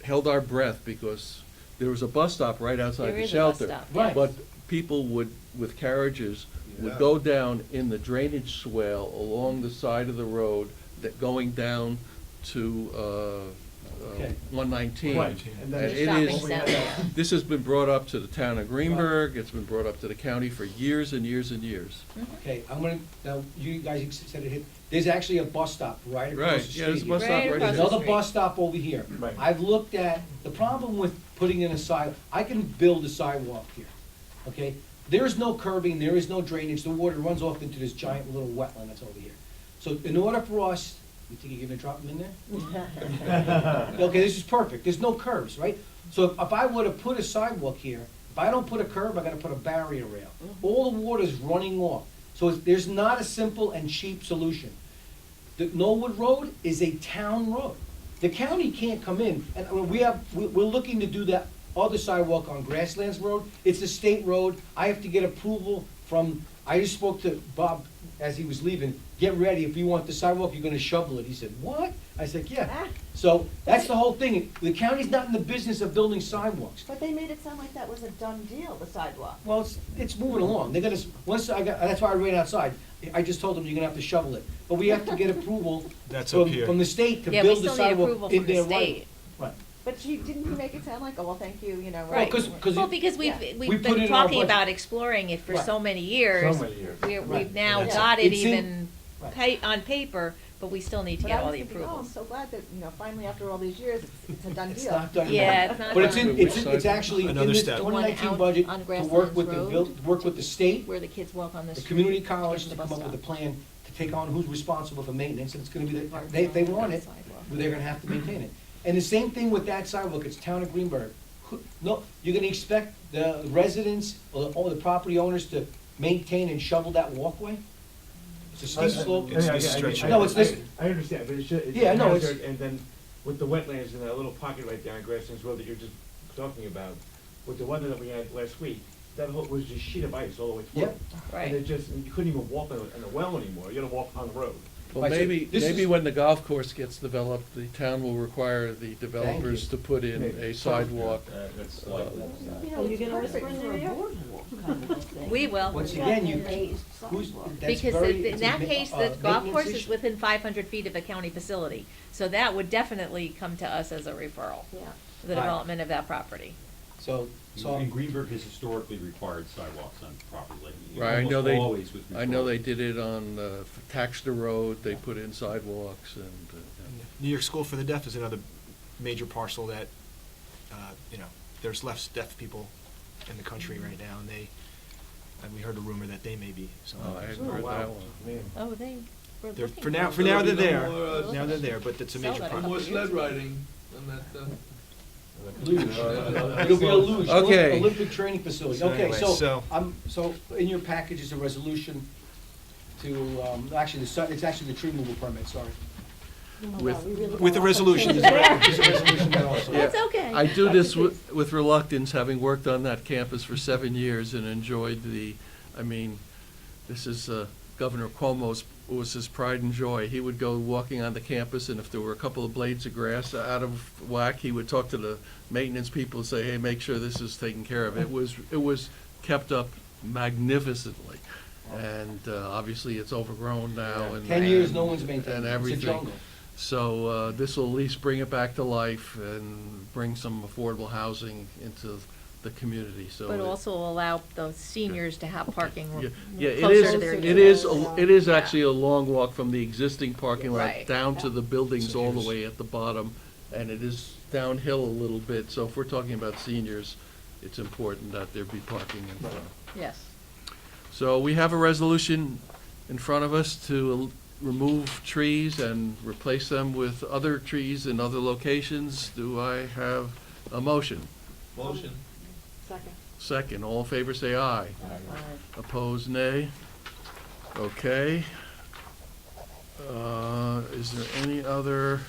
[SPEAKER 1] held our breath because there was a bus stop right outside
[SPEAKER 2] There
[SPEAKER 1] the
[SPEAKER 2] is a bus
[SPEAKER 1] shelter.
[SPEAKER 2] stop,
[SPEAKER 16] Right.
[SPEAKER 1] But people would, with carriages, would
[SPEAKER 8] Yeah.
[SPEAKER 1] go down in the drainage swale along the side of the road, that going down to,
[SPEAKER 16] Okay.
[SPEAKER 1] 119.
[SPEAKER 19] Right, and then
[SPEAKER 1] And
[SPEAKER 2] The
[SPEAKER 1] it
[SPEAKER 2] shopping
[SPEAKER 1] is,
[SPEAKER 2] center.
[SPEAKER 1] this has been brought up to the town of Greenberg, it's been brought up to the county for years and years and years.
[SPEAKER 16] okay, I'm gonna, now, you guys said it hit, there's actually a bus stop right across
[SPEAKER 1] Right,
[SPEAKER 16] the street.
[SPEAKER 1] yeah, there's a bus
[SPEAKER 16] here.
[SPEAKER 1] stop
[SPEAKER 2] Right
[SPEAKER 1] right
[SPEAKER 2] across
[SPEAKER 16] There's
[SPEAKER 1] there.
[SPEAKER 2] the
[SPEAKER 16] another
[SPEAKER 2] street.
[SPEAKER 16] bus stop over here.
[SPEAKER 19] Right.
[SPEAKER 16] I've looked at, the problem with putting in a I can build a sidewalk here, okay? There is no curbing, there is no drainage, the water runs off into this giant little wetland that's over here. So in order for us, you think you're gonna drop them in there? Okay, this is perfect, there's no curves, right? So if I were to put a sidewalk here, if I don't put a curb, I gotta put a barrier rail. All the water's running off, so there's not a simple and cheap solution. The Knollwood Road is a town road. The county can't come in, and I mean, we're looking to do that other sidewalk on Grasslands Road. It's a state road. I have to get approval from, I just spoke to Bob as he was leaving, get ready, if you want the sidewalk, you're gonna shovel it. He said, what? I said, yeah.
[SPEAKER 9] Ah.
[SPEAKER 16] So, that's the whole thing. The county's not in the business of building sidewalks.
[SPEAKER 9] But they made it sound like that was a done deal, the sidewalk.
[SPEAKER 16] Well, it's moving along. They're gonna, that's why I ran outside. I just told them you're gonna have to shovel it. But we have to get approval
[SPEAKER 17] That's up
[SPEAKER 16] from,
[SPEAKER 17] here.
[SPEAKER 16] from the state to
[SPEAKER 2] Yeah, we
[SPEAKER 16] build the
[SPEAKER 2] still need
[SPEAKER 16] sidewalk
[SPEAKER 2] approval
[SPEAKER 16] in
[SPEAKER 2] from the
[SPEAKER 16] their right.
[SPEAKER 2] state.
[SPEAKER 16] Right.
[SPEAKER 9] But didn't he make it sound like, oh, well, thank you, you know,
[SPEAKER 16] Well,
[SPEAKER 9] right?
[SPEAKER 16] 'cause
[SPEAKER 2] Well,
[SPEAKER 16] it-
[SPEAKER 2] because
[SPEAKER 9] Yeah.
[SPEAKER 2] we've
[SPEAKER 16] We put it
[SPEAKER 2] been
[SPEAKER 16] in our
[SPEAKER 2] talking
[SPEAKER 16] budget.
[SPEAKER 2] about exploring it for
[SPEAKER 16] Right.
[SPEAKER 2] so many years.
[SPEAKER 19] So many years.
[SPEAKER 2] We've
[SPEAKER 16] Right.
[SPEAKER 2] now
[SPEAKER 16] Yeah.
[SPEAKER 2] got it
[SPEAKER 16] It's in-
[SPEAKER 2] even
[SPEAKER 16] right.
[SPEAKER 2] on paper, but we still need to
[SPEAKER 9] But
[SPEAKER 2] get
[SPEAKER 9] I
[SPEAKER 2] all
[SPEAKER 9] was
[SPEAKER 2] the
[SPEAKER 9] thinking, oh, I'm
[SPEAKER 2] approvals.
[SPEAKER 9] so glad that, you know, finally after all these years, it's a done deal.
[SPEAKER 16] It's not done.
[SPEAKER 2] Yeah,
[SPEAKER 16] yet.
[SPEAKER 2] it's not
[SPEAKER 16] But it's
[SPEAKER 2] done.
[SPEAKER 16] in,
[SPEAKER 1] Which
[SPEAKER 16] it's
[SPEAKER 1] side?
[SPEAKER 16] actually in
[SPEAKER 17] Another
[SPEAKER 16] this
[SPEAKER 17] step.
[SPEAKER 2] The one
[SPEAKER 16] 2019
[SPEAKER 2] out
[SPEAKER 16] budget
[SPEAKER 2] on
[SPEAKER 16] to
[SPEAKER 2] Grasslands
[SPEAKER 16] work with the,
[SPEAKER 2] Road.
[SPEAKER 16] work with the state,
[SPEAKER 2] Where the kids walk on the
[SPEAKER 16] the
[SPEAKER 2] street.
[SPEAKER 16] community
[SPEAKER 2] get
[SPEAKER 16] college
[SPEAKER 2] the
[SPEAKER 16] to
[SPEAKER 2] bus
[SPEAKER 16] come up with a
[SPEAKER 2] stop.
[SPEAKER 16] plan to take on who's responsible for maintenance, and it's gonna be,
[SPEAKER 2] Parking
[SPEAKER 16] they
[SPEAKER 2] lot,
[SPEAKER 16] want it,
[SPEAKER 2] sidewalk.
[SPEAKER 16] they're gonna have to maintain it. And the same thing with that sidewalk, it's town of Greenberg. No, you're gonna expect the residents or the property owners to maintain and shovel that walkway? It's a steep slope.
[SPEAKER 17] It's this stretch
[SPEAKER 16] No, it's this,
[SPEAKER 19] I understand, but it's
[SPEAKER 16] Yeah,
[SPEAKER 19] a
[SPEAKER 16] no, it's-
[SPEAKER 19] hazard, and then with the wetlands and that little pocket right there on Grasslands Road that you're just talking about, with the weather that we had last week, that whole, was just sheet of ice all the way through.
[SPEAKER 16] Yep.
[SPEAKER 2] Right.
[SPEAKER 19] And it just, you couldn't even walk in the well anymore, you gotta walk on the road.
[SPEAKER 1] Well,
[SPEAKER 16] Right, so
[SPEAKER 1] maybe,
[SPEAKER 16] this
[SPEAKER 1] maybe
[SPEAKER 16] is-
[SPEAKER 1] when the golf course gets developed, the town will require the developers
[SPEAKER 16] you.
[SPEAKER 1] to put in
[SPEAKER 19] Maybe.
[SPEAKER 1] a sidewalk.
[SPEAKER 18] That's
[SPEAKER 1] like-
[SPEAKER 9] You know, you can always bring for a boardwalk kind of thing.
[SPEAKER 2] We will.
[SPEAKER 16] once again, you,
[SPEAKER 9] Raised
[SPEAKER 16] who's,
[SPEAKER 9] sidewalk.
[SPEAKER 16] that's
[SPEAKER 2] Because
[SPEAKER 16] very,
[SPEAKER 2] in
[SPEAKER 16] it's a
[SPEAKER 2] that
[SPEAKER 16] ma-
[SPEAKER 2] case, the golf
[SPEAKER 16] maintenance
[SPEAKER 2] course is
[SPEAKER 16] issue.
[SPEAKER 2] within 500 feet of a county facility. So that would definitely come to us as a referral,
[SPEAKER 9] Yeah.
[SPEAKER 2] the
[SPEAKER 16] Right.
[SPEAKER 2] development of that property.
[SPEAKER 16] So,
[SPEAKER 18] And Greenberg has historically required sidewalks on property like.
[SPEAKER 1] Right, I know they,
[SPEAKER 18] Always with.
[SPEAKER 1] I know they
[SPEAKER 18] referrals.
[SPEAKER 1] did it on Taxter Road, they put in sidewalks and,
[SPEAKER 17] New York School for the Deaf is another major parcel that, you know, there's less deaf people in the country right now, and and we heard a rumor that they may be.
[SPEAKER 1] Oh, I hadn't heard that one.
[SPEAKER 2] Oh, they were
[SPEAKER 17] They're,
[SPEAKER 2] looking
[SPEAKER 17] for now,
[SPEAKER 2] for
[SPEAKER 17] for
[SPEAKER 2] it.
[SPEAKER 17] now they're
[SPEAKER 8] There'll
[SPEAKER 17] there.
[SPEAKER 8] be no more,
[SPEAKER 17] Now they're there, but it's a
[SPEAKER 2] Sell
[SPEAKER 17] major
[SPEAKER 2] that
[SPEAKER 17] project.
[SPEAKER 8] More
[SPEAKER 2] couple
[SPEAKER 8] sled
[SPEAKER 2] years ago.
[SPEAKER 8] riding than that,
[SPEAKER 16] Luge. It'll be a luge,
[SPEAKER 1] Okay.
[SPEAKER 16] Olympic training facility.
[SPEAKER 17] So
[SPEAKER 16] Okay,
[SPEAKER 17] anyway,
[SPEAKER 16] so,
[SPEAKER 17] so-
[SPEAKER 16] so in your package is a resolution to, actually, it's actually the tree removal permit, sorry.
[SPEAKER 17] With the resolution.
[SPEAKER 16] There's a resolution there also.
[SPEAKER 1] Yeah.
[SPEAKER 2] That's okay.
[SPEAKER 1] I do this with reluctance, having worked on that campus for 7 years and enjoyed I mean, this is Governor Cuomo's, was his pride and joy. He would go walking on the campus, and if there were a couple of blades of grass out of whack, he would talk to the maintenance people and say, hey, make sure this is taken care of. It was kept up magnificently. And obviously, it's overgrown now. And
[SPEAKER 16] 10 years, no one's maintained it.
[SPEAKER 1] and
[SPEAKER 16] It's a
[SPEAKER 1] everything.
[SPEAKER 16] jungle.
[SPEAKER 1] So this will at least bring it back to life and bring some affordable housing into the community, so.
[SPEAKER 2] But also allow the seniors to have parking
[SPEAKER 1] Yeah, yeah, it
[SPEAKER 2] closer to their
[SPEAKER 1] is,
[SPEAKER 2] units.
[SPEAKER 1] it is
[SPEAKER 2] Yeah.
[SPEAKER 1] actually a long walk from the existing parking lot
[SPEAKER 2] Right.
[SPEAKER 1] down to the buildings all the way at the bottom, and it is downhill a little bit, so if we're talking about seniors, it's important that there be parking in front.
[SPEAKER 2] Yes.
[SPEAKER 1] So we have a resolution in front of us to remove trees and replace them with other trees in other locations. Do I have a motion?
[SPEAKER 8] motion.
[SPEAKER 9] Second.
[SPEAKER 1] Second, all in favor say aye. Opposed, nay. Okay. Is there any other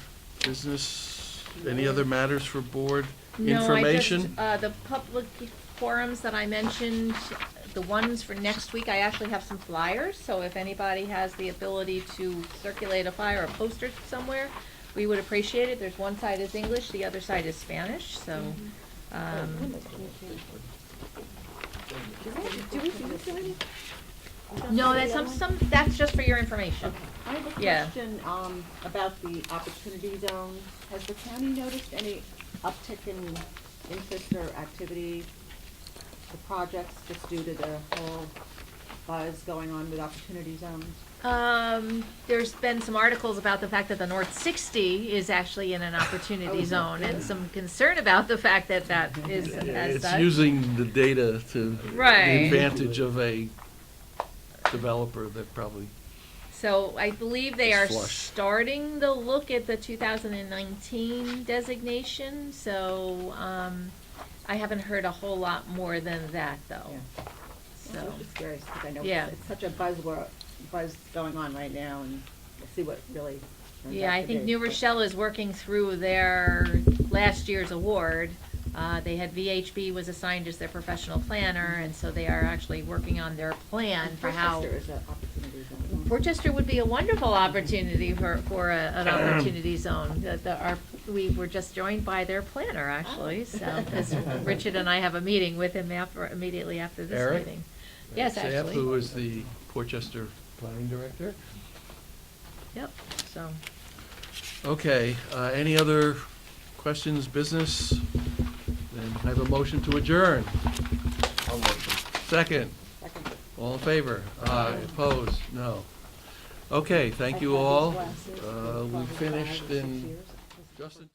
[SPEAKER 1] business, any other matters for board information?
[SPEAKER 2] No, I just, the public forums that I mentioned, the ones for next week, I actually have some flyers, so if anybody has the ability to circulate a flyer or poster somewhere, we would appreciate it. There's one side is English, the other side is Spanish, so,
[SPEAKER 9] Do we do this already?
[SPEAKER 2] no, that's that's just for your information.
[SPEAKER 9] I have a
[SPEAKER 2] Yeah.
[SPEAKER 9] question, about the opportunity zones. Has the county noticed any uptick in interest or activity, the projects, just due to the whole buzz going on with opportunity zones?
[SPEAKER 2] There's been some articles about the fact that the North 60 is actually in an opportunity zone, and some concern about the fact that that is as
[SPEAKER 1] It's
[SPEAKER 2] such.
[SPEAKER 1] using the data to the
[SPEAKER 2] Right.
[SPEAKER 1] advantage of a developer that probably,
[SPEAKER 2] So I believe they
[SPEAKER 1] It's
[SPEAKER 2] are
[SPEAKER 1] flush.
[SPEAKER 2] starting to look at the 2019 designation, so, I haven't heard a whole lot more than that, though.
[SPEAKER 9] So I'm just curious, because I know
[SPEAKER 2] Yeah.
[SPEAKER 9] it's such a buzz going on right now, and we'll see what really turns
[SPEAKER 2] Yeah,
[SPEAKER 9] out
[SPEAKER 2] I
[SPEAKER 9] to
[SPEAKER 2] think
[SPEAKER 9] be.
[SPEAKER 2] New Rochelle is working through their last year's award. They had VHB was assigned as their professional planner, and so they are actually working on their plan for how.
[SPEAKER 9] Portchester is an opportunity zone.
[SPEAKER 2] Portchester would be a wonderful opportunity for an opportunity zone. We were just joined by their planner, actually, so, because Richard and I have a meeting with him immediately after this
[SPEAKER 1] Eric?
[SPEAKER 2] meeting. Yes,
[SPEAKER 1] Sam,
[SPEAKER 2] actually.
[SPEAKER 1] who is the Portchester Planning Director.
[SPEAKER 2] Yep, so.
[SPEAKER 1] Okay, any other questions, business? Then I have a motion to adjourn. Second.
[SPEAKER 9] Second.
[SPEAKER 1] All in favor? Aye. Opposed? No. Okay, thank you all. We finished in just in